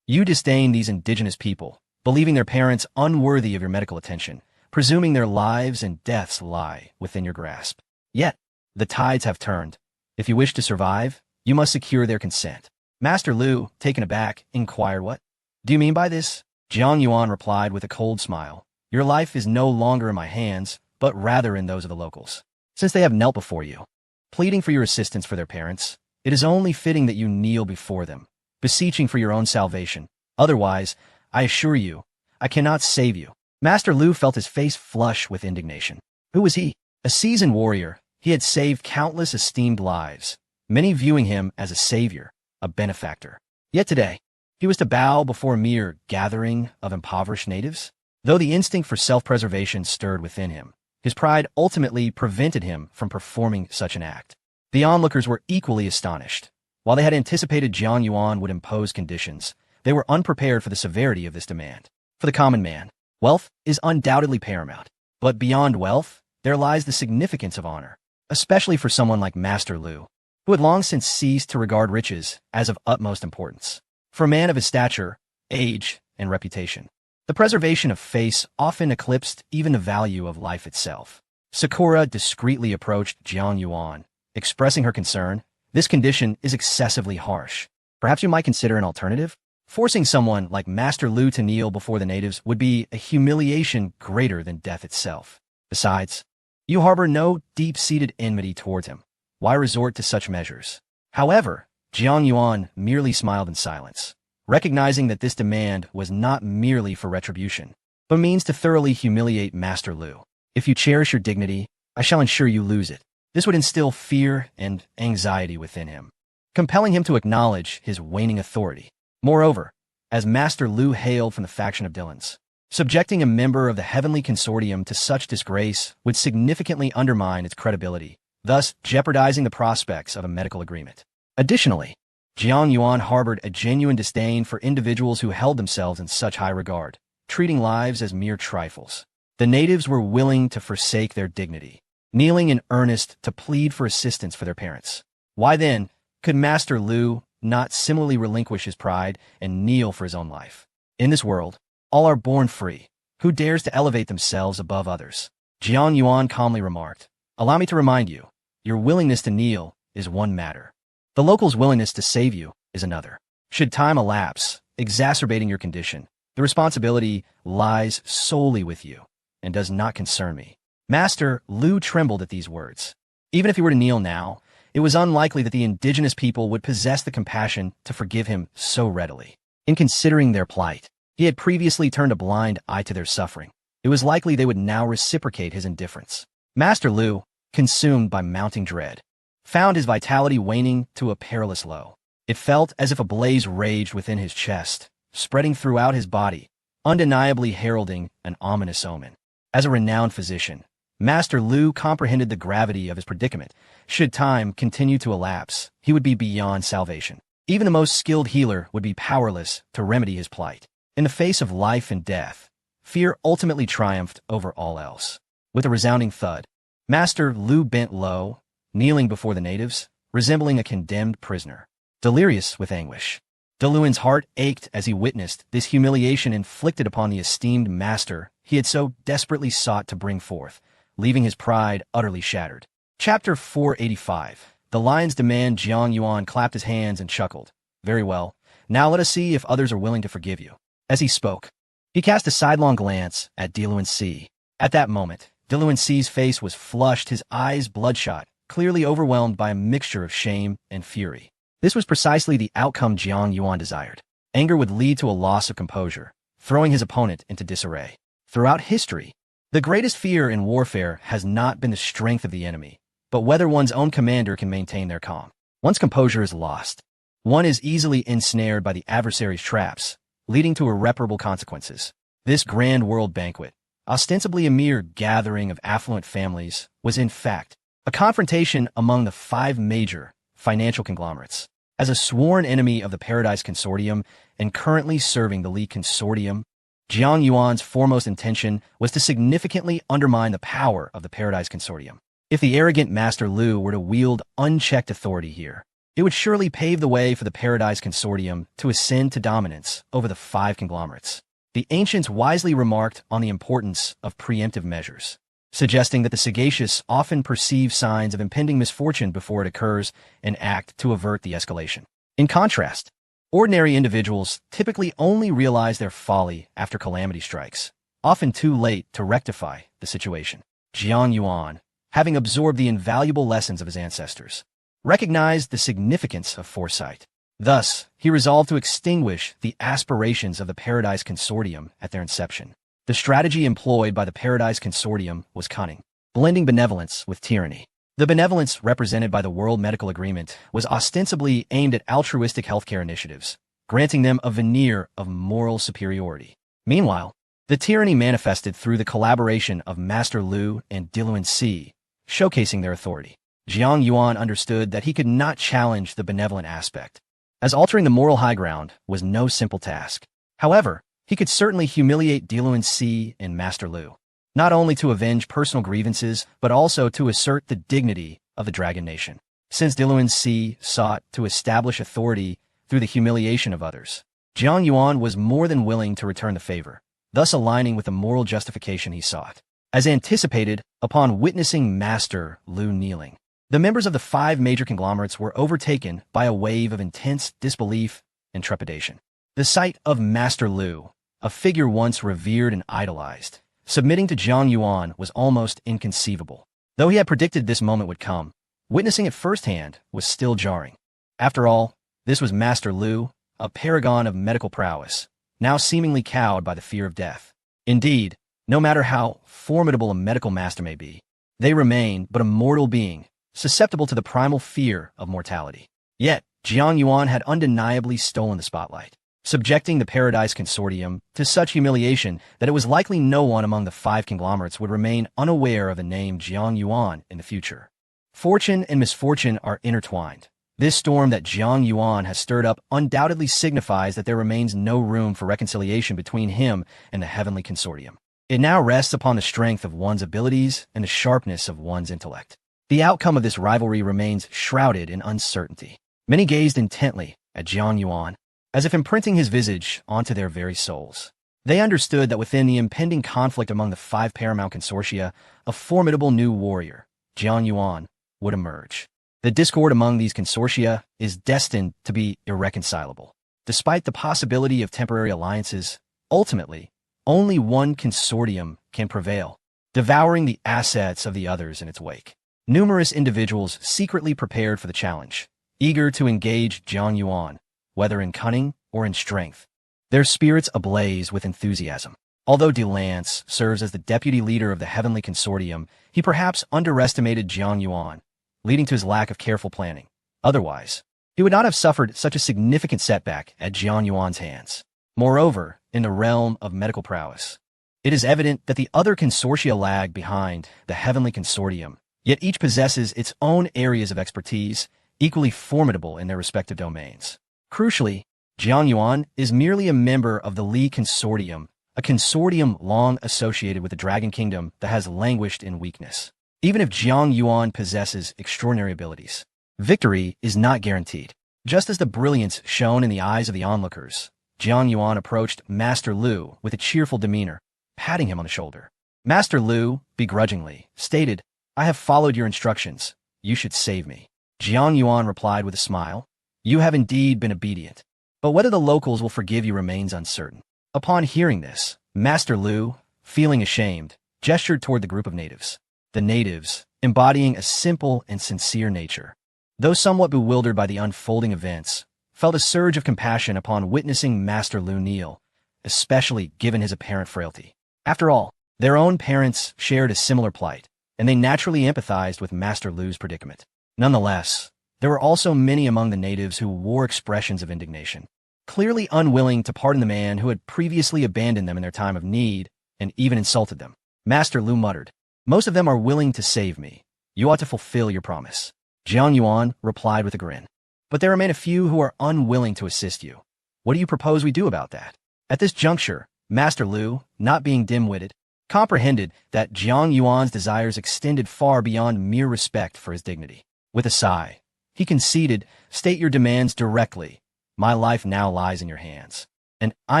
You disdain these indigenous people, believing their parents unworthy of your medical attention, presuming their lives and deaths lie within your grasp. Yet, the tides have turned. If you wish to survive, you must secure their consent. Master Lu, taken aback, inquired, what do you mean by this? Jiang Yuan replied with a cold smile, your life is no longer in my hands, but rather in those of the locals. Since they have knelt before you, pleading for your assistance for their parents, it is only fitting that you kneel before them, beseeching for your own salvation. Otherwise, I assure you, I cannot save you. Master Lu felt his face flush with indignation. Who was he? A seasoned warrior, he had saved countless esteemed lives, many viewing him as a savior, a benefactor. Yet today, he was to bow before a mere gathering of impoverished natives? Though the instinct for self-preservation stirred within him, his pride ultimately prevented him from performing such an act. The onlookers were equally astonished. While they had anticipated Jiang Yuan would impose conditions, they were unprepared for the severity of this demand. For the common man, wealth is undoubtedly paramount. But beyond wealth, there lies the significance of honor, especially for someone like Master Lu, who had long since ceased to regard riches as of utmost importance. For a man of his stature, age, and reputation, the preservation of face often eclipsed even the value of life itself. Sakura discreetly approached Jiang Yuan, expressing her concern. This condition is excessively harsh. Perhaps you might consider an alternative? Forcing someone like Master Lu to kneel before the natives would be a humiliation greater than death itself. Besides, you harbor no deep-seated enmity towards him. Why resort to such measures? However, Jiang Yuan merely smiled in silence, recognizing that this demand was not merely for retribution, but means to thoroughly humiliate Master Lu. If you cherish your dignity, I shall ensure you lose it. This would instill fear and anxiety within him, compelling him to acknowledge his waning authority. Moreover, as Master Lu hailed from the faction of Dillons, subjecting a member of the Heavenly Consortium to such disgrace would significantly undermine its credibility, thus jeopardizing the prospects of a medical agreement. Additionally, Jiang Yuan harbored a genuine disdain for individuals who held themselves in such high regard, treating lives as mere trifles. The natives were willing to forsake their dignity, kneeling in earnest to plead for assistance for their parents. Why then could Master Lu not similarly relinquish his pride and kneel for his own life? In this world, all are born free. Who dares to elevate themselves above others? Jiang Yuan calmly remarked, allow me to remind you, your willingness to kneel is one matter. The locals' willingness to save you is another. Should time elapse, exacerbating your condition, the responsibility lies solely with you and does not concern me. Master Lu trembled at these words. Even if he were to kneel now, it was unlikely that the indigenous people would possess the compassion to forgive him so readily. In considering their plight, he had previously turned a blind eye to their suffering. It was likely they would now reciprocate his indifference. Master Lu, consumed by mounting dread, found his vitality waning to a perilous low. It felt as if a blaze raged within his chest, spreading throughout his body, undeniably heralding an ominous omen. As a renowned physician, Master Lu comprehended the gravity of his predicament. Should time continue to elapse, he would be beyond salvation. Even the most skilled healer would be powerless to remedy his plight. In the face of life and death, fear ultimately triumphed over all else. With a resounding thud, Master Lu bent low, kneeling before the natives, resembling a condemned prisoner, delirious with anguish. Diluan's heart ached as he witnessed this humiliation inflicted upon the esteemed master he had so desperately sought to bring forth, leaving his pride utterly shattered. Chapter 485. The lion's demand. Jiang Yuan clapped his hands and chuckled. Very well. Now let us see if others are willing to forgive you. As he spoke, he cast a sidelong glance at Diluan Si. At that moment, Diluan Si's face was flushed, his eyes bloodshot, clearly overwhelmed by a mixture of shame and fury. This was precisely the outcome Jiang Yuan desired. Anger would lead to a loss of composure, throwing his opponent into disarray. Throughout history, the greatest fear in warfare has not been the strength of the enemy, but whether one's own commander can maintain their calm. Once composure is lost, one is easily ensnared by the adversary's traps, leading to irreparable consequences. This grand world banquet, ostensibly a mere gathering of affluent families, was in fact a confrontation among the 5 major financial conglomerates. As a sworn enemy of the Paradise Consortium and currently serving the Li Consortium, Jiang Yuan's foremost intention was to significantly undermine the power of the Paradise Consortium. If the arrogant Master Lu were to wield unchecked authority here, it would surely pave the way for the Paradise Consortium to ascend to dominance over the 5 conglomerates. The ancients wisely remarked on the importance of preemptive measures, suggesting that the sagacious often perceive signs of impending misfortune before it occurs and act to avert the escalation. In contrast, ordinary individuals typically only realize their folly after calamity strikes, often too late to rectify the situation. Jiang Yuan, having absorbed the invaluable lessons of his ancestors, recognized the significance of foresight. Thus, he resolved to extinguish the aspirations of the Paradise Consortium at their inception. The strategy employed by the Paradise Consortium was cunning, blending benevolence with tyranny. The benevolence represented by the World Medical Agreement was ostensibly aimed at altruistic healthcare initiatives, granting them a veneer of moral superiority. Meanwhile, the tyranny manifested through the collaboration of Master Lu and Diluan Si, showcasing their authority. Jiang Yuan understood that he could not challenge the benevolent aspect, as altering the moral high ground was no simple task. However, he could certainly humiliate Diluan Si and Master Lu, not only to avenge personal grievances, but also to assert the dignity of the Dragon Nation. Since Diluan Si sought to establish authority through the humiliation of others, Jiang Yuan was more than willing to return the favor, thus aligning with the moral justification he sought. As anticipated, upon witnessing Master Lu kneeling, the members of the 5 major conglomerates were overtaken by a wave of intense disbelief and trepidation. The sight of Master Lu, a figure once revered and idolized, submitting to Jiang Yuan was almost inconceivable. Though he had predicted this moment would come, witnessing it firsthand was still jarring. After all, this was Master Lu, a paragon of medical prowess, now seemingly cowed by the fear of death. Indeed, no matter how formidable a medical master may be, they remain but a mortal being, susceptible to the primal fear of mortality. Yet, Jiang Yuan had undeniably stolen the spotlight, subjecting the Paradise Consortium to such humiliation that it was likely no one among the 5 conglomerates would remain unaware of the name Jiang Yuan in the future. Fortune and misfortune are intertwined. This storm that Jiang Yuan has stirred up undoubtedly signifies that there remains no room for reconciliation between him and the Heavenly Consortium. It now rests upon the strength of one's abilities and the sharpness of one's intellect. The outcome of this rivalry remains shrouded in uncertainty. Many gazed intently at Jiang Yuan, as if imprinting his visage onto their very souls. They understood that within the impending conflict among the 5 paramount consortia, a formidable new warrior, Jiang Yuan, would emerge. The discord among these consortia is destined to be irreconcilable. Despite the possibility of temporary alliances, ultimately, only one consortium can prevail. devouring the assets of the others in its wake. Numerous individuals secretly prepared for the challenge, eager to engage Jiang Yuan, whether in cunning or in strength. Their spirits ablaze with enthusiasm. Although Delance serves as the deputy leader of the Heavenly Consortium, he perhaps underestimated Jiang Yuan, leading to his lack of careful planning. Otherwise, he would not have suffered such a significant setback at Jiang Yuan's hands. Moreover, in the realm of medical prowess, it is evident that the other consortia lag behind the Heavenly Consortium, yet each possesses its own areas of expertise, equally formidable in their respective domains. Crucially, Jiang Yuan is merely a member of the Li Consortium, a consortium long associated with the Dragon Kingdom that has languished in weakness. Even if Jiang Yuan possesses extraordinary abilities, victory is not guaranteed. Just as the brilliance shone in the eyes of the onlookers, Jiang Yuan approached Master Lu with a cheerful demeanor, patting him on the shoulder. Master Lu, begrudgingly, stated, "I have followed your instructions. You should save me." Jiang Yuan replied with a smile, "You have indeed been obedient, but whether the locals will forgive you remains uncertain." Upon hearing this, Master Lu, feeling ashamed, gestured toward the group of natives. The natives, embodying a simple and sincere nature, though somewhat bewildered by the unfolding events, felt a surge of compassion upon witnessing Master Lu kneel, especially given his apparent frailty. After all, their own parents shared a similar plight, and they naturally empathized with Master Lu's predicament. Nonetheless, there were also many among the natives who wore expressions of indignation, clearly unwilling to pardon the man who had previously abandoned them in their time of need and even insulted them. Master Lu muttered, "Most of them are willing to save me. You ought to fulfill your promise." Jiang Yuan replied with a grin, "But there remain a few who are unwilling to assist you. What do you propose we do about that?" At this juncture, Master Lu, not being dim-witted, comprehended that Jiang Yuan's desires extended far beyond mere respect for his dignity. With a sigh, he conceded, "State your demands directly. My life now lies in your hands, and I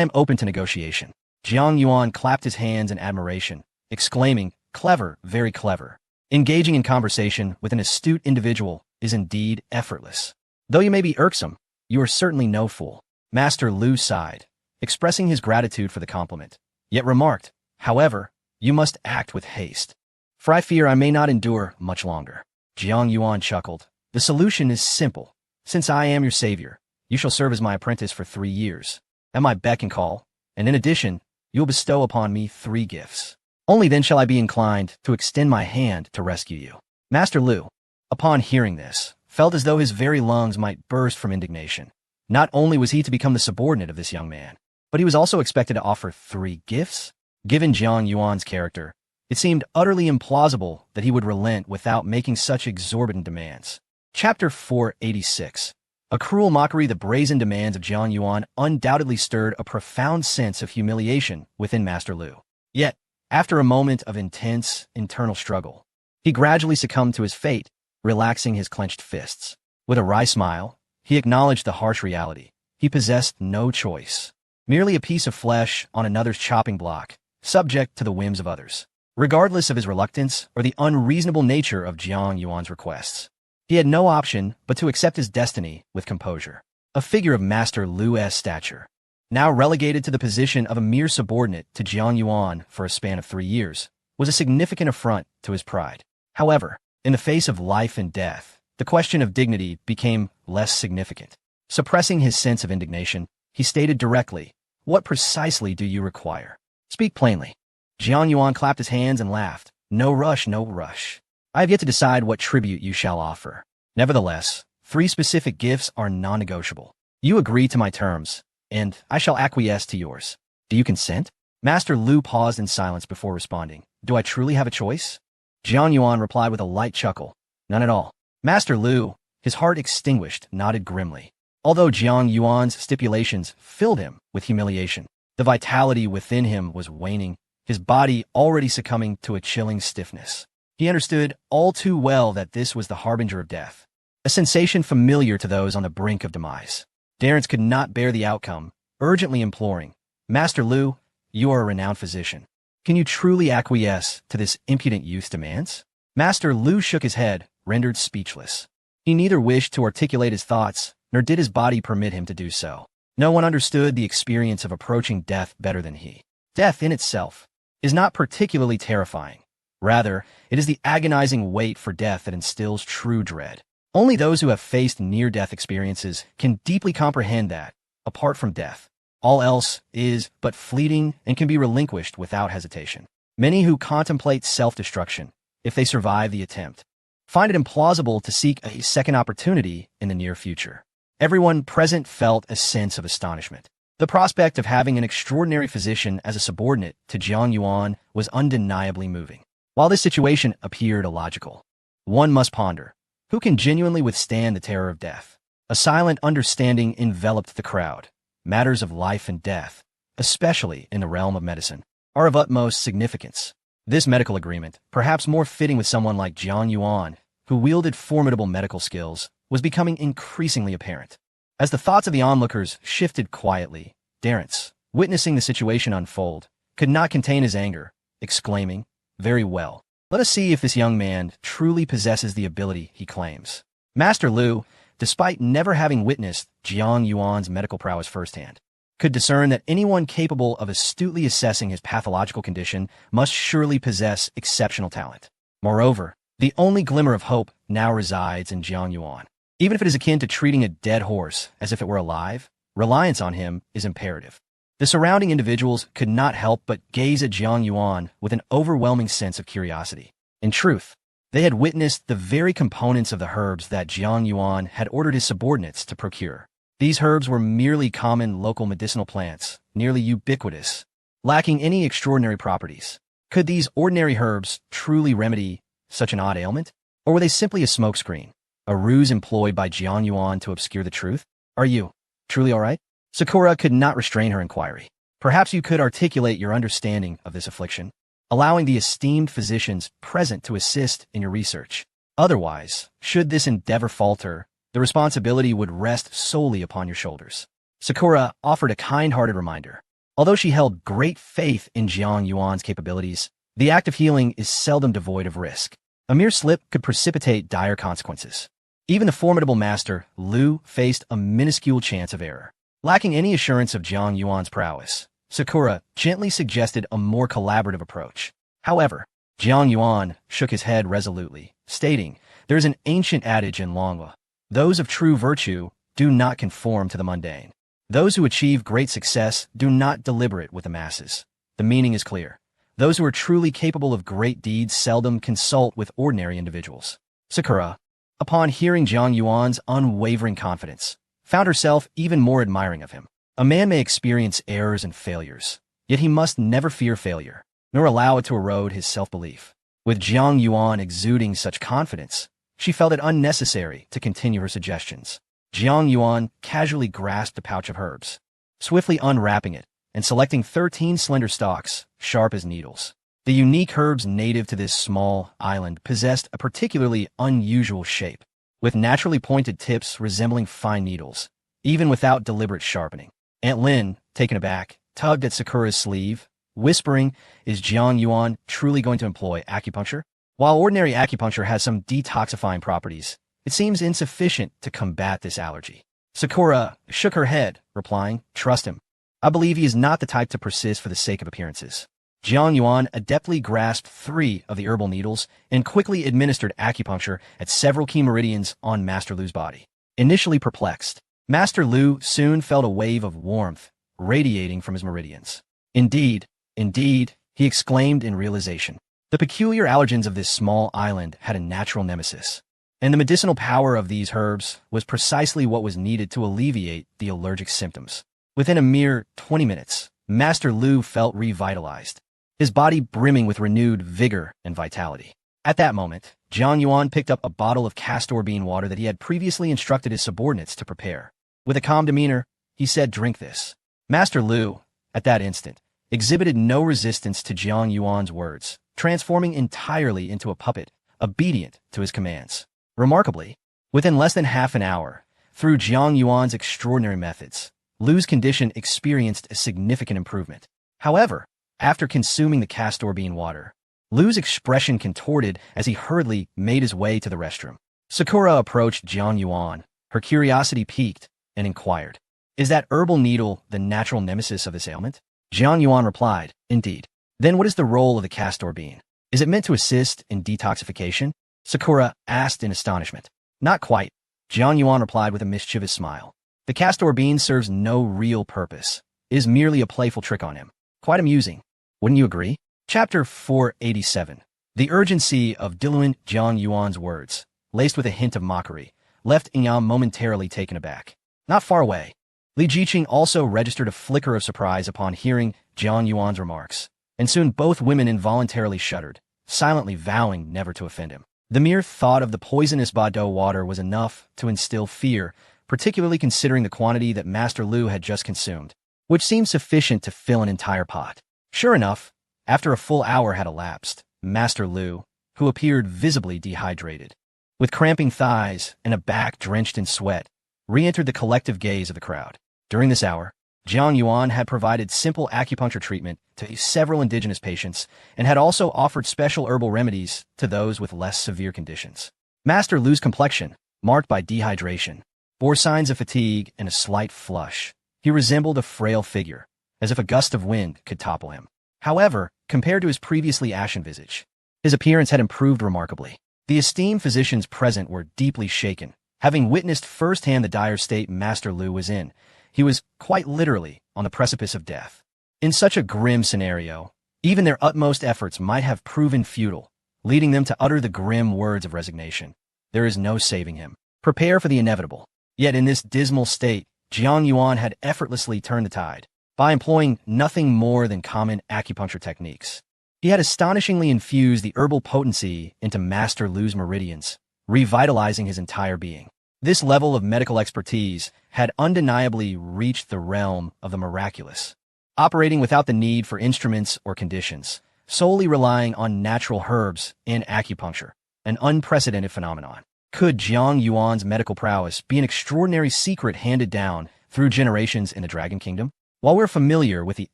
am open to negotiation." Jiang Yuan clapped his hands in admiration, exclaiming, "Clever, very clever. Engaging in conversation with an astute individual is indeed effortless. Though you may be irksome, you are certainly no fool." Master Lu sighed, expressing his gratitude for the compliment, yet remarked, "However, you must act with haste, for I fear I may not endure much longer." Jiang Yuan chuckled, "The solution is simple. Since I am your savior, you shall serve as my apprentice for 3 years, at my beck and call, and in addition, you will bestow upon me 3 gifts. Only then shall I be inclined to extend my hand to rescue you." Master Lu, upon hearing this, felt as though his very lungs might burst from indignation. Not only was he to become the subordinate of this young man, but he was also expected to offer 3 gifts? Given Jiang Yuan's character, it seemed utterly implausible that he would relent without making such exorbitant demands. Chapter 486. A cruel mockery. The brazen demands of Jiang Yuan undoubtedly stirred a profound sense of humiliation within Master Lu. Yet, after a moment of intense internal struggle, he gradually succumbed to his fate, relaxing his clenched fists. With a wry smile, he acknowledged the harsh reality. He possessed no choice, merely a piece of flesh on another's chopping block, subject to the whims of others. Regardless of his reluctance or the unreasonable nature of Jiang Yuan's requests, he had no option but to accept his destiny with composure. A figure of Master Lu's stature, now relegated to the position of a mere subordinate to Jiang Yuan for a span of 3 years, was a significant affront to his pride. However, in the face of life and death, the question of dignity became less significant. Suppressing his sense of indignation, he stated directly, "What precisely do you require? Speak plainly." Jiang Yuan clapped his hands and laughed. "No rush, no rush. I have yet to decide what tribute you shall offer. Nevertheless, 3 specific gifts are non-negotiable. You agree to my terms, and I shall acquiesce to yours. Do you consent?" Master Lu paused in silence before responding. "Do I truly have a choice?" Jiang Yuan replied with a light chuckle. "None at all." Master Lu, his heart extinguished, nodded grimly. Although Jiang Yuan's stipulations filled him with humiliation, the vitality within him was waning, his body already succumbing to a chilling stiffness. He understood all too well that this was the harbinger of death, a sensation familiar to those on the brink of demise. Darrence could not bear the outcome, urgently imploring, "Master Lu, you are a renowned physician. Can you truly acquiesce to this impudent youth's demands?" Master Lu shook his head, rendered speechless. He neither wished to articulate his thoughts, nor did his body permit him to do so. No one understood the experience of approaching death better than he. Death in itself is not particularly terrifying, Rather, it is the agonizing wait for death that instills true dread. Only those who have faced near-death experiences can deeply comprehend that, apart from death, all else is but fleeting and can be relinquished without hesitation. Many who contemplate self-destruction, if they survive the attempt, find it implausible to seek a second opportunity in the near future. Everyone present felt a sense of astonishment. The prospect of having an extraordinary physician as a subordinate to Jiang Yuan was undeniably moving. While this situation appeared illogical, one must ponder, who can genuinely withstand the terror of death? A silent understanding enveloped the crowd. Matters of life and death, especially in the realm of medicine, are of utmost significance. This medical agreement, perhaps more fitting with someone like Jiang Yuan, who wielded formidable medical skills, was becoming increasingly apparent. As the thoughts of the onlookers shifted quietly, Darrence, witnessing the situation unfold, could not contain his anger, exclaiming, "Very well. Let us see if this young man truly possesses the ability he claims." Master Lu, despite never having witnessed Jiang Yuan's medical prowess firsthand, could discern that anyone capable of astutely assessing his pathological condition must surely possess exceptional talent. Moreover, the only glimmer of hope now resides in Jiang Yuan. Even if it is akin to treating a dead horse as if it were alive, reliance on him is imperative. The surrounding individuals could not help but gaze at Jiang Yuan with an overwhelming sense of curiosity. In truth, they had witnessed the very components of the herbs that Jiang Yuan had ordered his subordinates to procure. These herbs were merely common local medicinal plants, nearly ubiquitous, lacking any extraordinary properties. Could these ordinary herbs truly remedy such an odd ailment? Or were they simply a smokescreen, a ruse employed by Jiang Yuan to obscure the truth? "Are you truly all right?" Sakura could not restrain her inquiry. "Perhaps you could articulate your understanding of this affliction, allowing the esteemed physicians present to assist in your research. Otherwise, should this endeavor falter, the responsibility would rest solely upon your shoulders." Sakura offered a kind-hearted reminder. Although she held great faith in Jiang Yuan's capabilities, the act of healing is seldom devoid of risk. A mere slip could precipitate dire consequences. Even the formidable master, Lu, faced a minuscule chance of error. Lacking any assurance of Jiang Yuan's prowess, Sakura gently suggested a more collaborative approach. However, Jiang Yuan shook his head resolutely, stating, "There is an ancient adage in Longwa. Those of true virtue do not conform to the mundane. Those who achieve great success do not deliberate with the masses. The meaning is clear. Those who are truly capable of great deeds seldom consult with ordinary individuals." Sakura, upon hearing Jiang Yuan's unwavering confidence, found herself even more admiring of him. A man may experience errors and failures, yet he must never fear failure, nor allow it to erode his self-belief. With Jiang Yuan exuding such confidence, she felt it unnecessary to continue her suggestions. Jiang Yuan casually grasped a pouch of herbs, swiftly unwrapping it and selecting 13 slender stalks, sharp as needles. The unique herbs native to this small island possessed a particularly unusual shape, with naturally pointed tips resembling fine needles, even without deliberate sharpening. Aunt Lin, taken aback, tugged at Sakura's sleeve, whispering, "Is Jiang Yuan truly going to employ acupuncture?" While ordinary acupuncture has some detoxifying properties, it seems insufficient to combat this allergy. Sakura shook her head, replying, "Trust him. I believe he is not the type to persist for the sake of appearances." Jiang Yuan adeptly grasped 3 of the herbal needles and quickly administered acupuncture at several key meridians on Master Lu's body. Initially perplexed, Master Lu soon felt a wave of warmth radiating from his meridians. Indeed, he exclaimed in realization. The peculiar allergens of this small island had a natural nemesis, and the medicinal power of these herbs was precisely what was needed to alleviate the allergic symptoms. Within a mere 20 minutes, Master Lu felt revitalized, his body brimming with renewed vigor and vitality. At that moment, Jiang Yuan picked up a bottle of castor bean water that he had previously instructed his subordinates to prepare. With a calm demeanor, he said, "Drink this." Master Lu, at that instant, exhibited no resistance to Jiang Yuan's words, transforming entirely into a puppet, obedient to his commands. Remarkably, within less than half an hour, through Jiang Yuan's extraordinary methods, Lu's condition experienced a significant improvement. However, after consuming the castor bean water, Lu's expression contorted as he hurriedly made his way to the restroom. Sakura approached Jiang Yuan, her curiosity piqued, and inquired, "Is that herbal needle the natural nemesis of this ailment?" Jiang Yuan replied, "Indeed." "Then what is the role of the castor bean?" Is it meant to assist in detoxification? Sakura asked in astonishment. Not quite, Jiang Yuan replied with a mischievous smile. The castor bean serves no real purpose. It is merely a playful trick on him. Quite amusing. Wouldn't you agree? Chapter 487. The urgency of Diluent Jiang Yuan's words, laced with a hint of mockery, left Ingyang momentarily taken aback. Not far away, Li Jiqing also registered a flicker of surprise upon hearing Jiang Yuan's remarks, and soon both women involuntarily shuddered, silently vowing never to offend him. The mere thought of the poisonous Bado water was enough to instill fear, particularly considering the quantity that Master Lu had just consumed, which seemed sufficient to fill an entire pot. Sure enough, after a full hour had elapsed, Master Lu, who appeared visibly dehydrated, with cramping thighs and a back drenched in sweat, re-entered the collective gaze of the crowd. During this hour, Jiang Yuan had provided simple acupuncture treatment to several indigenous patients and had also offered special herbal remedies to those with less severe conditions. Master Lu's complexion, marked by dehydration, bore signs of fatigue and a slight flush. He resembled a frail figure, as if a gust of wind could topple him. However, compared to his previously ashen visage, his appearance had improved remarkably. The esteemed physicians present were deeply shaken. Having witnessed firsthand the dire state Master Lu was in, he was, quite literally, on the precipice of death. In such a grim scenario, even their utmost efforts might have proven futile, leading them to utter the grim words of resignation. There is no saving him. Prepare for the inevitable. Yet in this dismal state, Jiang Yuan had effortlessly turned the tide, by employing nothing more than common acupuncture techniques. He had astonishingly infused the herbal potency into Master Lu's meridians, revitalizing his entire being. This level of medical expertise had undeniably reached the realm of the miraculous, operating without the need for instruments or conditions, solely relying on natural herbs and acupuncture, an unprecedented phenomenon. Could Jiang Yuan's medical prowess be an extraordinary secret handed down through generations in the Dragon Kingdom? While we're familiar with the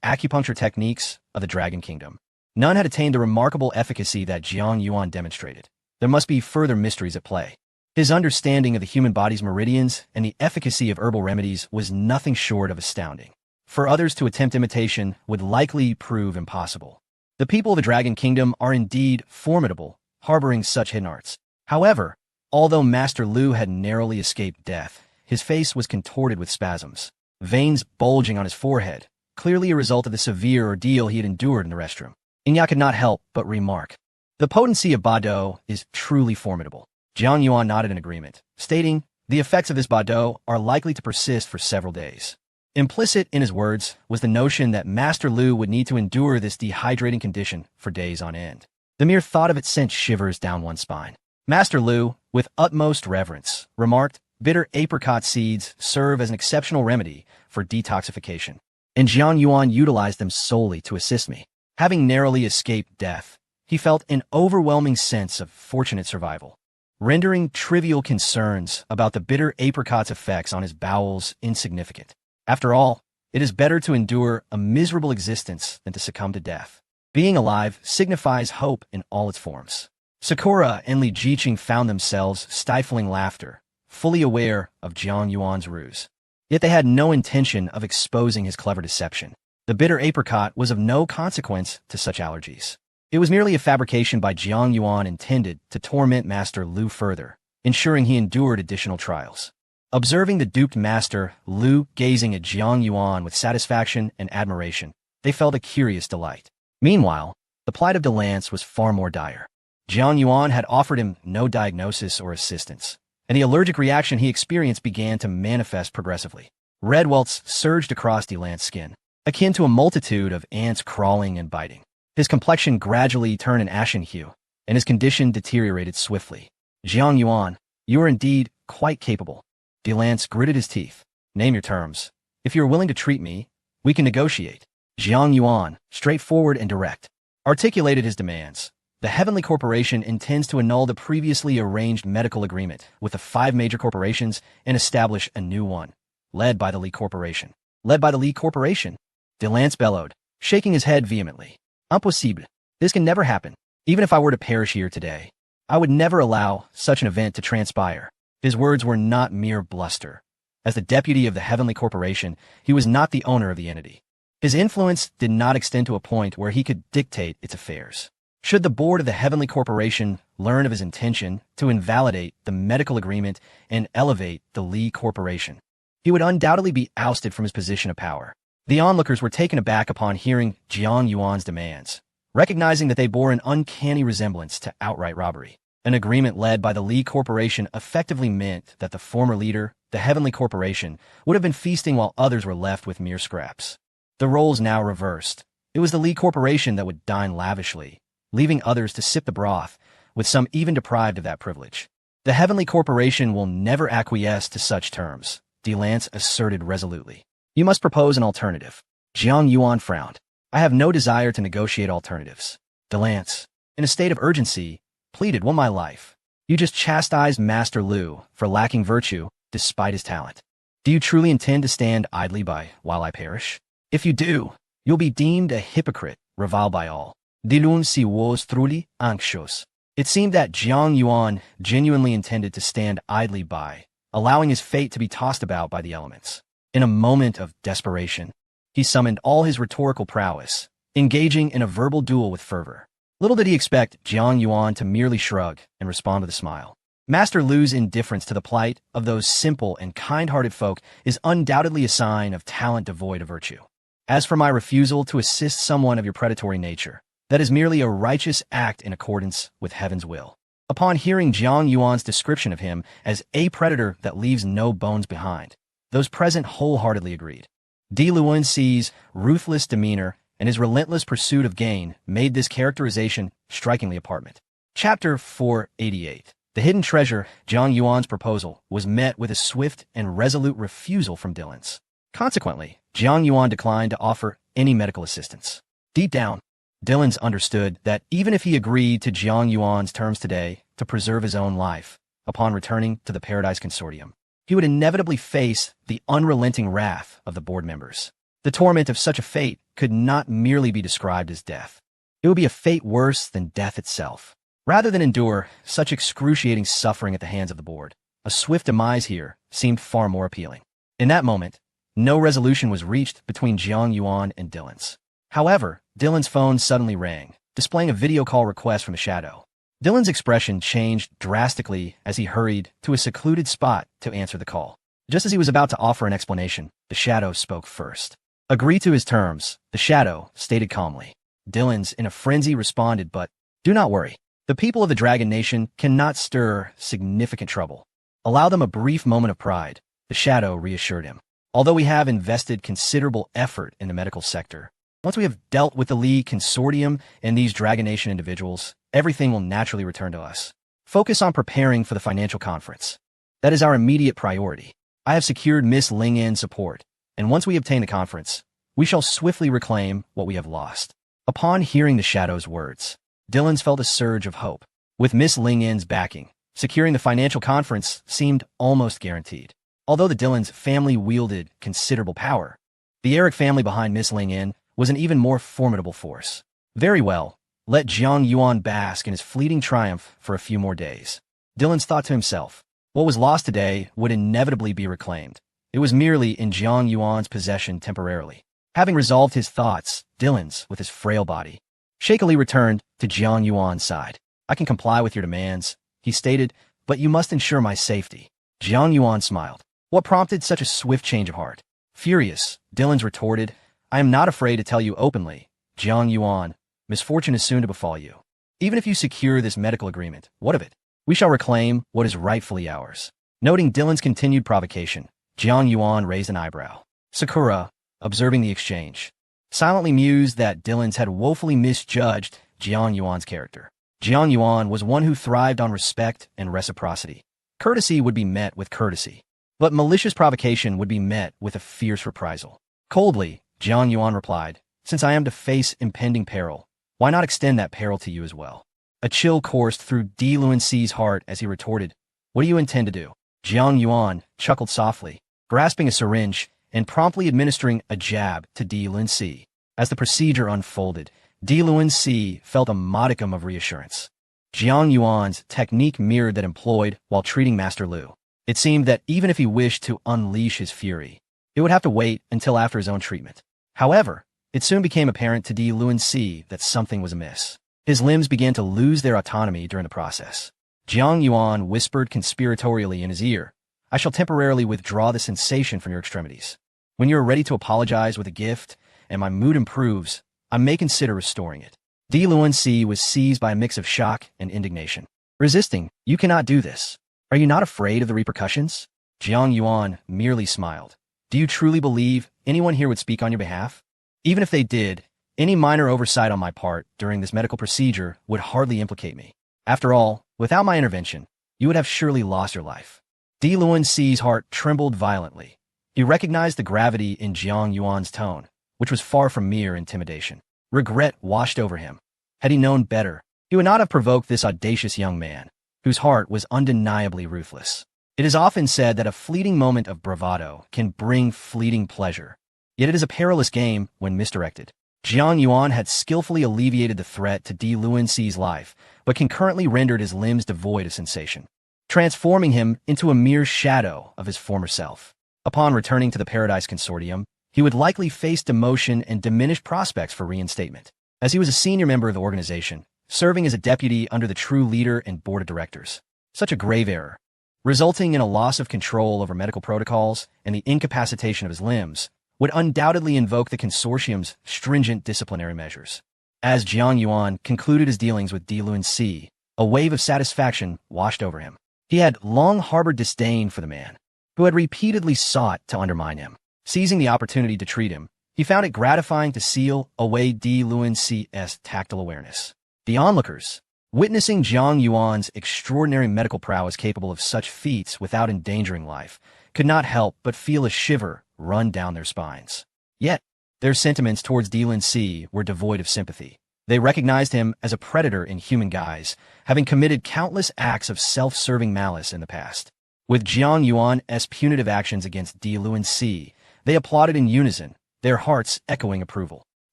acupuncture techniques of the Dragon Kingdom, none had attained the remarkable efficacy that Jiang Yuan demonstrated. There must be further mysteries at play. His understanding of the human body's meridians and the efficacy of herbal remedies was nothing short of astounding. For others to attempt imitation would likely prove impossible. The people of the Dragon Kingdom are indeed formidable, harboring such hidden arts. However, although Master Lu had narrowly escaped death, his face was contorted with spasms, veins bulging on his forehead, clearly a result of the severe ordeal he had endured in the restroom. Ingyang could not help but remark, "The potency of Bado is truly formidable." Jiang Yuan nodded in agreement, stating, "The effects of this Bado are likely to persist for several days." Implicit in his words was the notion that Master Lu would need to endure this dehydrating condition for days on end. The mere thought of it sent shivers down one's spine. Master Lu, with utmost reverence, remarked, "Bitter apricot seeds serve as an exceptional remedy for detoxification, and Jiang Yuan utilized them solely to assist me." Having narrowly escaped death, he felt an overwhelming sense of fortunate survival, rendering trivial concerns about the bitter apricot's effects on his bowels insignificant. After all, it is better to endure a miserable existence than to succumb to death. Being alive signifies hope in all its forms. Sakura and Li Jiqing found themselves stifling laughter, fully aware of Jiang Yuan's ruse. Yet they had no intention of exposing his clever deception. The bitter apricot was of no consequence to such allergies. It was merely a fabrication by Jiang Yuan intended to torment Master Lu further, ensuring he endured additional trials. Observing the duped Master Lu gazing at Jiang Yuan with satisfaction and admiration, they felt a curious delight. Meanwhile, the plight of Delance was far more dire. Jiang Yuan had offered him no diagnosis or assistance, and the allergic reaction he experienced began to manifest progressively. Red welts surged across Delance's skin, akin to a multitude of ants crawling and biting. His complexion gradually turned an ashen hue, and his condition deteriorated swiftly. "Jiang Yuan, you are indeed quite capable." Delance gritted his teeth. "Name your terms. If you are willing to treat me, we can negotiate." Jiang Yuan, straightforward and direct, articulated his demands. The Heavenly Corporation intends to annul the previously arranged medical agreement with the 5 major corporations and establish a new one, led by the Li Corporation. Led by the Li Corporation? Delance bellowed, shaking his head vehemently. "Impossible. This can never happen. Even if I were to perish here today, I would never allow such an event to transpire." His words were not mere bluster. As the deputy of the Heavenly Corporation, he was not the owner of the entity. His influence did not extend to a point where he could dictate its affairs. Should the board of the Heavenly Corporation learn of his intention to invalidate the medical agreement and elevate the Li Corporation, he would undoubtedly be ousted from his position of power. The onlookers were taken aback upon hearing Jiang Yuan's demands, recognizing that they bore an uncanny resemblance to outright robbery. An agreement led by the Li Corporation effectively meant that the former leader, the Heavenly Corporation, would have been feasting while others were left with mere scraps. The roles now reversed. It was the Li Corporation that would dine lavishly, leaving others to sip the broth, with some even deprived of that privilege. The Heavenly Corporation will never acquiesce to such terms, DeLance asserted resolutely. You must propose an alternative. Jiang Yuan frowned. I have no desire to negotiate alternatives. DeLance, in a state of urgency, pleaded, "Well, my life. You just chastised Master Lu for lacking virtue despite his talent. Do you truly intend to stand idly by while I perish? If you do, you'll be deemed a hypocrite, reviled by all." Dilun si was truly anxious. It seemed that Jiang Yuan genuinely intended to stand idly by, allowing his fate to be tossed about by the elements. In a moment of desperation, he summoned all his rhetorical prowess, engaging in a verbal duel with fervor. Little did he expect Jiang Yuan to merely shrug and respond with a smile. Master Lu's indifference to the plight of those simple and kind-hearted folk is undoubtedly a sign of talent devoid of virtue. As for my refusal to assist someone of your predatory nature, that is merely a righteous act in accordance with heaven's will. Upon hearing Jiang Yuan's description of him as a predator that leaves no bones behind, those present wholeheartedly agreed. Di Luanxi's ruthless demeanor and his relentless pursuit of gain made this characterization strikingly apparent. Chapter 488. The Hidden Treasure. Jiang Yuan's proposal was met with a swift and resolute refusal from Dillon's. Consequently, Jiang Yuan declined to offer any medical assistance. Deep down, Dillon's understood that even if he agreed to Jiang Yuan's terms today to preserve his own life, upon returning to the Paradise Consortium, he would inevitably face the unrelenting wrath of the board members. The torment of such a fate could not merely be described as death. It would be a fate worse than death itself. Rather than endure such excruciating suffering at the hands of the board, a swift demise here seemed far more appealing. In that moment, no resolution was reached between Jiang Yuan and Dillon's. However, Dillon's phone suddenly rang, displaying a video call request from the shadow. Dillon's expression changed drastically as he hurried to a secluded spot to answer the call. Just as he was about to offer an explanation, the shadow spoke first. "Agree to his terms," the shadow stated calmly. Dillon's, in a frenzy, responded, "But do not worry. The people of the Dragon Nation cannot stir significant trouble. Allow them a brief moment of pride," the shadow reassured him. "Although we have invested considerable effort in the medical sector, once we have dealt with the Li Consortium and these Dragon Nation individuals, everything will naturally return to us. Focus on preparing for the financial conference. That is our immediate priority. I have secured Miss Lingin's support, and once we obtain the conference, we shall swiftly reclaim what we have lost." Upon hearing the shadow's words, Dillon's felt a surge of hope. With Miss Lingin's backing, securing the financial conference seemed almost guaranteed. Although the Dillon's family wielded considerable power, the Eric family behind Miss Lingin was an even more formidable force. Very well, let Jiang Yuan bask in his fleeting triumph for a few more days. Dillon's thought to himself, what was lost today would inevitably be reclaimed. It was merely in Jiang Yuan's possession temporarily. Having resolved his thoughts, Dillon's, with his frail body, shakily returned to Jiang Yuan's side. "I can comply with your demands," he stated, "but you must ensure my safety." Jiang Yuan smiled. What prompted such a swift change of heart? Furious, Dillon's retorted, "I am not afraid to tell you openly, Jiang Yuan, misfortune is soon to befall you. Even if you secure this medical agreement, what of it? We shall reclaim what is rightfully ours." Noting Dillon's continued provocation, Jiang Yuan raised an eyebrow. Sakura, observing the exchange, silently mused that Dillon's had woefully misjudged Jiang Yuan's character. Jiang Yuan was one who thrived on respect and reciprocity. Courtesy would be met with courtesy, but malicious provocation would be met with a fierce reprisal. Coldly, Jiang Yuan replied, "Since I am to face impending peril, why not extend that peril to you as well?" A chill coursed through Di Luanxi's heart as he retorted, "What do you intend to do?" Jiang Yuan chuckled softly, grasping a syringe and promptly administering a jab to Di Luanxi. As the procedure unfolded, Di Luanxi felt a modicum of reassurance. Jiang Yuan's technique mirrored that employed while treating Master Lu. It seemed that even if he wished to unleash his fury, it would have to wait until after his own treatment. However, it soon became apparent to Di Luanxi that something was amiss. His limbs began to lose their autonomy during the process. Jiang Yuan whispered conspiratorially in his ear, "I shall temporarily withdraw the sensation from your extremities. When you are ready to apologize with a gift, and my mood improves, I may consider restoring it." Di Luanxi was seized by a mix of shock and indignation. Resisting, "You cannot do this. Are you not afraid of the repercussions?" Jiang Yuan merely smiled. "Do you truly believe anyone here would speak on your behalf? Even if they did, any minor oversight on my part during this medical procedure would hardly implicate me. After all, without my intervention, you would have surely lost your life." Di Luanxi's heart trembled violently. He recognized the gravity in Jiang Yuan's tone, which was far from mere intimidation. Regret washed over him. Had he known better, he would not have provoked this audacious young man, whose heart was undeniably ruthless. It is often said that a fleeting moment of bravado can bring fleeting pleasure. Yet it is a perilous game when misdirected. Jiang Yuan had skillfully alleviated the threat to Di Luanxi's life, but concurrently rendered his limbs devoid of sensation, transforming him into a mere shadow of his former self. Upon returning to the Paradise Consortium, he would likely face demotion and diminished prospects for reinstatement, as he was a senior member of the organization, serving as a deputy under the true leader and board of directors. Such a grave error, resulting in a loss of control over medical protocols and the incapacitation of his limbs, would undoubtedly invoke the consortium's stringent disciplinary measures. As Jiang Yuan concluded his dealings with Di Luanxi, a wave of satisfaction washed over him. He had long harbored disdain for the man, who had repeatedly sought to undermine him. Seizing the opportunity to treat him, he found it gratifying to seal away Di Luanxi's tactile awareness. The onlookers, witnessing Jiang Yuan's extraordinary medical prowess capable of such feats without endangering life, could not help but feel a shiver run down their spines. Yet, their sentiments towards Di Luanxi were devoid of sympathy. They recognized him as a predator in human guise, having committed countless acts of self-serving malice in the past. With Jiang Yuan's punitive actions against Di Luanxi, they applauded in unison, their hearts echoing approval.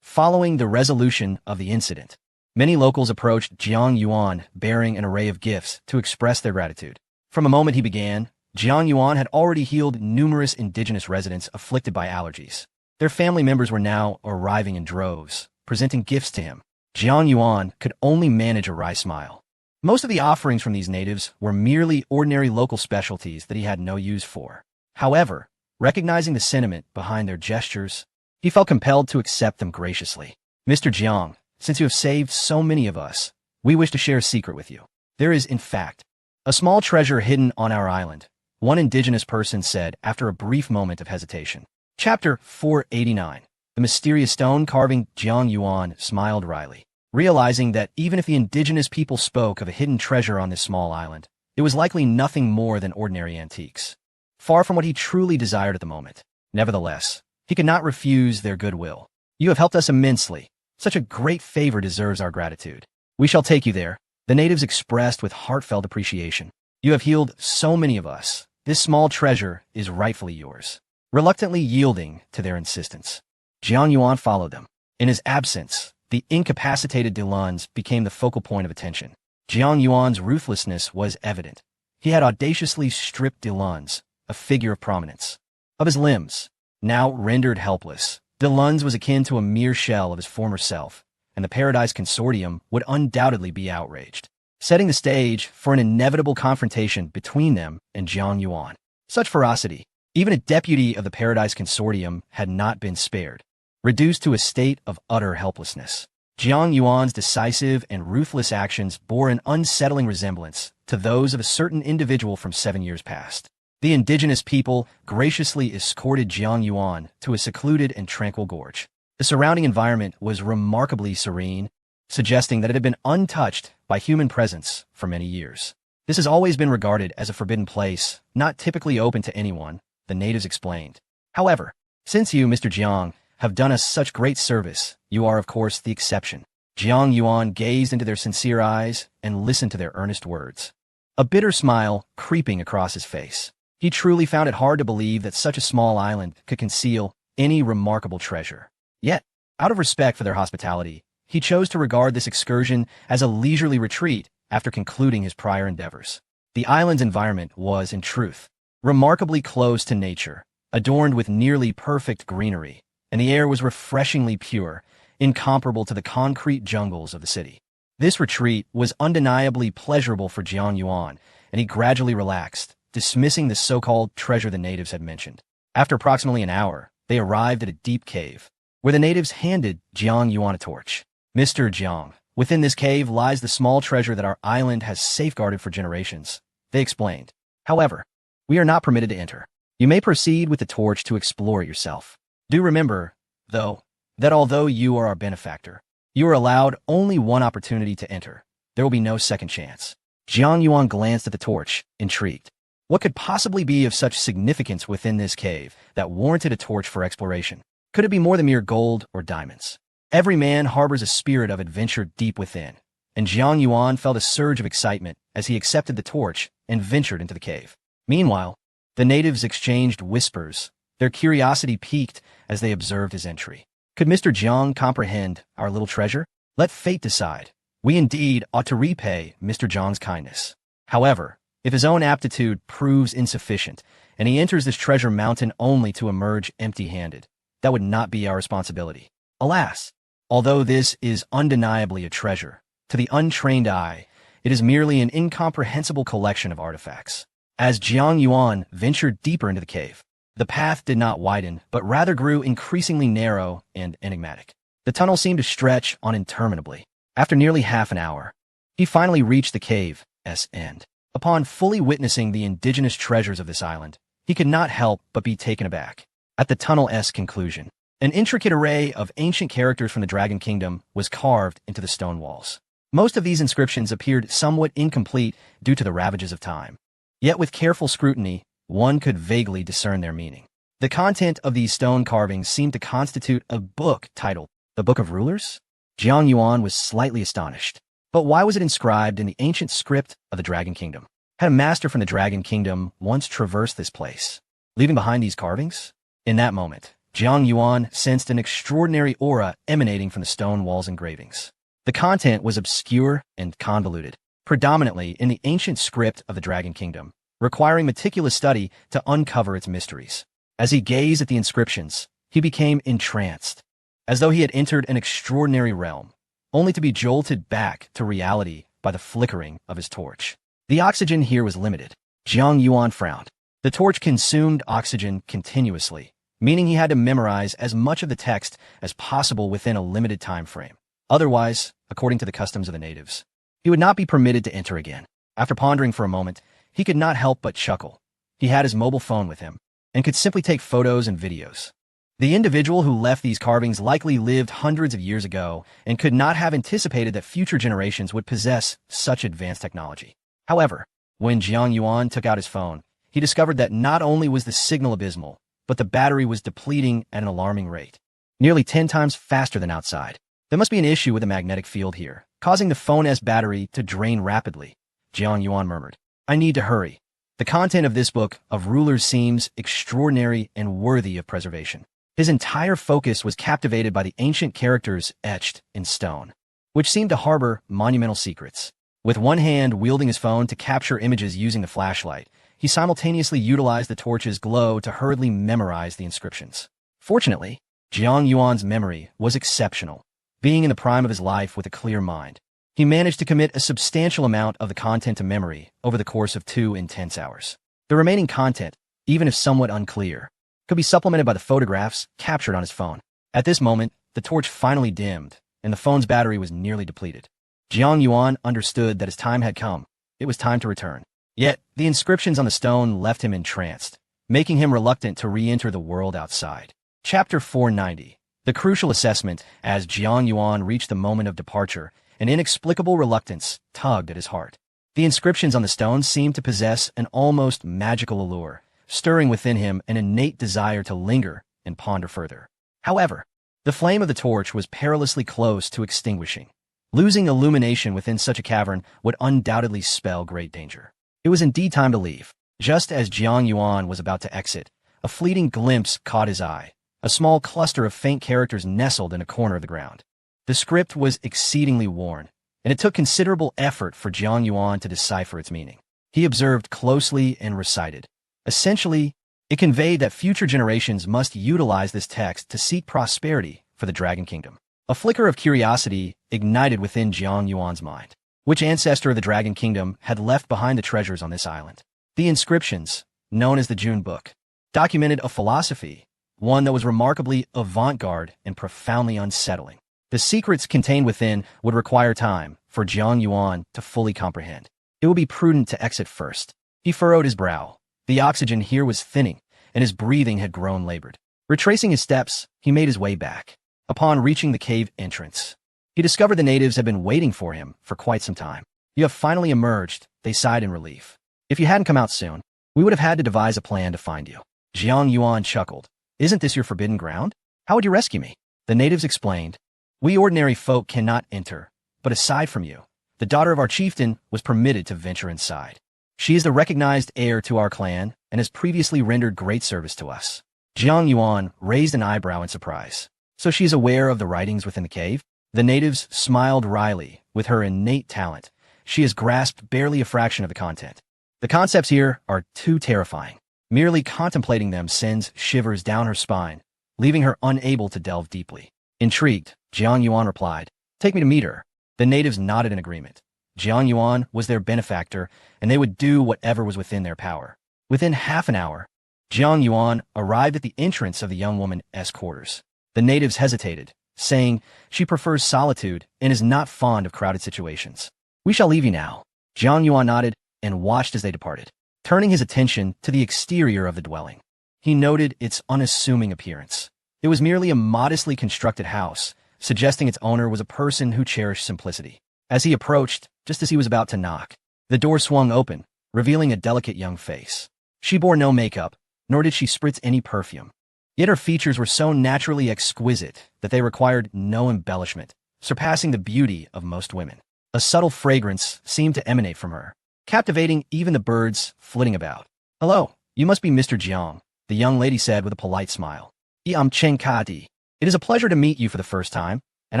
Following the resolution of the incident, many locals approached Jiang Yuan bearing an array of gifts to express their gratitude. From the moment he began, Jiang Yuan had already healed numerous indigenous residents afflicted by allergies. Their family members were now arriving in droves, presenting gifts to him. Jiang Yuan could only manage a wry smile. Most of the offerings from these natives were merely ordinary local specialties that he had no use for. However, recognizing the sentiment behind their gestures, he felt compelled to accept them graciously. "Mr. Jiang, since you have saved so many of us, we wish to share a secret with you. There is, in fact, a small treasure hidden on our island," one indigenous person said after a brief moment of hesitation. Chapter 489. The mysterious stone carving. Jiang Yuan smiled wryly, realizing that even if the indigenous people spoke of a hidden treasure on this small island, it was likely nothing more than ordinary antiques, far from what he truly desired at the moment. Nevertheless, he could not refuse their goodwill. "You have helped us immensely. Such a great favor deserves our gratitude. We shall take you there," the natives expressed with heartfelt appreciation. "You have healed so many of us. This small treasure is rightfully yours." Reluctantly yielding to their insistence, Jiang Yuan followed them. In his absence, the incapacitated Di Luanxi became the focal point of attention. Jiang Yuan's ruthlessness was evident. He had audaciously stripped Di Luanxi, a figure of prominence, of his limbs. Now rendered helpless, Di Luanxi was akin to a mere shell of his former self, and the Paradise Consortium would undoubtedly be outraged, setting the stage for an inevitable confrontation between them and Jiang Yuan. Such ferocity, even a deputy of the Paradise Consortium had not been spared. Reduced to a state of utter helplessness, Jiang Yuan's decisive and ruthless actions bore an unsettling resemblance to those of a certain individual from 7 years past. The indigenous people graciously escorted Jiang Yuan to a secluded and tranquil gorge. The surrounding environment was remarkably serene, suggesting that it had been untouched by human presence for many years. "This has always been regarded as a forbidden place, not typically open to anyone," the natives explained. "However, since you, Mr. Jiang, have done us such great service, you are of course the exception." Jiang Yuan gazed into their sincere eyes and listened to their earnest words, a bitter smile creeping across his face. He truly found it hard to believe that such a small island could conceal any remarkable treasure. Yet, out of respect for their hospitality, he chose to regard this excursion as a leisurely retreat after concluding his prior endeavors. The island's environment was, in truth, remarkably close to nature, adorned with nearly perfect greenery, and the air was refreshingly pure, incomparable to the concrete jungles of the city. This retreat was undeniably pleasurable for Jiang Yuan, and he gradually relaxed, dismissing the so-called treasure the natives had mentioned. After approximately an hour, they arrived at a deep cave, where the natives handed Jiang Yuan a torch. Mr. Jiang, within this cave lies the small treasure that our island has safeguarded for generations, they explained. However, we are not permitted to enter. You may proceed with the torch to explore it yourself. Do remember, though, that although you are our benefactor, you are allowed only one opportunity to enter. There will be no second chance. Jiang Yuan glanced at the torch, intrigued. What could possibly be of such significance within this cave that warranted a torch for exploration? Could it be more than mere gold or diamonds? Every man harbors a spirit of adventure deep within, and Jiang Yuan felt a surge of excitement as he accepted the torch and ventured into the cave. Meanwhile, the natives exchanged whispers, their curiosity piqued as they observed his entry. Could Mr. Jiang comprehend our little treasure? Let fate decide. We indeed ought to repay Mr. Jiang's kindness. However, if his own aptitude proves insufficient, and he enters this treasure mountain only to emerge empty-handed, that would not be our responsibility. Alas, although this is undeniably a treasure, to the untrained eye, it is merely an incomprehensible collection of artifacts. As Jiang Yuan ventured deeper into the cave, the path did not widen, but rather grew increasingly narrow and enigmatic. The tunnel seemed to stretch on interminably. After nearly half an hour, he finally reached the cave's end. Upon fully witnessing the indigenous treasures of this island, he could not help but be taken aback. At the tunnel's conclusion, an intricate array of ancient characters from the Dragon Kingdom was carved into the stone walls. Most of these inscriptions appeared somewhat incomplete due to the ravages of time. Yet with careful scrutiny, one could vaguely discern their meaning. The content of these stone carvings seemed to constitute a book titled The Book of Rulers. Jiang Yuan was slightly astonished. But why was it inscribed in the ancient script of the Dragon Kingdom? Had a master from the Dragon Kingdom once traversed this place, leaving behind these carvings? In that moment, Jiang Yuan sensed an extraordinary aura emanating from the stone walls engravings. The content was obscure and convoluted, predominantly in the ancient script of the Dragon Kingdom, requiring meticulous study to uncover its mysteries. As he gazed at the inscriptions, he became entranced, as though he had entered an extraordinary realm, only to be jolted back to reality by the flickering of his torch. The oxygen here was limited. Jiang Yuan frowned. The torch consumed oxygen continuously, meaning he had to memorize as much of the text as possible within a limited time frame. Otherwise, according to the customs of the natives, he would not be permitted to enter again. After pondering for a moment, he could not help but chuckle. He had his mobile phone with him, and could simply take photos and videos. The individual who left these carvings likely lived hundreds of years ago and could not have anticipated that future generations would possess such advanced technology. However, when Jiang Yuan took out his phone, he discovered that not only was the signal abysmal, but the battery was depleting at an alarming rate, nearly 10 times faster than outside. There must be an issue with the magnetic field here, causing the phone's battery to drain rapidly, Jiang Yuan murmured. I need to hurry. The content of this book of rulers seems extraordinary and worthy of preservation. His entire focus was captivated by the ancient characters etched in stone, which seemed to harbor monumental secrets. With one hand wielding his phone to capture images using the flashlight, he simultaneously utilized the torch's glow to hurriedly memorize the inscriptions. Fortunately, Jiang Yuan's memory was exceptional. Being in the prime of his life with a clear mind, he managed to commit a substantial amount of the content to memory over the course of 2 intense hours. The remaining content, even if somewhat unclear, could be supplemented by the photographs captured on his phone. At this moment, the torch finally dimmed, and the phone's battery was nearly depleted. Jiang Yuan understood that his time had come. It was time to return. Yet, the inscriptions on the stone left him entranced, making him reluctant to re-enter the world outside. Chapter 490. The crucial assessment. As Jiang Yuan reached the moment of departure, an inexplicable reluctance tugged at his heart. The inscriptions on the stone seemed to possess an almost magical allure, stirring within him an innate desire to linger and ponder further. However, the flame of the torch was perilously close to extinguishing. Losing illumination within such a cavern would undoubtedly spell great danger. It was indeed time to leave. Just as Jiang Yuan was about to exit, a fleeting glimpse caught his eye. A small cluster of faint characters nestled in a corner of the ground. The script was exceedingly worn, and it took considerable effort for Jiang Yuan to decipher its meaning. He observed closely and recited. Essentially, it conveyed that future generations must utilize this text to seek prosperity for the Dragon Kingdom. A flicker of curiosity ignited within Jiang Yuan's mind. Which ancestor of the Dragon Kingdom had left behind the treasures on this island? The inscriptions, known as the June Book, documented a philosophy, one that was remarkably avant-garde and profoundly unsettling. The secrets contained within would require time for Jiang Yuan to fully comprehend. It would be prudent to exit first. He furrowed his brow. The oxygen here was thinning, and his breathing had grown labored. Retracing his steps, he made his way back. Upon reaching the cave entrance, he discovered the natives had been waiting for him for quite some time. "You have finally emerged," they sighed in relief. "If you hadn't come out soon, we would have had to devise a plan to find you." Jiang Yuan chuckled. "Isn't this your forbidden ground? How would you rescue me?" The natives explained. "We ordinary folk cannot enter, but aside from you, the daughter of our chieftain was permitted to venture inside. She is the recognized heir to our clan and has previously rendered great service to us." Jiang Yuan raised an eyebrow in surprise. "So she is aware of the writings within the cave?" The natives smiled wryly. "With her innate talent, she has grasped barely a fraction of the content. The concepts here are too terrifying. Merely contemplating them sends shivers down her spine, leaving her unable to delve deeply." Intrigued, Jiang Yuan replied, "Take me to meet her." The natives nodded in agreement. Jiang Yuan was their benefactor, and they would do whatever was within their power. Within half an hour, Jiang Yuan arrived at the entrance of the young woman's quarters. The natives hesitated, saying she prefers solitude and is not fond of crowded situations. "We shall leave you now." Jiang Yuan nodded and watched as they departed. Turning his attention to the exterior of the dwelling, he noted its unassuming appearance. It was merely a modestly constructed house, suggesting its owner was a person who cherished simplicity. As he approached, just as he was about to knock, the door swung open, revealing a delicate young face. She bore no makeup, nor did she spritz any perfume. Yet her features were so naturally exquisite that they required no embellishment, surpassing the beauty of most women. A subtle fragrance seemed to emanate from her, captivating even the birds flitting about. "Hello, you must be Mr. Jiang," the young lady said with a polite smile. "I am Chen Kadi. It is a pleasure to meet you for the first time, and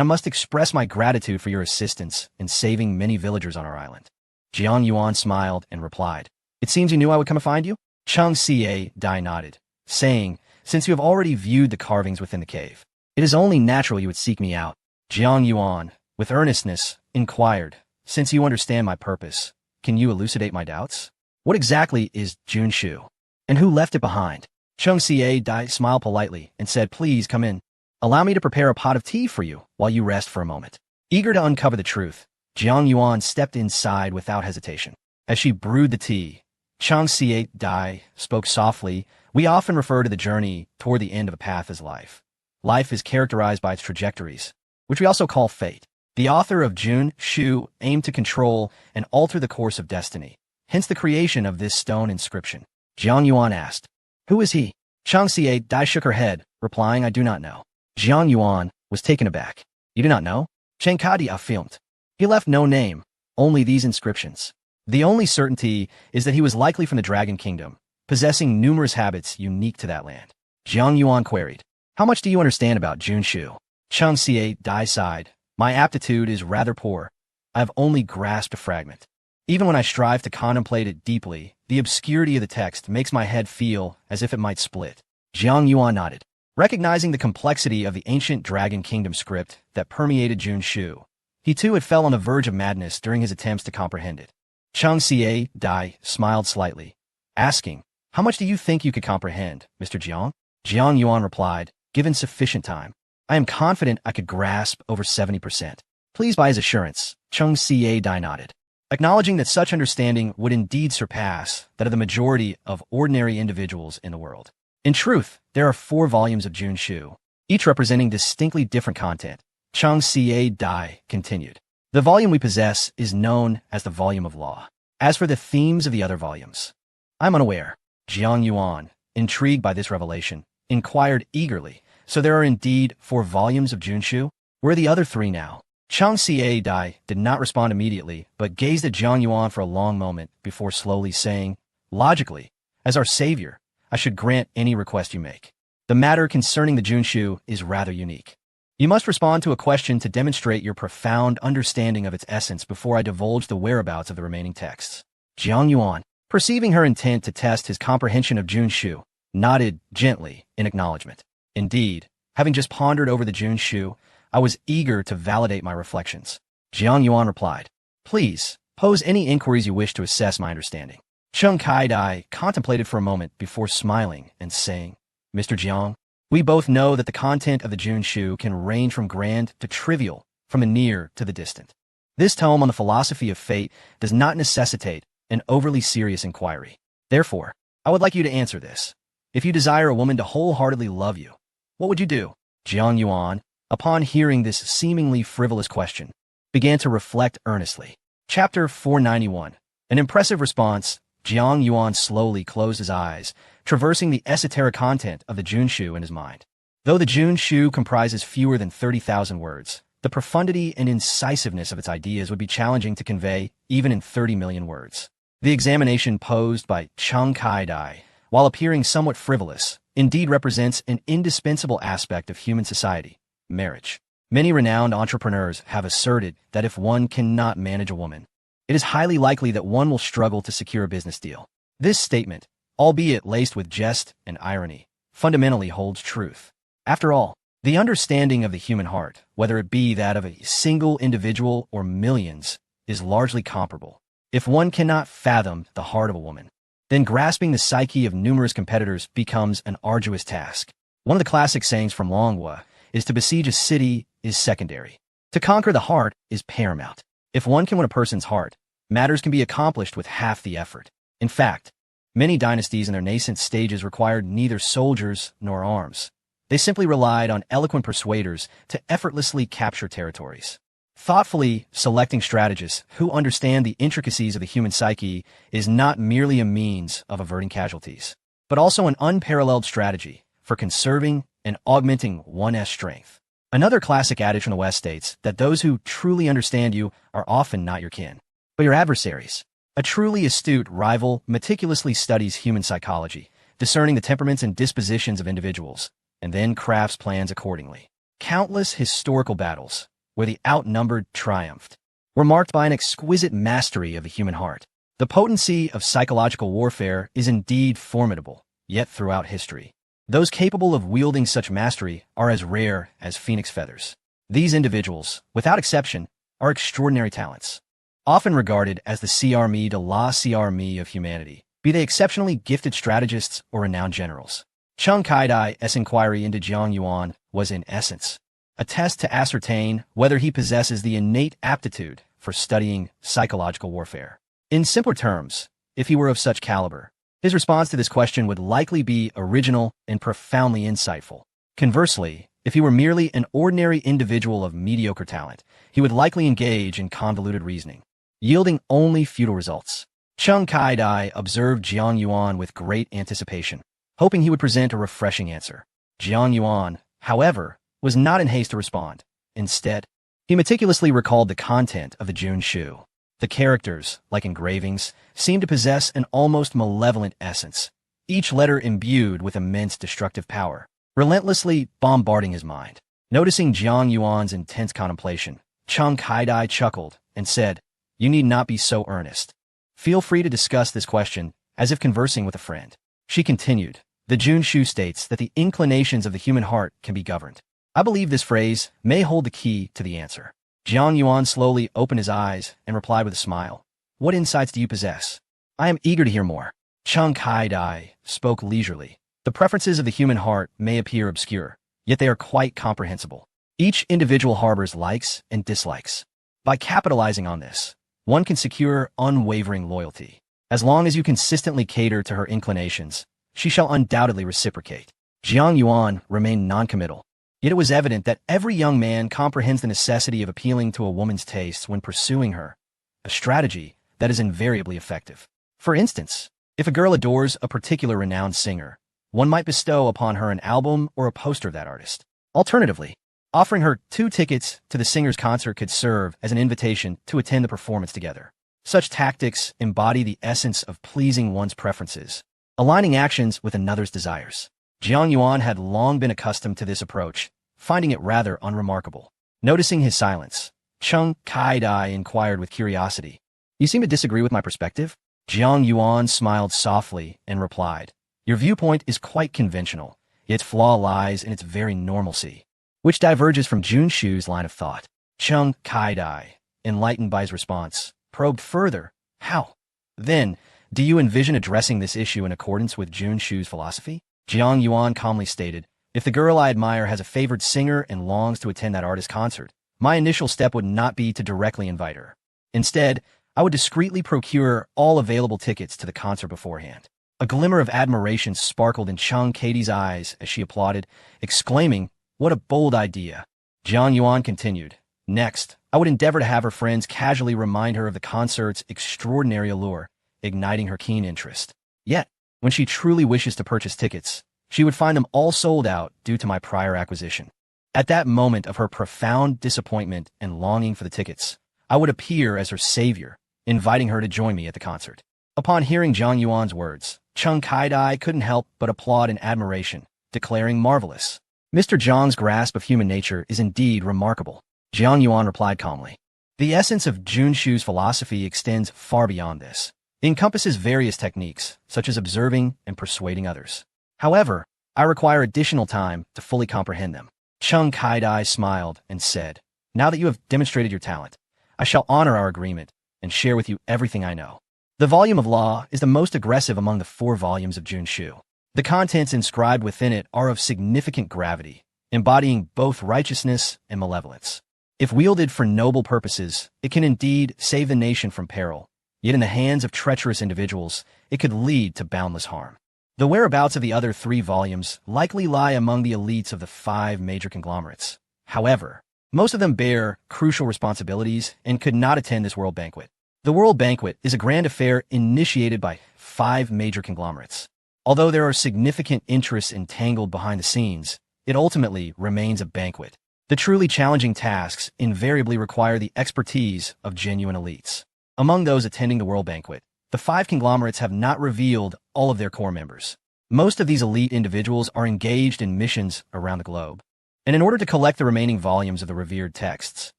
I must express my gratitude for your assistance in saving many villagers on our island." Jiang Yuan smiled and replied, "It seems you knew I would come and find you?" Chang Xie Dai nodded, saying, "Since you have already viewed the carvings within the cave, it is only natural you would seek me out." Jiang Yuan, with earnestness, inquired, "Since you understand my purpose, can you elucidate my doubts? What exactly is Junshu, and who left it behind?" Chang Xie Dai smiled politely and said, "Please come in. Allow me to prepare a pot of tea for you while you rest for a moment." Eager to uncover the truth, Jiang Yuan stepped inside without hesitation. As she brewed the tea, Chang Xie Dai spoke softly. "We often refer to the journey toward the end of a path as life. Life is characterized by its trajectories, which we also call fate. The author of Jun Shu aimed to control and alter the course of destiny, hence the creation of this stone inscription." Jiang Yuan asked, "Who is he?" Chang Xie Dai shook her head, replying, "I do not know." Jiang Yuan was taken aback. "You do not know?" Chen Kadi affirmed. "He left no name, only these inscriptions. The only certainty is that he was likely from the Dragon Kingdom, possessing numerous habits unique to that land." Jiang Yuan queried, "How much do you understand about Junshu?" Chang Xie Dai sighed. "My aptitude is rather poor. I have only grasped a fragment. Even when I strive to contemplate it deeply, the obscurity of the text makes my head feel as if it might split." Jiang Yuan nodded. Recognizing the complexity of the ancient Dragon Kingdom script that permeated Junshu, he too had fell on the verge of madness during his attempts to comprehend it. Chang Xie Dai smiled slightly, asking, "How much do you think you could comprehend, Mr. Jiang?" Jiang Yuan replied, "Given sufficient time, I am confident I could grasp over 70%. Pleased by his assurance, Chang Xie Dai nodded, acknowledging that such understanding would indeed surpass that of the majority of ordinary individuals in the world. In truth, there are 4 volumes of Junshu, each representing distinctly different content. Chang Xie Dai continued. The volume we possess is known as the Volume of Law. As for the themes of the other volumes, I'm unaware. Jiang Yuan, intrigued by this revelation, inquired eagerly, "So there are indeed 4 volumes of Junshu? Where are the other 3 now?" Chang Xie Dai did not respond immediately, but gazed at Jiang Yuan for a long moment before slowly saying, "Logically, as our savior, I should grant any request you make. The matter concerning the Junshu is rather unique. You must respond to a question to demonstrate your profound understanding of its essence before I divulge the whereabouts of the remaining texts." Jiang Yuan, perceiving her intent to test his comprehension of Junshu, nodded gently in acknowledgement. Indeed, having just pondered over the Junshu, I was eager to validate my reflections. Jiang Yuan replied, "Please, pose any inquiries you wish to assess my understanding." Chung Kai-dai contemplated for a moment before smiling and saying, "Mr. Jiang, we both know that the content of the Junshu can range from grand to trivial, from the near to the distant. This tome on the philosophy of fate does not necessitate an overly serious inquiry. Therefore, I would like you to answer this. If you desire a woman to wholeheartedly love you, what would you do?" Jiang Yuan, upon hearing this seemingly frivolous question, began to reflect earnestly. Chapter 491. An impressive response. Jiang Yuan slowly closed his eyes, traversing the esoteric content of the Junshu in his mind. Though the Junshu comprises fewer than 30,000 words, the profundity and incisiveness of its ideas would be challenging to convey even in 30 million words. The examination posed by Chung Kai-dai, while appearing somewhat frivolous, indeed represents an indispensable aspect of human society, marriage. Many renowned entrepreneurs have asserted that if one cannot manage a woman, it is highly likely that one will struggle to secure a business deal. This statement, albeit laced with jest and irony, fundamentally holds truth. After all, the understanding of the human heart, whether it be that of a single individual or millions, is largely comparable. If one cannot fathom the heart of a woman, then grasping the psyche of numerous competitors becomes an arduous task. One of the classic sayings from Longhua is to besiege a city is secondary. To conquer the heart is paramount. If one can win a person's heart, matters can be accomplished with half the effort. In fact, many dynasties in their nascent stages required neither soldiers nor arms. They simply relied on eloquent persuaders to effortlessly capture territories. Thoughtfully selecting strategists who understand the intricacies of the human psyche is not merely a means of averting casualties, but also an unparalleled strategy for conserving and augmenting one's strength. Another classic adage from the West states that those who truly understand you are often not your kin, but your adversaries. A truly astute rival meticulously studies human psychology, discerning the temperaments and dispositions of individuals, and then crafts plans accordingly. Countless historical battles, where the outnumbered triumphed, were marked by an exquisite mastery of the human heart. The potency of psychological warfare is indeed formidable, yet throughout history, those capable of wielding such mastery are as rare as phoenix feathers. These individuals, without exception, are extraordinary talents, often regarded as the Cr de la Cr of humanity, be they exceptionally gifted strategists or renowned generals. Chung Kai-dai's inquiry into Jiang Yuan was in essence a test to ascertain whether he possesses the innate aptitude for studying psychological warfare. In simpler terms, if he were of such caliber, his response to this question would likely be original and profoundly insightful. Conversely, if he were merely an ordinary individual of mediocre talent, he would likely engage in convoluted reasoning, yielding only futile results. Chung Kai-dai observed Jiang Yuan with great anticipation, hoping he would present a refreshing answer. Jiang Yuan, however, was not in haste to respond. Instead, he meticulously recalled the content of the Junshu. The characters, like engravings, seemed to possess an almost malevolent essence, each letter imbued with immense destructive power, relentlessly bombarding his mind. Noticing Jiang Yuan's intense contemplation, Chung Kai-dai chuckled and said, "You need not be so earnest. Feel free to discuss this question as if conversing with a friend." She continued, "The Junshu states that the inclinations of the human heart can be governed. I believe this phrase may hold the key to the answer." Jiang Yuan slowly opened his eyes and replied with a smile, "What insights do you possess? I am eager to hear more." Chung Kai-dai spoke leisurely. "The preferences of the human heart may appear obscure, yet they are quite comprehensible. Each individual harbors likes and dislikes. By capitalizing on this, one can secure unwavering loyalty. As long as you consistently cater to her inclinations, she shall undoubtedly reciprocate." Jiang Yuan remained noncommittal. Yet it was evident that every young man comprehends the necessity of appealing to a woman's tastes when pursuing her, a strategy that is invariably effective. For instance, if a girl adores a particular renowned singer, one might bestow upon her an album or a poster of that artist. Alternatively, offering her 2 tickets to the singer's concert could serve as an invitation to attend the performance together. Such tactics embody the essence of pleasing one's preferences, aligning actions with another's desires. Jiang Yuan had long been accustomed to this approach, finding it rather unremarkable. Noticing his silence, Chung Kai-dai inquired with curiosity, "You seem to disagree with my perspective?" Jiang Yuan smiled softly and replied, "Your viewpoint is quite conventional, yet its flaw lies in its very normalcy. which diverges from Jun Shu's line of thought. Chung Kai-dai, enlightened by his response, probed further. How? Then, do you envision addressing this issue in accordance with Jun Shu's philosophy? Jiang Yuan calmly stated, if the girl I admire has a favored singer and longs to attend that artist's concert, my initial step would not be to directly invite her. Instead, I would discreetly procure all available tickets to the concert beforehand. A glimmer of admiration sparkled in Chung Katie's eyes as she applauded, exclaiming, what a bold idea. Jiang Yuan continued, next, I would endeavor to have her friends casually remind her of the concert's extraordinary allure, igniting her keen interest. Yet, when she truly wishes to purchase tickets, she would find them all sold out due to my prior acquisition. At that moment of her profound disappointment and longing for the tickets, I would appear as her savior, inviting her to join me at the concert. Upon hearing Jiang Yuan's words, Chung Kai-dai couldn't help but applaud in admiration, declaring marvelous. Mr. Jiang's grasp of human nature is indeed remarkable. Jiang Yuan replied calmly. The essence of Jun Shu's philosophy extends far beyond this. It encompasses various techniques, such as observing and persuading others. However, I require additional time to fully comprehend them. Chung Kai-dai smiled and said, now that you have demonstrated your talent, I shall honor our agreement and share with you everything I know. The volume of law is the most aggressive among the 4 volumes of Jun Shu. The contents inscribed within it are of significant gravity, embodying both righteousness and malevolence. If wielded for noble purposes, it can indeed save the nation from peril. Yet in the hands of treacherous individuals, it could lead to boundless harm. The whereabouts of the other 3 volumes likely lie among the elites of the 5 major conglomerates. However, most of them bear crucial responsibilities and could not attend this world banquet. The world banquet is a grand affair initiated by 5 major conglomerates. Although there are significant interests entangled behind the scenes, it ultimately remains a banquet. The truly challenging tasks invariably require the expertise of genuine elites. Among those attending the world banquet, the 5 conglomerates have not revealed all of their core members. Most of these elite individuals are engaged in missions around the globe. And in order to collect the remaining volumes of the revered texts,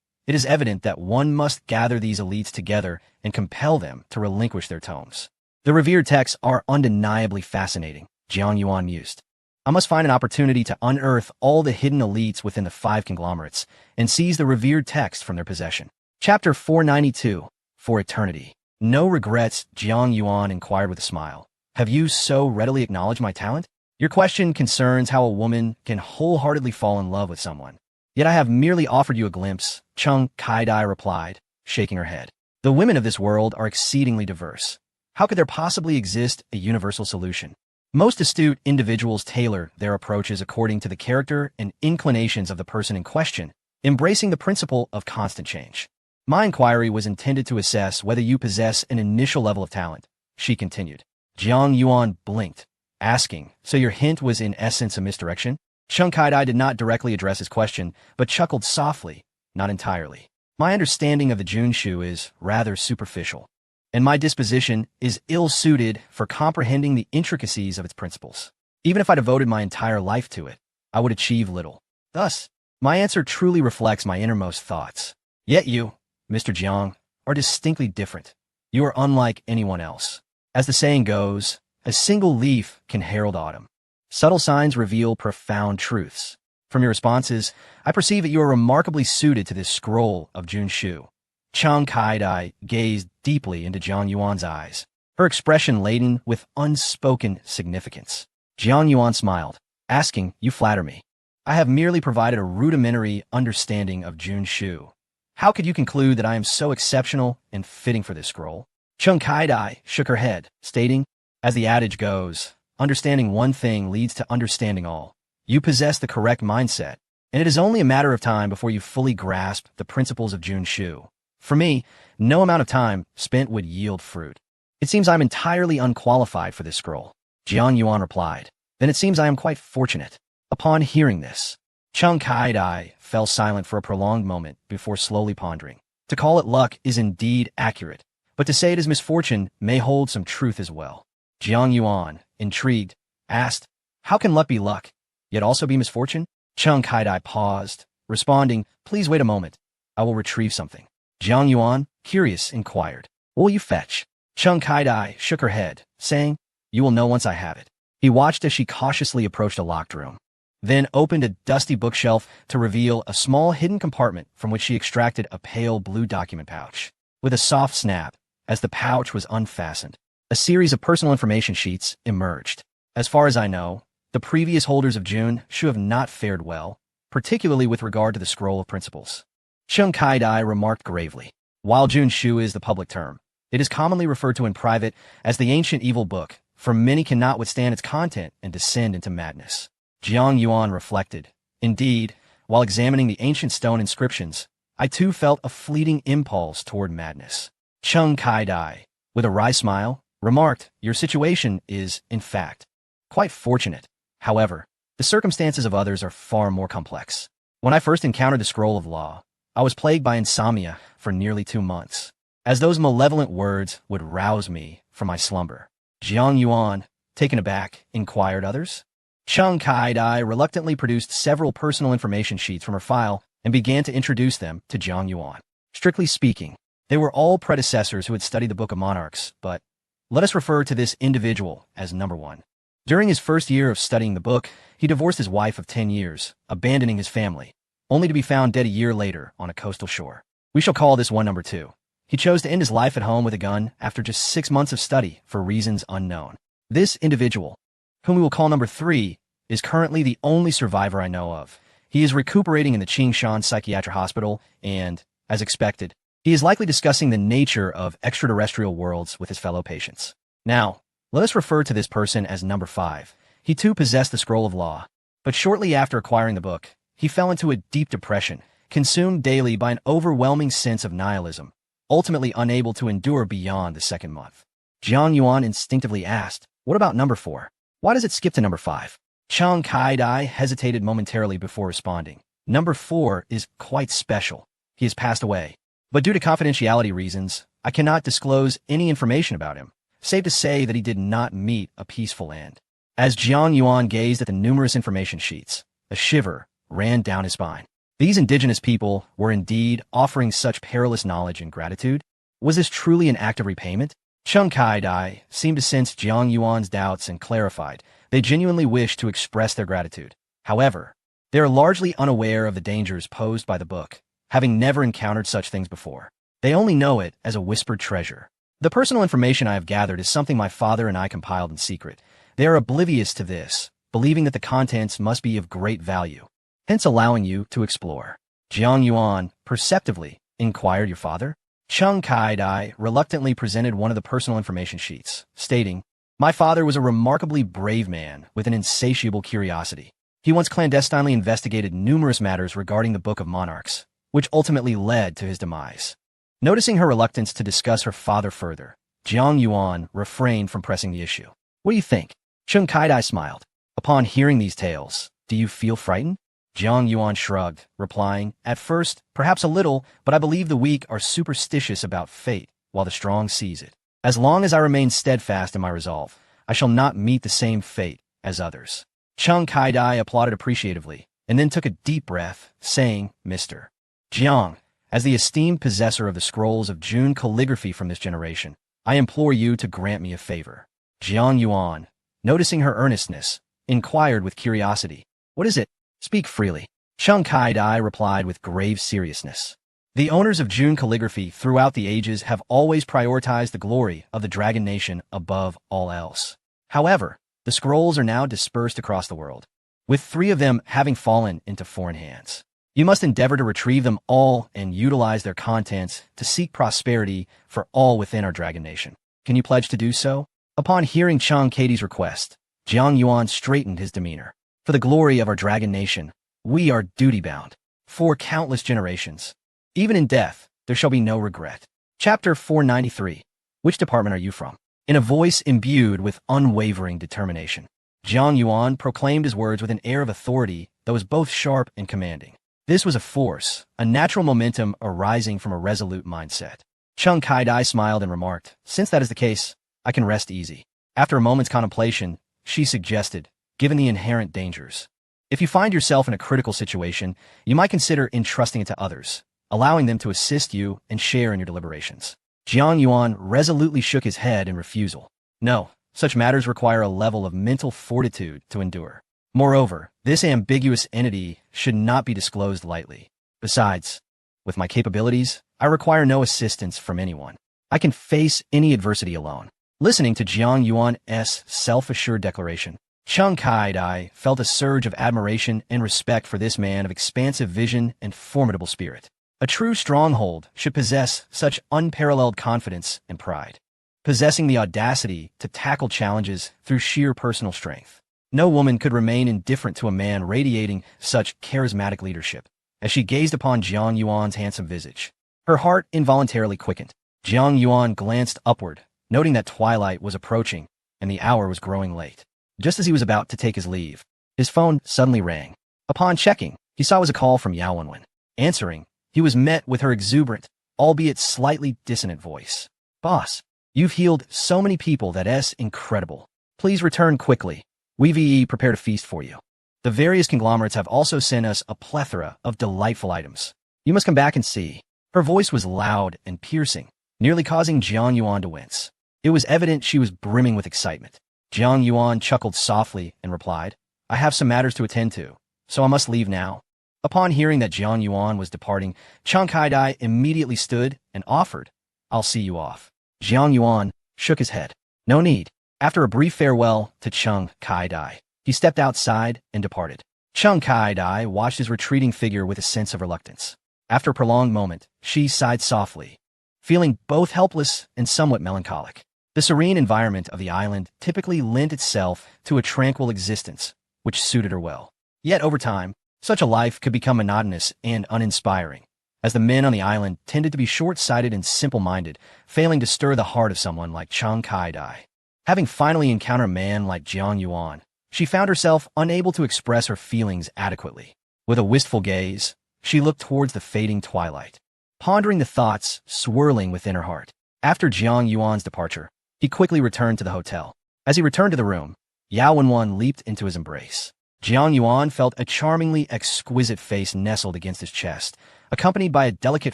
it is evident that one must gather these elites together and compel them to relinquish their tomes. The revered texts are undeniably fascinating, Jiang Yuan mused. I must find an opportunity to unearth all the hidden elites within the 5 conglomerates and seize the revered text from their possession. Chapter 492, For Eternity. No regrets, Jiang Yuan inquired with a smile. Have you so readily acknowledged my talent? Your question concerns how a woman can wholeheartedly fall in love with someone. Yet I have merely offered you a glimpse, Chung Kai-dai replied, shaking her head. The women of this world are exceedingly diverse. How could there possibly exist a universal solution? Most astute individuals tailor their approaches according to the character and inclinations of the person in question, embracing the principle of constant change. My inquiry was intended to assess whether you possess an initial level of talent, she continued. Jiang Yuan blinked, asking, so your hint was in essence a misdirection? Chung Kai-dai did not directly address his question, but chuckled softly, not entirely. My understanding of the Jun Shu is rather superficial, and my disposition is ill-suited for comprehending the intricacies of its principles. Even if I devoted my entire life to it, I would achieve little. Thus, my answer truly reflects my innermost thoughts. Yet you, Mr. Jiang, are distinctly different. You are unlike anyone else. As the saying goes, a single leaf can herald autumn. Subtle signs reveal profound truths. From your responses, I perceive that you are remarkably suited to this scroll of Jun Shu. Chung Kai-dai gazed deeply into Jiang Yuan's eyes, her expression laden with unspoken significance. Jiang Yuan smiled, asking, you flatter me. I have merely provided a rudimentary understanding of Jun Shu. How could you conclude that I am so exceptional and fitting for this scroll? Chung Kai-dai shook her head, stating, as the adage goes, understanding one thing leads to understanding all. You possess the correct mindset, and it is only a matter of time before you fully grasp the principles of Jun Shu. For me, no amount of time spent would yield fruit. It seems I'm entirely unqualified for this scroll. Jiang Yuan replied, then it seems I am quite fortunate. Upon hearing this, Chung Kai-dai fell silent for a prolonged moment before slowly pondering. To call it luck is indeed accurate, but to say it is misfortune may hold some truth as well. Jiang Yuan, intrigued, asked, how can luck be luck, yet also be misfortune? Chung Kai-dai paused, responding, please wait a moment. I will retrieve something. Jiang Yuan, curious, inquired, what will you fetch? Chung Kai-dai shook her head, saying, you will know once I have it. He watched as she cautiously approached a locked room. then opened a dusty bookshelf to reveal a small hidden compartment from which she extracted a pale blue document pouch. With a soft snap, as the pouch was unfastened, a series of personal information sheets emerged. As far as I know, the previous holders of June Shu have not fared well, particularly with regard to the Scroll of Principles. Chung Kai-dai remarked gravely. While June Shu is the public term, it is commonly referred to in private as the ancient evil book, for many cannot withstand its content and descend into madness. Jiang Yuan reflected. Indeed, while examining the ancient stone inscriptions, I too felt a fleeting impulse toward madness. Chung Kai-dai, with a wry smile, remarked, your situation is, in fact, quite fortunate. However, the circumstances of others are far more complex. When I first encountered the Scroll of Law, I was plagued by insomnia for nearly 2 months, as those malevolent words would rouse me from my slumber. Jiang Yuan, taken aback, inquired others. Chung Kai-dai reluctantly produced several personal information sheets from her file and began to introduce them to Jiang Yuan. Strictly speaking, they were all predecessors who had studied the Book of Monarchs, but let us refer to this individual as number 1. During his first year of studying the book, he divorced his wife of 10 years, abandoning his family, only to be found dead a year later on a coastal shore. We shall call this one number 2. He chose to end his life at home with a gun after just 6 months of study for reasons unknown. This individual, whom we will call number 3, is currently the only survivor I know of. He is recuperating in the Qingshan Psychiatric Hospital and, as expected, he is likely discussing the nature of extraterrestrial worlds with his fellow patients. Now, let us refer to this person as number 5. He too possessed the Scroll of Law, but shortly after acquiring the book, he fell into a deep depression, consumed daily by an overwhelming sense of nihilism, ultimately unable to endure beyond the 2nd month. Jiang Yuan instinctively asked, what about number 4? Why does it skip to number 5? Chung Kai-dai hesitated momentarily before responding. Number 4 is quite special. He has passed away. But due to confidentiality reasons, I cannot disclose any information about him, save to say that he did not meet a peaceful end. As Jiang Yuan gazed at the numerous information sheets, a shiver ran down his spine. These indigenous people were indeed offering such perilous knowledge and gratitude. Was this truly an act of repayment? Chung Kai-dai seemed to sense Jiang Yuan's doubts and clarified they genuinely wished to express their gratitude. However, they are largely unaware of the dangers posed by the book, having never encountered such things before. They only know it as a whispered treasure. The personal information I have gathered is something my father and I compiled in secret. They are oblivious to this, believing that the contents must be of great value, hence allowing you to explore. Jiang Yuan, perceptively, inquired your father? Chung Kai-dai reluctantly presented one of the personal information sheets, stating, my father was a remarkably brave man with an insatiable curiosity. He once clandestinely investigated numerous matters regarding the Book of Monarchs, which ultimately led to his demise. Noticing her reluctance to discuss her father further, Jiang Yuan refrained from pressing the issue. What do you think? Chung Kai-dai smiled. Upon hearing these tales, do you feel frightened? Jiang Yuan shrugged, replying, at first, perhaps a little, but I believe the weak are superstitious about fate, while the strong seize it. As long as I remain steadfast in my resolve, I shall not meet the same fate as others. Chung Kai-dai applauded appreciatively, and then took a deep breath, saying, Mr. Jiang, as the esteemed possessor of the scrolls of June calligraphy from this generation, I implore you to grant me a favor. Jiang Yuan, noticing her earnestness, inquired with curiosity, what is it? Speak freely. Chung Kai-dai replied with grave seriousness. The owners of June calligraphy throughout the ages have always prioritized the glory of the Dragon Nation above all else. However, the scrolls are now dispersed across the world, with 3 of them having fallen into foreign hands. You must endeavor to retrieve them all and utilize their contents to seek prosperity for all within our Dragon Nation. Can you pledge to do so? Upon hearing Chung Kai-dai's request, Jiang Yuan straightened his demeanor. For the glory of our Dragon Nation, we are duty-bound. For countless generations. Even in death, there shall be no regret. Chapter 493. Which department are you from? In a voice imbued with unwavering determination, Jiang Yuan proclaimed his words with an air of authority that was both sharp and commanding. This was a force, a natural momentum arising from a resolute mindset. Chung Kai-dai smiled and remarked, since that is the case, I can rest easy. After a moment's contemplation, she suggested, given the inherent dangers, if you find yourself in a critical situation, you might consider entrusting it to others, allowing them to assist you and share in your deliberations. Jiang Yuan resolutely shook his head in refusal. No, such matters require a level of mental fortitude to endure. Moreover, this ambiguous entity should not be disclosed lightly. Besides, with my capabilities, I require no assistance from anyone. I can face any adversity alone. Listening to Jiang Yuan's self-assured declaration, Chung Kai-dai felt a surge of admiration and respect for this man of expansive vision and formidable spirit. A true stronghold should possess such unparalleled confidence and pride, possessing the audacity to tackle challenges through sheer personal strength. No woman could remain indifferent to a man radiating such charismatic leadership. As she gazed upon Jiang Yuan's handsome visage, her heart involuntarily quickened. Jiang Yuan glanced upward, noting that twilight was approaching and the hour was growing late. Just as he was about to take his leave, his phone suddenly rang. Upon checking, he saw it was a call from Yao Wenwen. Answering, he was met with her exuberant, albeit slightly dissonant voice. Boss, you've healed so many people that's incredible. Please return quickly. We've prepared a feast for you. The various conglomerates have also sent us a plethora of delightful items. You must come back and see. Her voice was loud and piercing, nearly causing Jiang Yuan to wince. It was evident she was brimming with excitement. Jiang Yuan chuckled softly and replied, I have some matters to attend to, so I must leave now. Upon hearing that Jiang Yuan was departing, Chung Kai-dai immediately stood and offered, I'll see you off. Jiang Yuan shook his head. No need. After a brief farewell to Chung Kai-dai, he stepped outside and departed. Chung Kai-dai watched his retreating figure with a sense of reluctance. After a prolonged moment, she sighed softly, feeling both helpless and somewhat melancholic. The serene environment of the island typically lent itself to a tranquil existence, which suited her well. Yet over time, such a life could become monotonous and uninspiring, as the men on the island tended to be short-sighted and simple-minded, failing to stir the heart of someone like Chung Kai-dai. Having finally encountered a man like Jiang Yuan, she found herself unable to express her feelings adequately. With a wistful gaze, she looked towards the fading twilight, pondering the thoughts swirling within her heart. After Jiang Yuan's departure, he quickly returned to the hotel. As he returned to the room, Yao Wenwen leaped into his embrace. Jiang Yuan felt a charmingly exquisite face nestled against his chest, accompanied by a delicate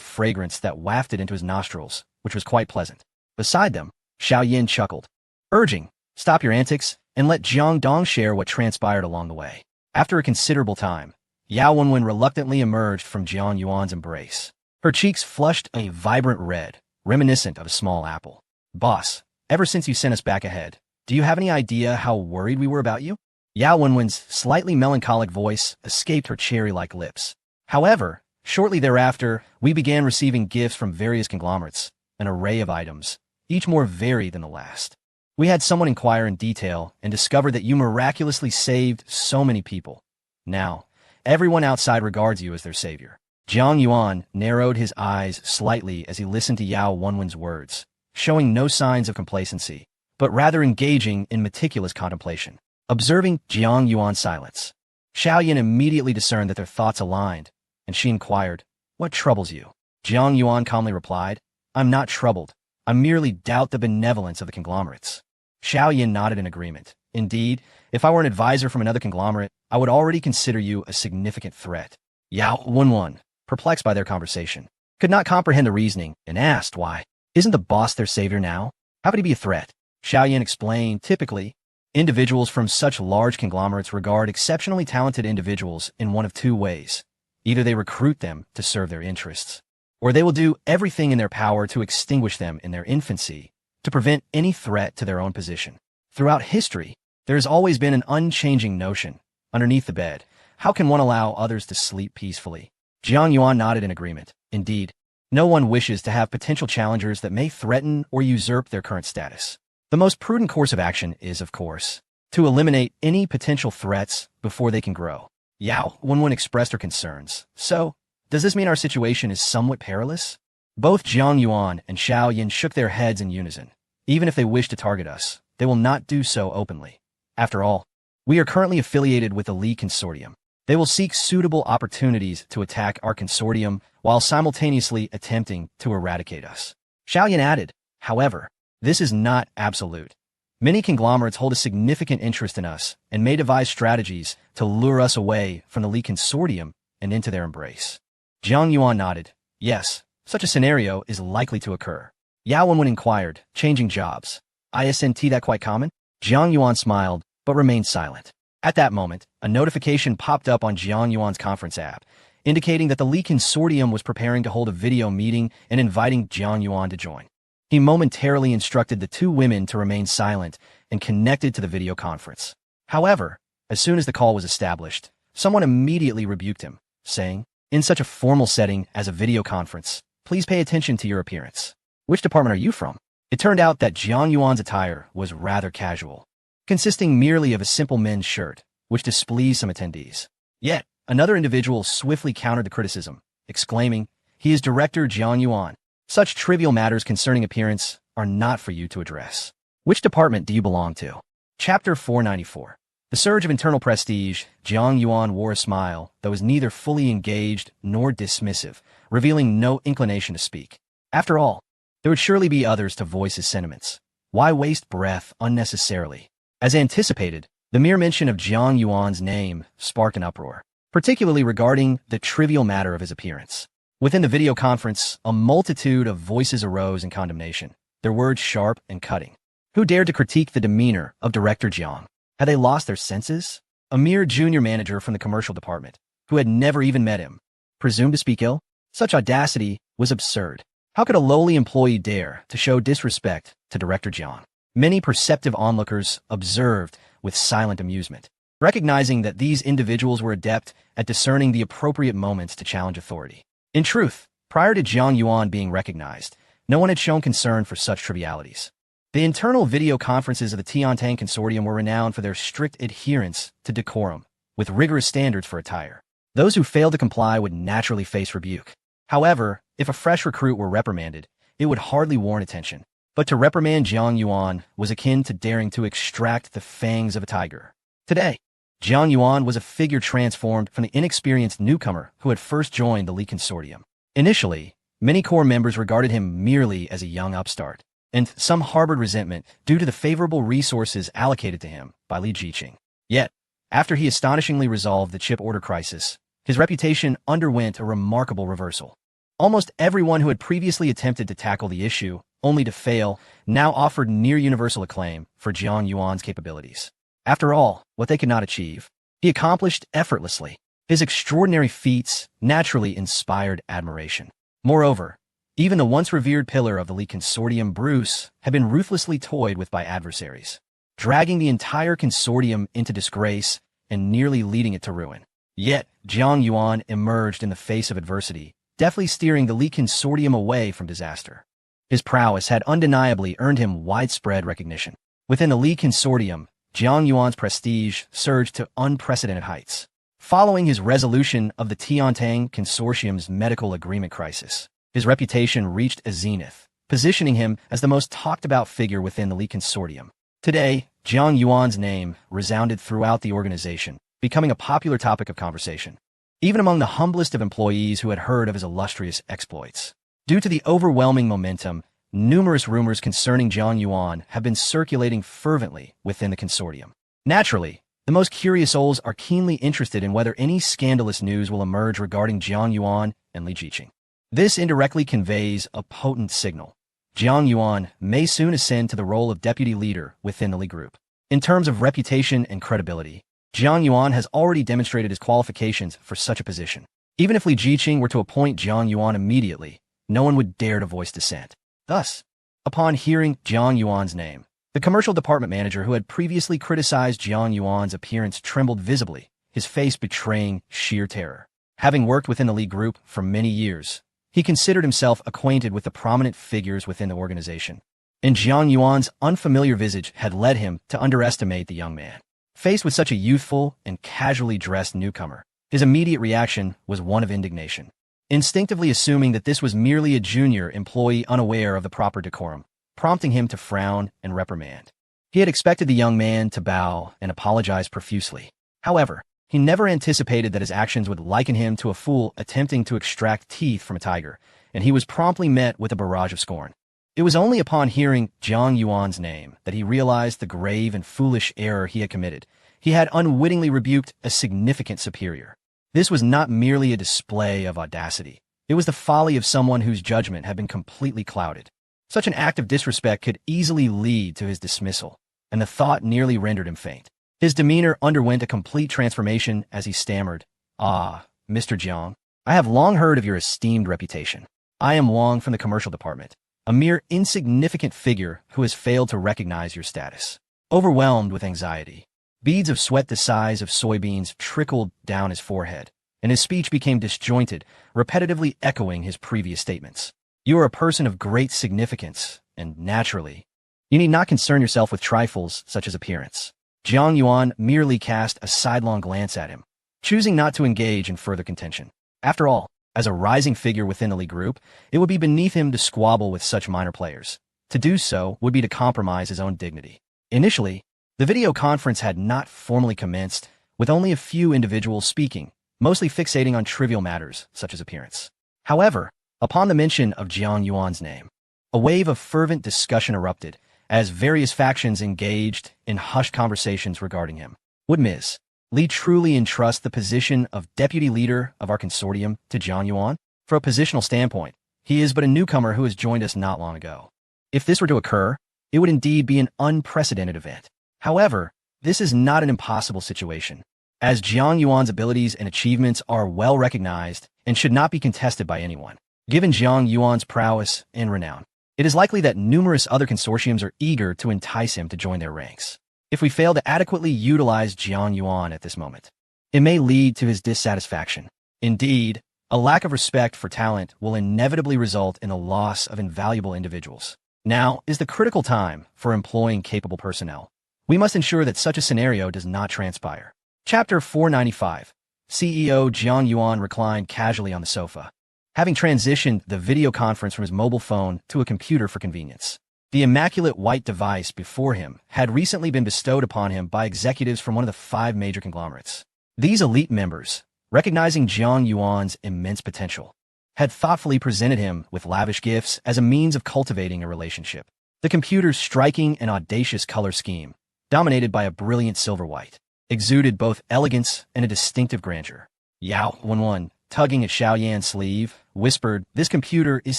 fragrance that wafted into his nostrils, which was quite pleasant. Beside them, Xiao Yin chuckled, urging, stop your antics and let Jiang Dong share what transpired along the way. After a considerable time, Yao Wenwen reluctantly emerged from Jiang Yuan's embrace. Her cheeks flushed a vibrant red, reminiscent of a small apple. Boss, ever since you sent us back ahead, do you have any idea how worried we were about you? Yao Wenwen's slightly melancholic voice escaped her cherry-like lips. However, shortly thereafter, we began receiving gifts from various conglomerates, an array of items, each more varied than the last. We had someone inquire in detail and discovered that you miraculously saved so many people. Now, everyone outside regards you as their savior. Jiang Yuan narrowed his eyes slightly as he listened to Yao Wenwen's words, showing no signs of complacency, but rather engaging in meticulous contemplation. Observing Jiang Yuan's silence, Xiao Yin immediately discerned that their thoughts aligned, and she inquired, what troubles you? Jiang Yuan calmly replied, I'm not troubled. I merely doubt the benevolence of the conglomerates. Xiao Yin nodded in agreement. Indeed, if I were an advisor from another conglomerate, I would already consider you a significant threat. Yao Wenwen, perplexed by their conversation, could not comprehend the reasoning and asked why. Isn't the boss their savior now? How could he be a threat? Xiao Yin explained, typically, individuals from such large conglomerates regard exceptionally talented individuals in one of two ways. Either they recruit them to serve their interests, or they will do everything in their power to extinguish them in their infancy, to prevent any threat to their own position. Throughout history, there has always been an unchanging notion, underneath the bed, how can one allow others to sleep peacefully? Jiang Yuan nodded in agreement. Indeed, no one wishes to have potential challengers that may threaten or usurp their current status. The most prudent course of action is, of course, to eliminate any potential threats before they can grow. Yao Wenwen expressed her concerns. So, does this mean our situation is somewhat perilous? Both Jiang Yuan and Xiao Yin shook their heads in unison. Even if they wish to target us, they will not do so openly. After all, we are currently affiliated with the Li Consortium. They will seek suitable opportunities to attack our consortium while simultaneously attempting to eradicate us. Xiao Yin added, however, this is not absolute. Many conglomerates hold a significant interest in us and may devise strategies to lure us away from the Li Consortium and into their embrace. Jiang Yuan nodded. Yes, such a scenario is likely to occur. Yao Wenwen inquired, changing jobs. Isn't that quite common? Jiang Yuan smiled, but remained silent. At that moment, a notification popped up on Jiang Yuan's conference app, indicating that the Li Consortium was preparing to hold a video meeting and inviting Jiang Yuan to join. He momentarily instructed the two women to remain silent and connected to the video conference. However, as soon as the call was established, someone immediately rebuked him, saying, "In such a formal setting as a video conference, please pay attention to your appearance. Which department are you from?" It turned out that Jiang Yuan's attire was rather casual, consisting merely of a simple men's shirt, which displeased some attendees. Yet, another individual swiftly countered the criticism, exclaiming, "He is Director Jiang Yuan. Such trivial matters concerning appearance are not for you to address. Which department do you belong to?" Chapter 494. The surge of internal prestige. Jiang Yuan wore a smile that was neither fully engaged nor dismissive, revealing no inclination to speak. After all, there would surely be others to voice his sentiments. Why waste breath unnecessarily? As anticipated, the mere mention of Jiang Yuan's name sparked an uproar, particularly regarding the trivial matter of his appearance. Within the video conference, a multitude of voices arose in condemnation, their words sharp and cutting. Who dared to critique the demeanor of Director Jiang? Had they lost their senses? A mere junior manager from the commercial department, who had never even met him, presumed to speak ill? Such audacity was absurd. How could a lowly employee dare to show disrespect to Director Jiang? Many perceptive onlookers observed with silent amusement, recognizing that these individuals were adept at discerning the appropriate moments to challenge authority. In truth, prior to Jiang Yuan being recognized, no one had shown concern for such trivialities. The internal video conferences of the Tiantang Consortium were renowned for their strict adherence to decorum, with rigorous standards for attire. Those who failed to comply would naturally face rebuke. However, if a fresh recruit were reprimanded, it would hardly warrant attention. But to reprimand Jiang Yuan was akin to daring to extract the fangs of a tiger. Today, Jiang Yuan was a figure transformed from the inexperienced newcomer who had first joined the Li Consortium. Initially, many core members regarded him merely as a young upstart, and some harbored resentment due to the favorable resources allocated to him by Li Jiqing. Yet, after he astonishingly resolved the chip order crisis, his reputation underwent a remarkable reversal. Almost everyone who had previously attempted to tackle the issue, only to fail, now offered near-universal acclaim for Jiang Yuan's capabilities. After all, what they could not achieve, he accomplished effortlessly. His extraordinary feats naturally inspired admiration. Moreover, even the once revered pillar of the Li Consortium, Bruce, had been ruthlessly toyed with by adversaries, dragging the entire consortium into disgrace and nearly leading it to ruin. Yet, Jiang Yuan emerged in the face of adversity, deftly steering the Li Consortium away from disaster. His prowess had undeniably earned him widespread recognition. Within the Li Consortium, Jiang Yuan's prestige surged to unprecedented heights. Following his resolution of the Tiantang Consortium's medical agreement crisis, his reputation reached a zenith, positioning him as the most talked-about figure within the Li Consortium. Today, Jiang Yuan's name resounded throughout the organization, becoming a popular topic of conversation, even among the humblest of employees who had heard of his illustrious exploits. Due to the overwhelming momentum, numerous rumors concerning Jiang Yuan have been circulating fervently within the consortium. Naturally, the most curious souls are keenly interested in whether any scandalous news will emerge regarding Jiang Yuan and Li Jiqing. This indirectly conveys a potent signal. Jiang Yuan may soon ascend to the role of deputy leader within the Li Group. In terms of reputation and credibility, Jiang Yuan has already demonstrated his qualifications for such a position. Even if Li Jiqing were to appoint Jiang Yuan immediately, no one would dare to voice dissent. Thus, upon hearing Jiang Yuan's name, the commercial department manager who had previously criticized Jiang Yuan's appearance trembled visibly, his face betraying sheer terror. Having worked within the Li Group for many years, he considered himself acquainted with the prominent figures within the organization, and Jiang Yuan's unfamiliar visage had led him to underestimate the young man. Faced with such a youthful and casually dressed newcomer, his immediate reaction was one of indignation. Instinctively assuming that this was merely a junior employee unaware of the proper decorum, prompting him to frown and reprimand. He had expected the young man to bow and apologize profusely. However, he never anticipated that his actions would liken him to a fool attempting to extract teeth from a tiger, and he was promptly met with a barrage of scorn. It was only upon hearing Jiang Yuan's name that he realized the grave and foolish error he had committed. He had unwittingly rebuked a significant superior. This was not merely a display of audacity. It was the folly of someone whose judgment had been completely clouded. Such an act of disrespect could easily lead to his dismissal, and the thought nearly rendered him faint. His demeanor underwent a complete transformation as he stammered, "Ah, Mr. Jiang, I have long heard of your esteemed reputation. I am Wang from the commercial department, a mere insignificant figure who has failed to recognize your status." Overwhelmed with anxiety, beads of sweat the size of soybeans trickled down his forehead, and his speech became disjointed, repetitively echoing his previous statements. "You are a person of great significance, and naturally, you need not concern yourself with trifles such as appearance." Jiang Yuan merely cast a sidelong glance at him, choosing not to engage in further contention. After all, as a rising figure within the Li Group, it would be beneath him to squabble with such minor players. To do so would be to compromise his own dignity. Initially, the video conference had not formally commenced, with only a few individuals speaking, mostly fixating on trivial matters such as appearance. However, upon the mention of Jiang Yuan's name, a wave of fervent discussion erupted as various factions engaged in hushed conversations regarding him. Would Ms. Li truly entrust the position of deputy leader of our consortium to Jiang Yuan? From a positional standpoint, he is but a newcomer who has joined us not long ago. If this were to occur, it would indeed be an unprecedented event. However, this is not an impossible situation, as Jiang Yuan's abilities and achievements are well recognized and should not be contested by anyone. Given Jiang Yuan's prowess and renown, it is likely that numerous other consortiums are eager to entice him to join their ranks. If we fail to adequately utilize Jiang Yuan at this moment, it may lead to his dissatisfaction. Indeed, a lack of respect for talent will inevitably result in the loss of invaluable individuals. Now is the critical time for employing capable personnel. We must ensure that such a scenario does not transpire. Chapter 495. CEO Jiang Yuan reclined casually on the sofa, having transitioned the video conference from his mobile phone to a computer for convenience. The immaculate white device before him had recently been bestowed upon him by executives from one of the 5 major conglomerates. These elite members, recognizing Jiang Yuan's immense potential, had thoughtfully presented him with lavish gifts as a means of cultivating a relationship. The computer's striking and audacious color scheme, dominated by a brilliant silver-white, exuded both elegance and a distinctive grandeur. Yao Wenwen, tugging at Xiaoyan's sleeve, whispered, "This computer is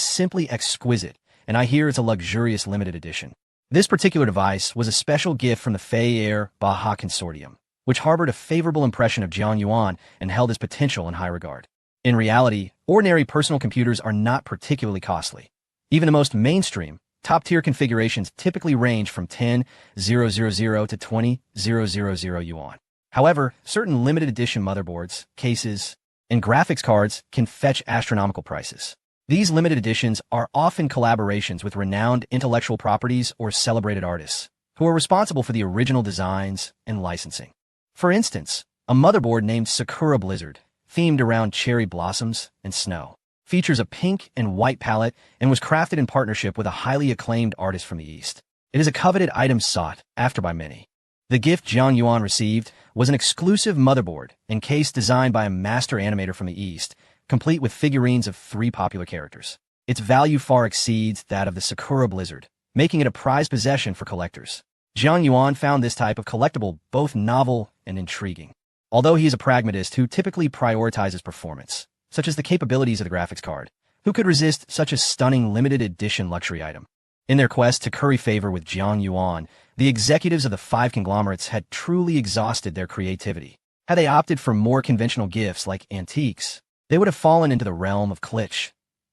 simply exquisite, and I hear it's a luxurious limited edition." This particular device was a special gift from the Fei Air Baha Consortium, which harbored a favorable impression of Jiang Yuan and held his potential in high regard. In reality, ordinary personal computers are not particularly costly. Even the most mainstream, top-tier configurations typically range from 10,000 to 20,000 yuan. However, certain limited edition motherboards, cases, and graphics cards can fetch astronomical prices. These limited editions are often collaborations with renowned intellectual properties or celebrated artists, who are responsible for the original designs and licensing. For instance, a motherboard named Sakura Blizzard, themed around cherry blossoms and snow, features a pink and white palette and was crafted in partnership with a highly acclaimed artist from the East. It is a coveted item sought after by many. The gift Jiang Yuan received was an exclusive motherboard and case designed by a master animator from the East, complete with figurines of 3 popular characters. Its value far exceeds that of the Sakura Blizzard, making it a prized possession for collectors. Jiang Yuan found this type of collectible both novel and intriguing. Although he is a pragmatist who typically prioritizes performance, such as the capabilities of the graphics card, who could resist such a stunning limited edition luxury item? In their quest to curry favor with Jiang Yuan, the executives of the 5 conglomerates had truly exhausted their creativity. Had they opted for more conventional gifts like antiques, they would have fallen into the realm of kitsch,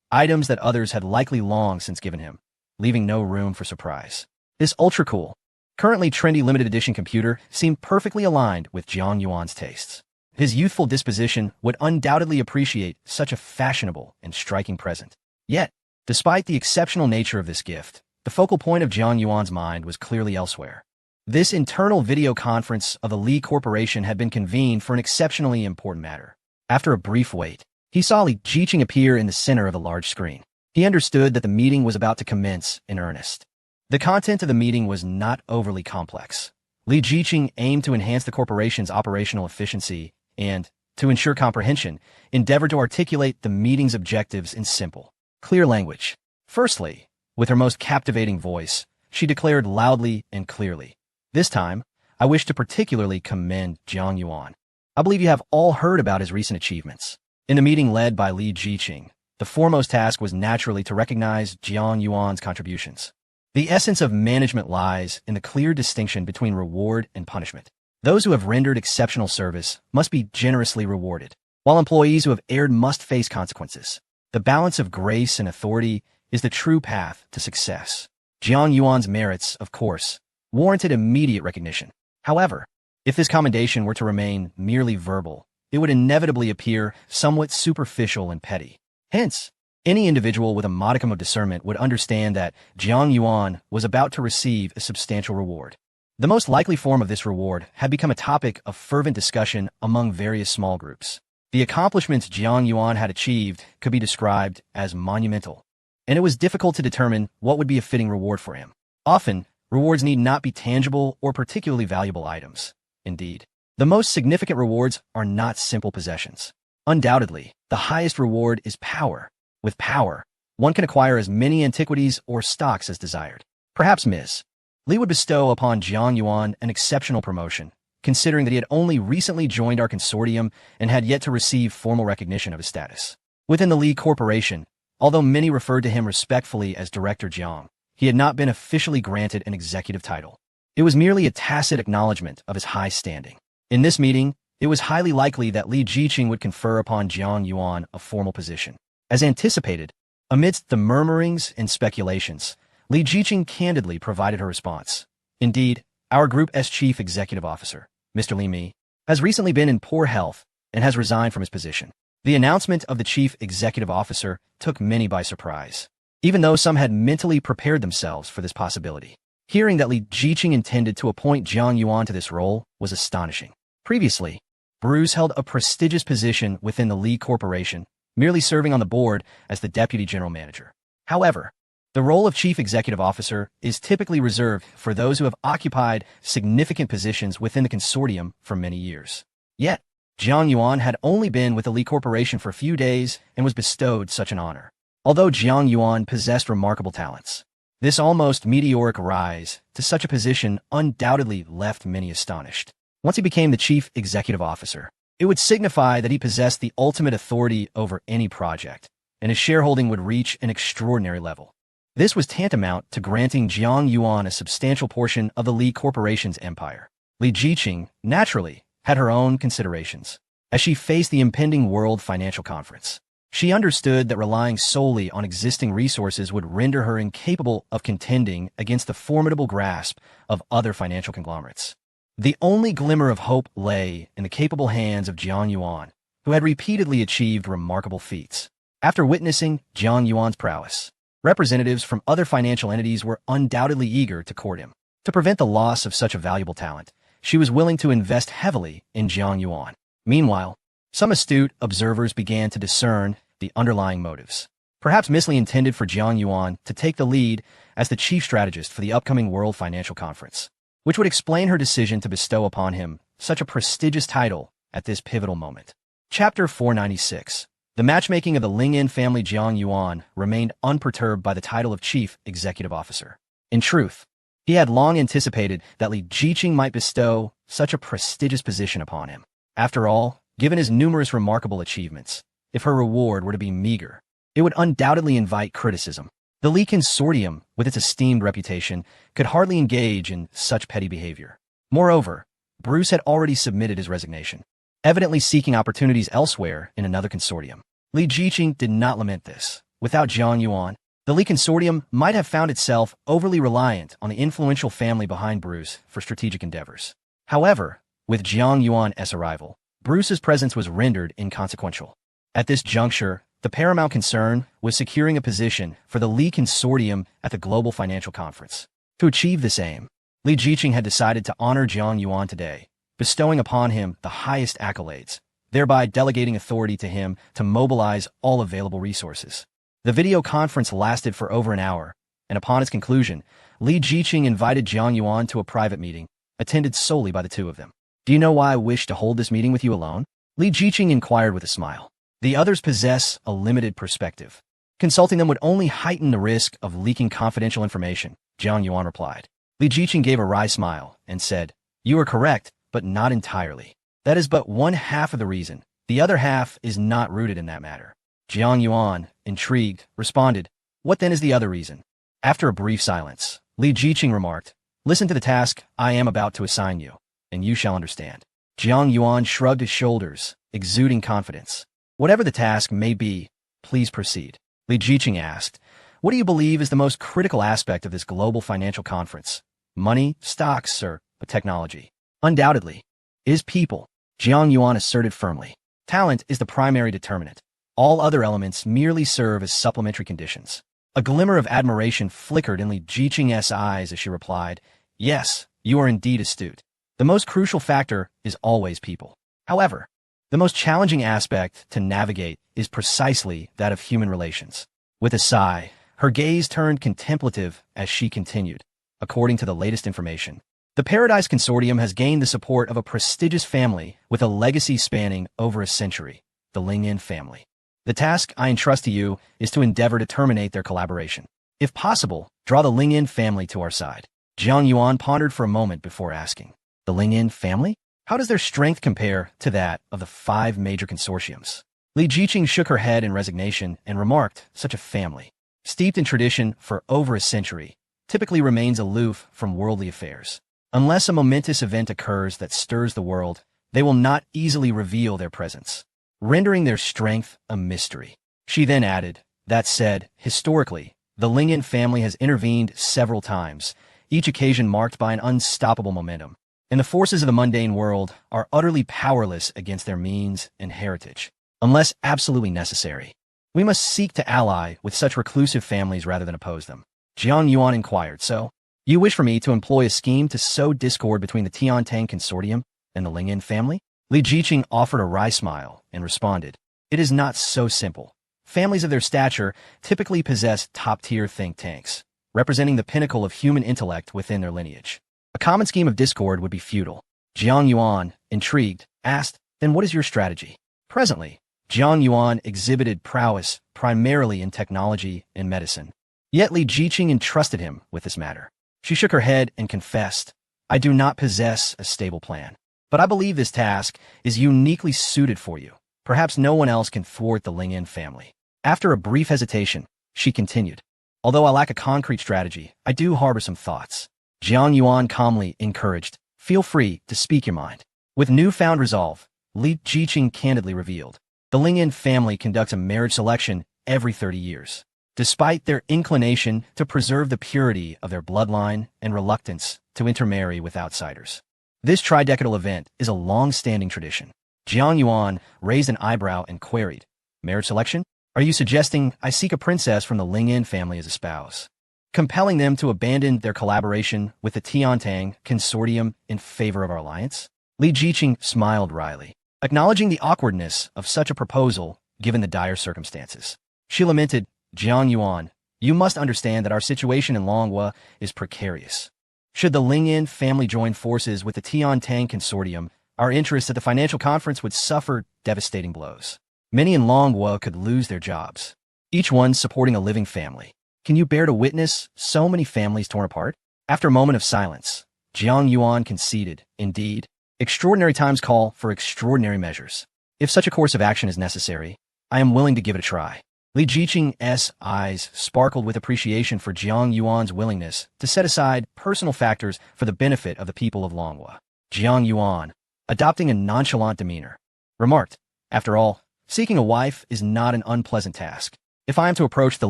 items that others had likely long since given him, leaving no room for surprise. This ultra-cool, currently trendy limited edition computer seemed perfectly aligned with Jiang Yuan's tastes. His youthful disposition would undoubtedly appreciate such a fashionable and striking present. Yet, despite the exceptional nature of this gift, the focal point of Jiang Yuan's mind was clearly elsewhere. This internal video conference of the Li Corporation had been convened for an exceptionally important matter. After a brief wait, he saw Li Jiqing appear in the center of a large screen. He understood that the meeting was about to commence in earnest. The content of the meeting was not overly complex. Li Jiqing aimed to enhance the corporation's operational efficiency and, to ensure comprehension, endeavored to articulate the meeting's objectives in simple, clear language. Firstly, with her most captivating voice, she declared loudly and clearly, "This time, I wish to particularly commend Jiang Yuan. I believe you have all heard about his recent achievements." In the meeting led by Li Jiqing, the foremost task was naturally to recognize Jiang Yuan's contributions. The essence of management lies in the clear distinction between reward and punishment. Those who have rendered exceptional service must be generously rewarded, while employees who have erred must face consequences. The balance of grace and authority is the true path to success. Jiang Yuan's merits, of course, warranted immediate recognition. However, if this commendation were to remain merely verbal, it would inevitably appear somewhat superficial and petty. Hence, any individual with a modicum of discernment would understand that Jiang Yuan was about to receive a substantial reward. The most likely form of this reward had become a topic of fervent discussion among various small groups. The accomplishments Jiang Yuan had achieved could be described as monumental, and it was difficult to determine what would be a fitting reward for him. Often, rewards need not be tangible or particularly valuable items. Indeed, the most significant rewards are not simple possessions. Undoubtedly, the highest reward is power. With power, one can acquire as many antiquities or stocks as desired. Perhaps Ms. Li would bestow upon Jiang Yuan an exceptional promotion, considering that he had only recently joined our consortium and had yet to receive formal recognition of his status. Within the Li Corporation, although many referred to him respectfully as Director Jiang, he had not been officially granted an executive title. It was merely a tacit acknowledgement of his high standing. In this meeting, it was highly likely that Li Jiqing would confer upon Jiang Yuan a formal position. As anticipated, amidst the murmurings and speculations, Li Jiqing candidly provided her response. Indeed, our Group's chief executive officer, Mr. Li Mi, has recently been in poor health and has resigned from his position. The announcement of the chief executive officer took many by surprise, even though some had mentally prepared themselves for this possibility. Hearing that Li Jiqing intended to appoint Jiang Yuan to this role was astonishing. Previously, Bruce held a prestigious position within the Li Corporation, merely serving on the board as the deputy general manager. However, the role of chief executive officer is typically reserved for those who have occupied significant positions within the consortium for many years. Yet, Jiang Yuan had only been with the Li Corporation for a few days and was bestowed such an honor. Although Jiang Yuan possessed remarkable talents, this almost meteoric rise to such a position undoubtedly left many astonished. Once he became the chief executive officer, it would signify that he possessed the ultimate authority over any project, and his shareholding would reach an extraordinary level. This was tantamount to granting Jiang Yuan a substantial portion of the Li Corporation's empire. Li Jiqing, naturally, had her own considerations. As she faced the impending World Financial Conference, she understood that relying solely on existing resources would render her incapable of contending against the formidable grasp of other financial conglomerates. The only glimmer of hope lay in the capable hands of Jiang Yuan, who had repeatedly achieved remarkable feats. After witnessing Jiang Yuan's prowess, representatives from other financial entities were undoubtedly eager to court him. To prevent the loss of such a valuable talent, she was willing to invest heavily in Jiang Yuan. Meanwhile, some astute observers began to discern the underlying motives. Perhaps Miss Li intended for Jiang Yuan to take the lead as the chief strategist for the upcoming World Financial Conference, which would explain her decision to bestow upon him such a prestigious title at this pivotal moment. Chapter 496. The matchmaking of the Lingyan family. Jiang Yuan remained unperturbed by the title of chief executive officer. In truth, he had long anticipated that Li Jiqing might bestow such a prestigious position upon him. After all, given his numerous remarkable achievements, if her reward were to be meager, it would undoubtedly invite criticism. The Li Consortium, with its esteemed reputation, could hardly engage in such petty behavior. Moreover, Bruce had already submitted his resignation, evidently seeking opportunities elsewhere in another consortium. Li Jiqing did not lament this. Without Jiang Yuan, the Li Consortium might have found itself overly reliant on the influential family behind Bruce for strategic endeavors. However, with Jiang Yuan's arrival, Bruce's presence was rendered inconsequential. At this juncture, the paramount concern was securing a position for the Li Consortium at the Global Financial Conference. To achieve this aim, Li Jiqing had decided to honor Jiang Yuan today, bestowing upon him the highest accolades, thereby delegating authority to him to mobilize all available resources. The video conference lasted for over an hour, and upon its conclusion, Li Jiqing invited Jiang Yuan to a private meeting, attended solely by the two of them. "Do you know why I wish to hold this meeting with you alone?" Li Jiqing inquired with a smile. "The others possess a limited perspective. Consulting them would only heighten the risk of leaking confidential information," Jiang Yuan replied. Li Jiqing gave a wry smile and said, "You are correct, but not entirely. That is but one half of the reason. The other half is not rooted in that matter." Jiang Yuan, intrigued, responded, "What then is the other reason?" After a brief silence, Li Jiqing remarked, "Listen to the task I am about to assign you, and you shall understand. Jiang Yuan shrugged his shoulders, exuding confidence. Whatever the task may be, please proceed. Li Jiqing asked, what do you believe is the most critical aspect of this global financial conference? Money, stocks, or technology? Undoubtedly. It is people, Jiang Yuan asserted firmly. Talent is the primary determinant. All other elements merely serve as supplementary conditions. A glimmer of admiration flickered in Li Jiqing's eyes as she replied, yes, you are indeed astute. The most crucial factor is always people. However, the most challenging aspect to navigate is precisely that of human relations. With a sigh, her gaze turned contemplative as she continued. According to the latest information, the Paradise Consortium has gained the support of a prestigious family with a legacy spanning over a century, the Lingyan family. The task I entrust to you is to endeavor to terminate their collaboration. If possible, draw the Lingyan family to our side. Jiang Yuan pondered for a moment before asking, the Lingyan family? How does their strength compare to that of the 5 major consortiums? Li Jiqing shook her head in resignation and remarked, such a family, steeped in tradition for over a century, typically remains aloof from worldly affairs. Unless a momentous event occurs that stirs the world, they will not easily reveal their presence, rendering their strength a mystery. She then added, that said, historically, the Lingyan family has intervened several times, each occasion marked by an unstoppable momentum, and the forces of the mundane world are utterly powerless against their means and heritage. Unless absolutely necessary, we must seek to ally with such reclusive families rather than oppose them. Jiang Yuan inquired, so, you wish for me to employ a scheme to sow discord between the Tiantang Consortium and the Lingyan family? Li Jiqing offered a wry smile and responded, it is not so simple. Families of their stature typically possess top-tier think tanks, representing the pinnacle of human intellect within their lineage. A common scheme of discord would be futile. Jiang Yuan, intrigued, asked, then what is your strategy? Presently, Jiang Yuan exhibited prowess primarily in technology and medicine. Yet Li Jiqing entrusted him with this matter. She shook her head and confessed, I do not possess a stable plan, but I believe this task is uniquely suited for you. Perhaps no one else can thwart the Lingyan family. After a brief hesitation, she continued, although I lack a concrete strategy, I do harbor some thoughts. Jiang Yuan calmly encouraged, feel free to speak your mind. With newfound resolve, Li Jiqing candidly revealed, the Lingyan family conducts a marriage selection every 30 years. Despite their inclination to preserve the purity of their bloodline and reluctance to intermarry with outsiders. This tridecadal event is a long-standing tradition. Jiang Yuan raised an eyebrow and queried, marriage selection? Are you suggesting I seek a princess from the Lingyan family as a spouse, compelling them to abandon their collaboration with the Tiantang Consortium in favor of our alliance? Li Jiqing smiled wryly, acknowledging the awkwardness of such a proposal given the dire circumstances. She lamented, Jiang Yuan, you must understand that our situation in Longhua is precarious. Should the Lingyan family join forces with the Tiantang Consortium, our interests at the financial conference would suffer devastating blows. Many in Longhua could lose their jobs, each one supporting a living family. Can you bear to witness so many families torn apart? After a moment of silence, Jiang Yuan conceded, indeed, extraordinary times call for extraordinary measures. If such a course of action is necessary, I am willing to give it a try. Li Jiqing's eyes sparkled with appreciation for Jiang Yuan's willingness to set aside personal factors for the benefit of the people of Longhua. Jiang Yuan, adopting a nonchalant demeanor, remarked, after all, seeking a wife is not an unpleasant task. If I am to approach the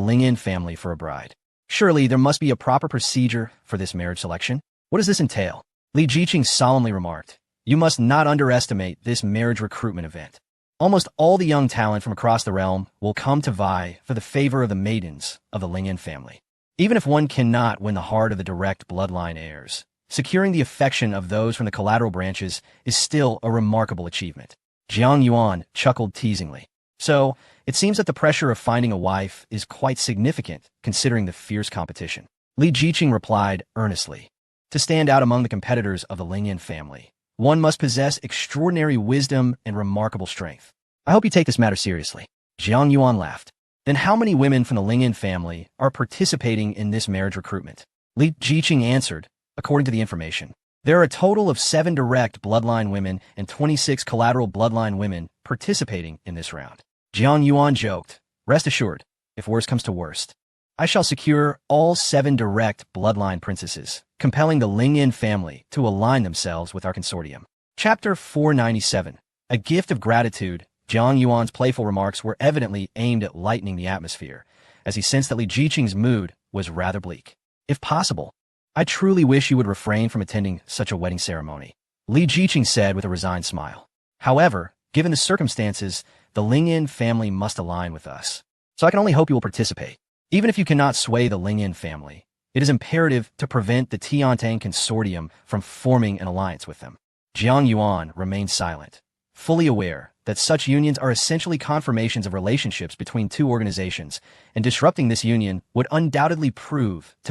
Lingyan family for a bride, surely there must be a proper procedure for this marriage selection. What does this entail? Li Jiqing solemnly remarked, you must not underestimate this marriage recruitment event. Almost all the young talent from across the realm will come to vie for the favor of the maidens of the Lingyan family. Even if one cannot win the heart of the direct bloodline heirs, securing the affection of those from the collateral branches is still a remarkable achievement. Jiang Yuan chuckled teasingly. So, it seems that the pressure of finding a wife is quite significant, considering the fierce competition. Li Jiqing replied earnestly, to stand out among the competitors of the Lingyan family, one must possess extraordinary wisdom and remarkable strength. I hope you take this matter seriously. Jiang Yuan laughed. Then how many women from the Lingyan family are participating in this marriage recruitment? Li Jiqing answered, according to the information, there are a total of 7 direct bloodline women and 26 collateral bloodline women participating in this round. Jiang Yuan joked, rest assured, if worst comes to worst, I shall secure all 7 direct bloodline princesses, compelling the Lingyan family to align themselves with our consortium. Chapter 497. A gift of gratitude. Jiang Yuan's playful remarks were evidently aimed at lightening the atmosphere, as he sensed that Li Jiqing's mood was rather bleak. If possible, I truly wish you would refrain from attending such a wedding ceremony, Li Jiqing said with a resigned smile. However, given the circumstances, the Lingyan family must align with us. So I can only hope you will participate. Even if you cannot sway the Lingyan family, it is imperative to prevent the Tiantang consortium from forming an alliance with them. Jiang Yuan remained silent, fully aware that such unions are essentially confirmations of relationships between two organizations, and disrupting this union would undoubtedly prove to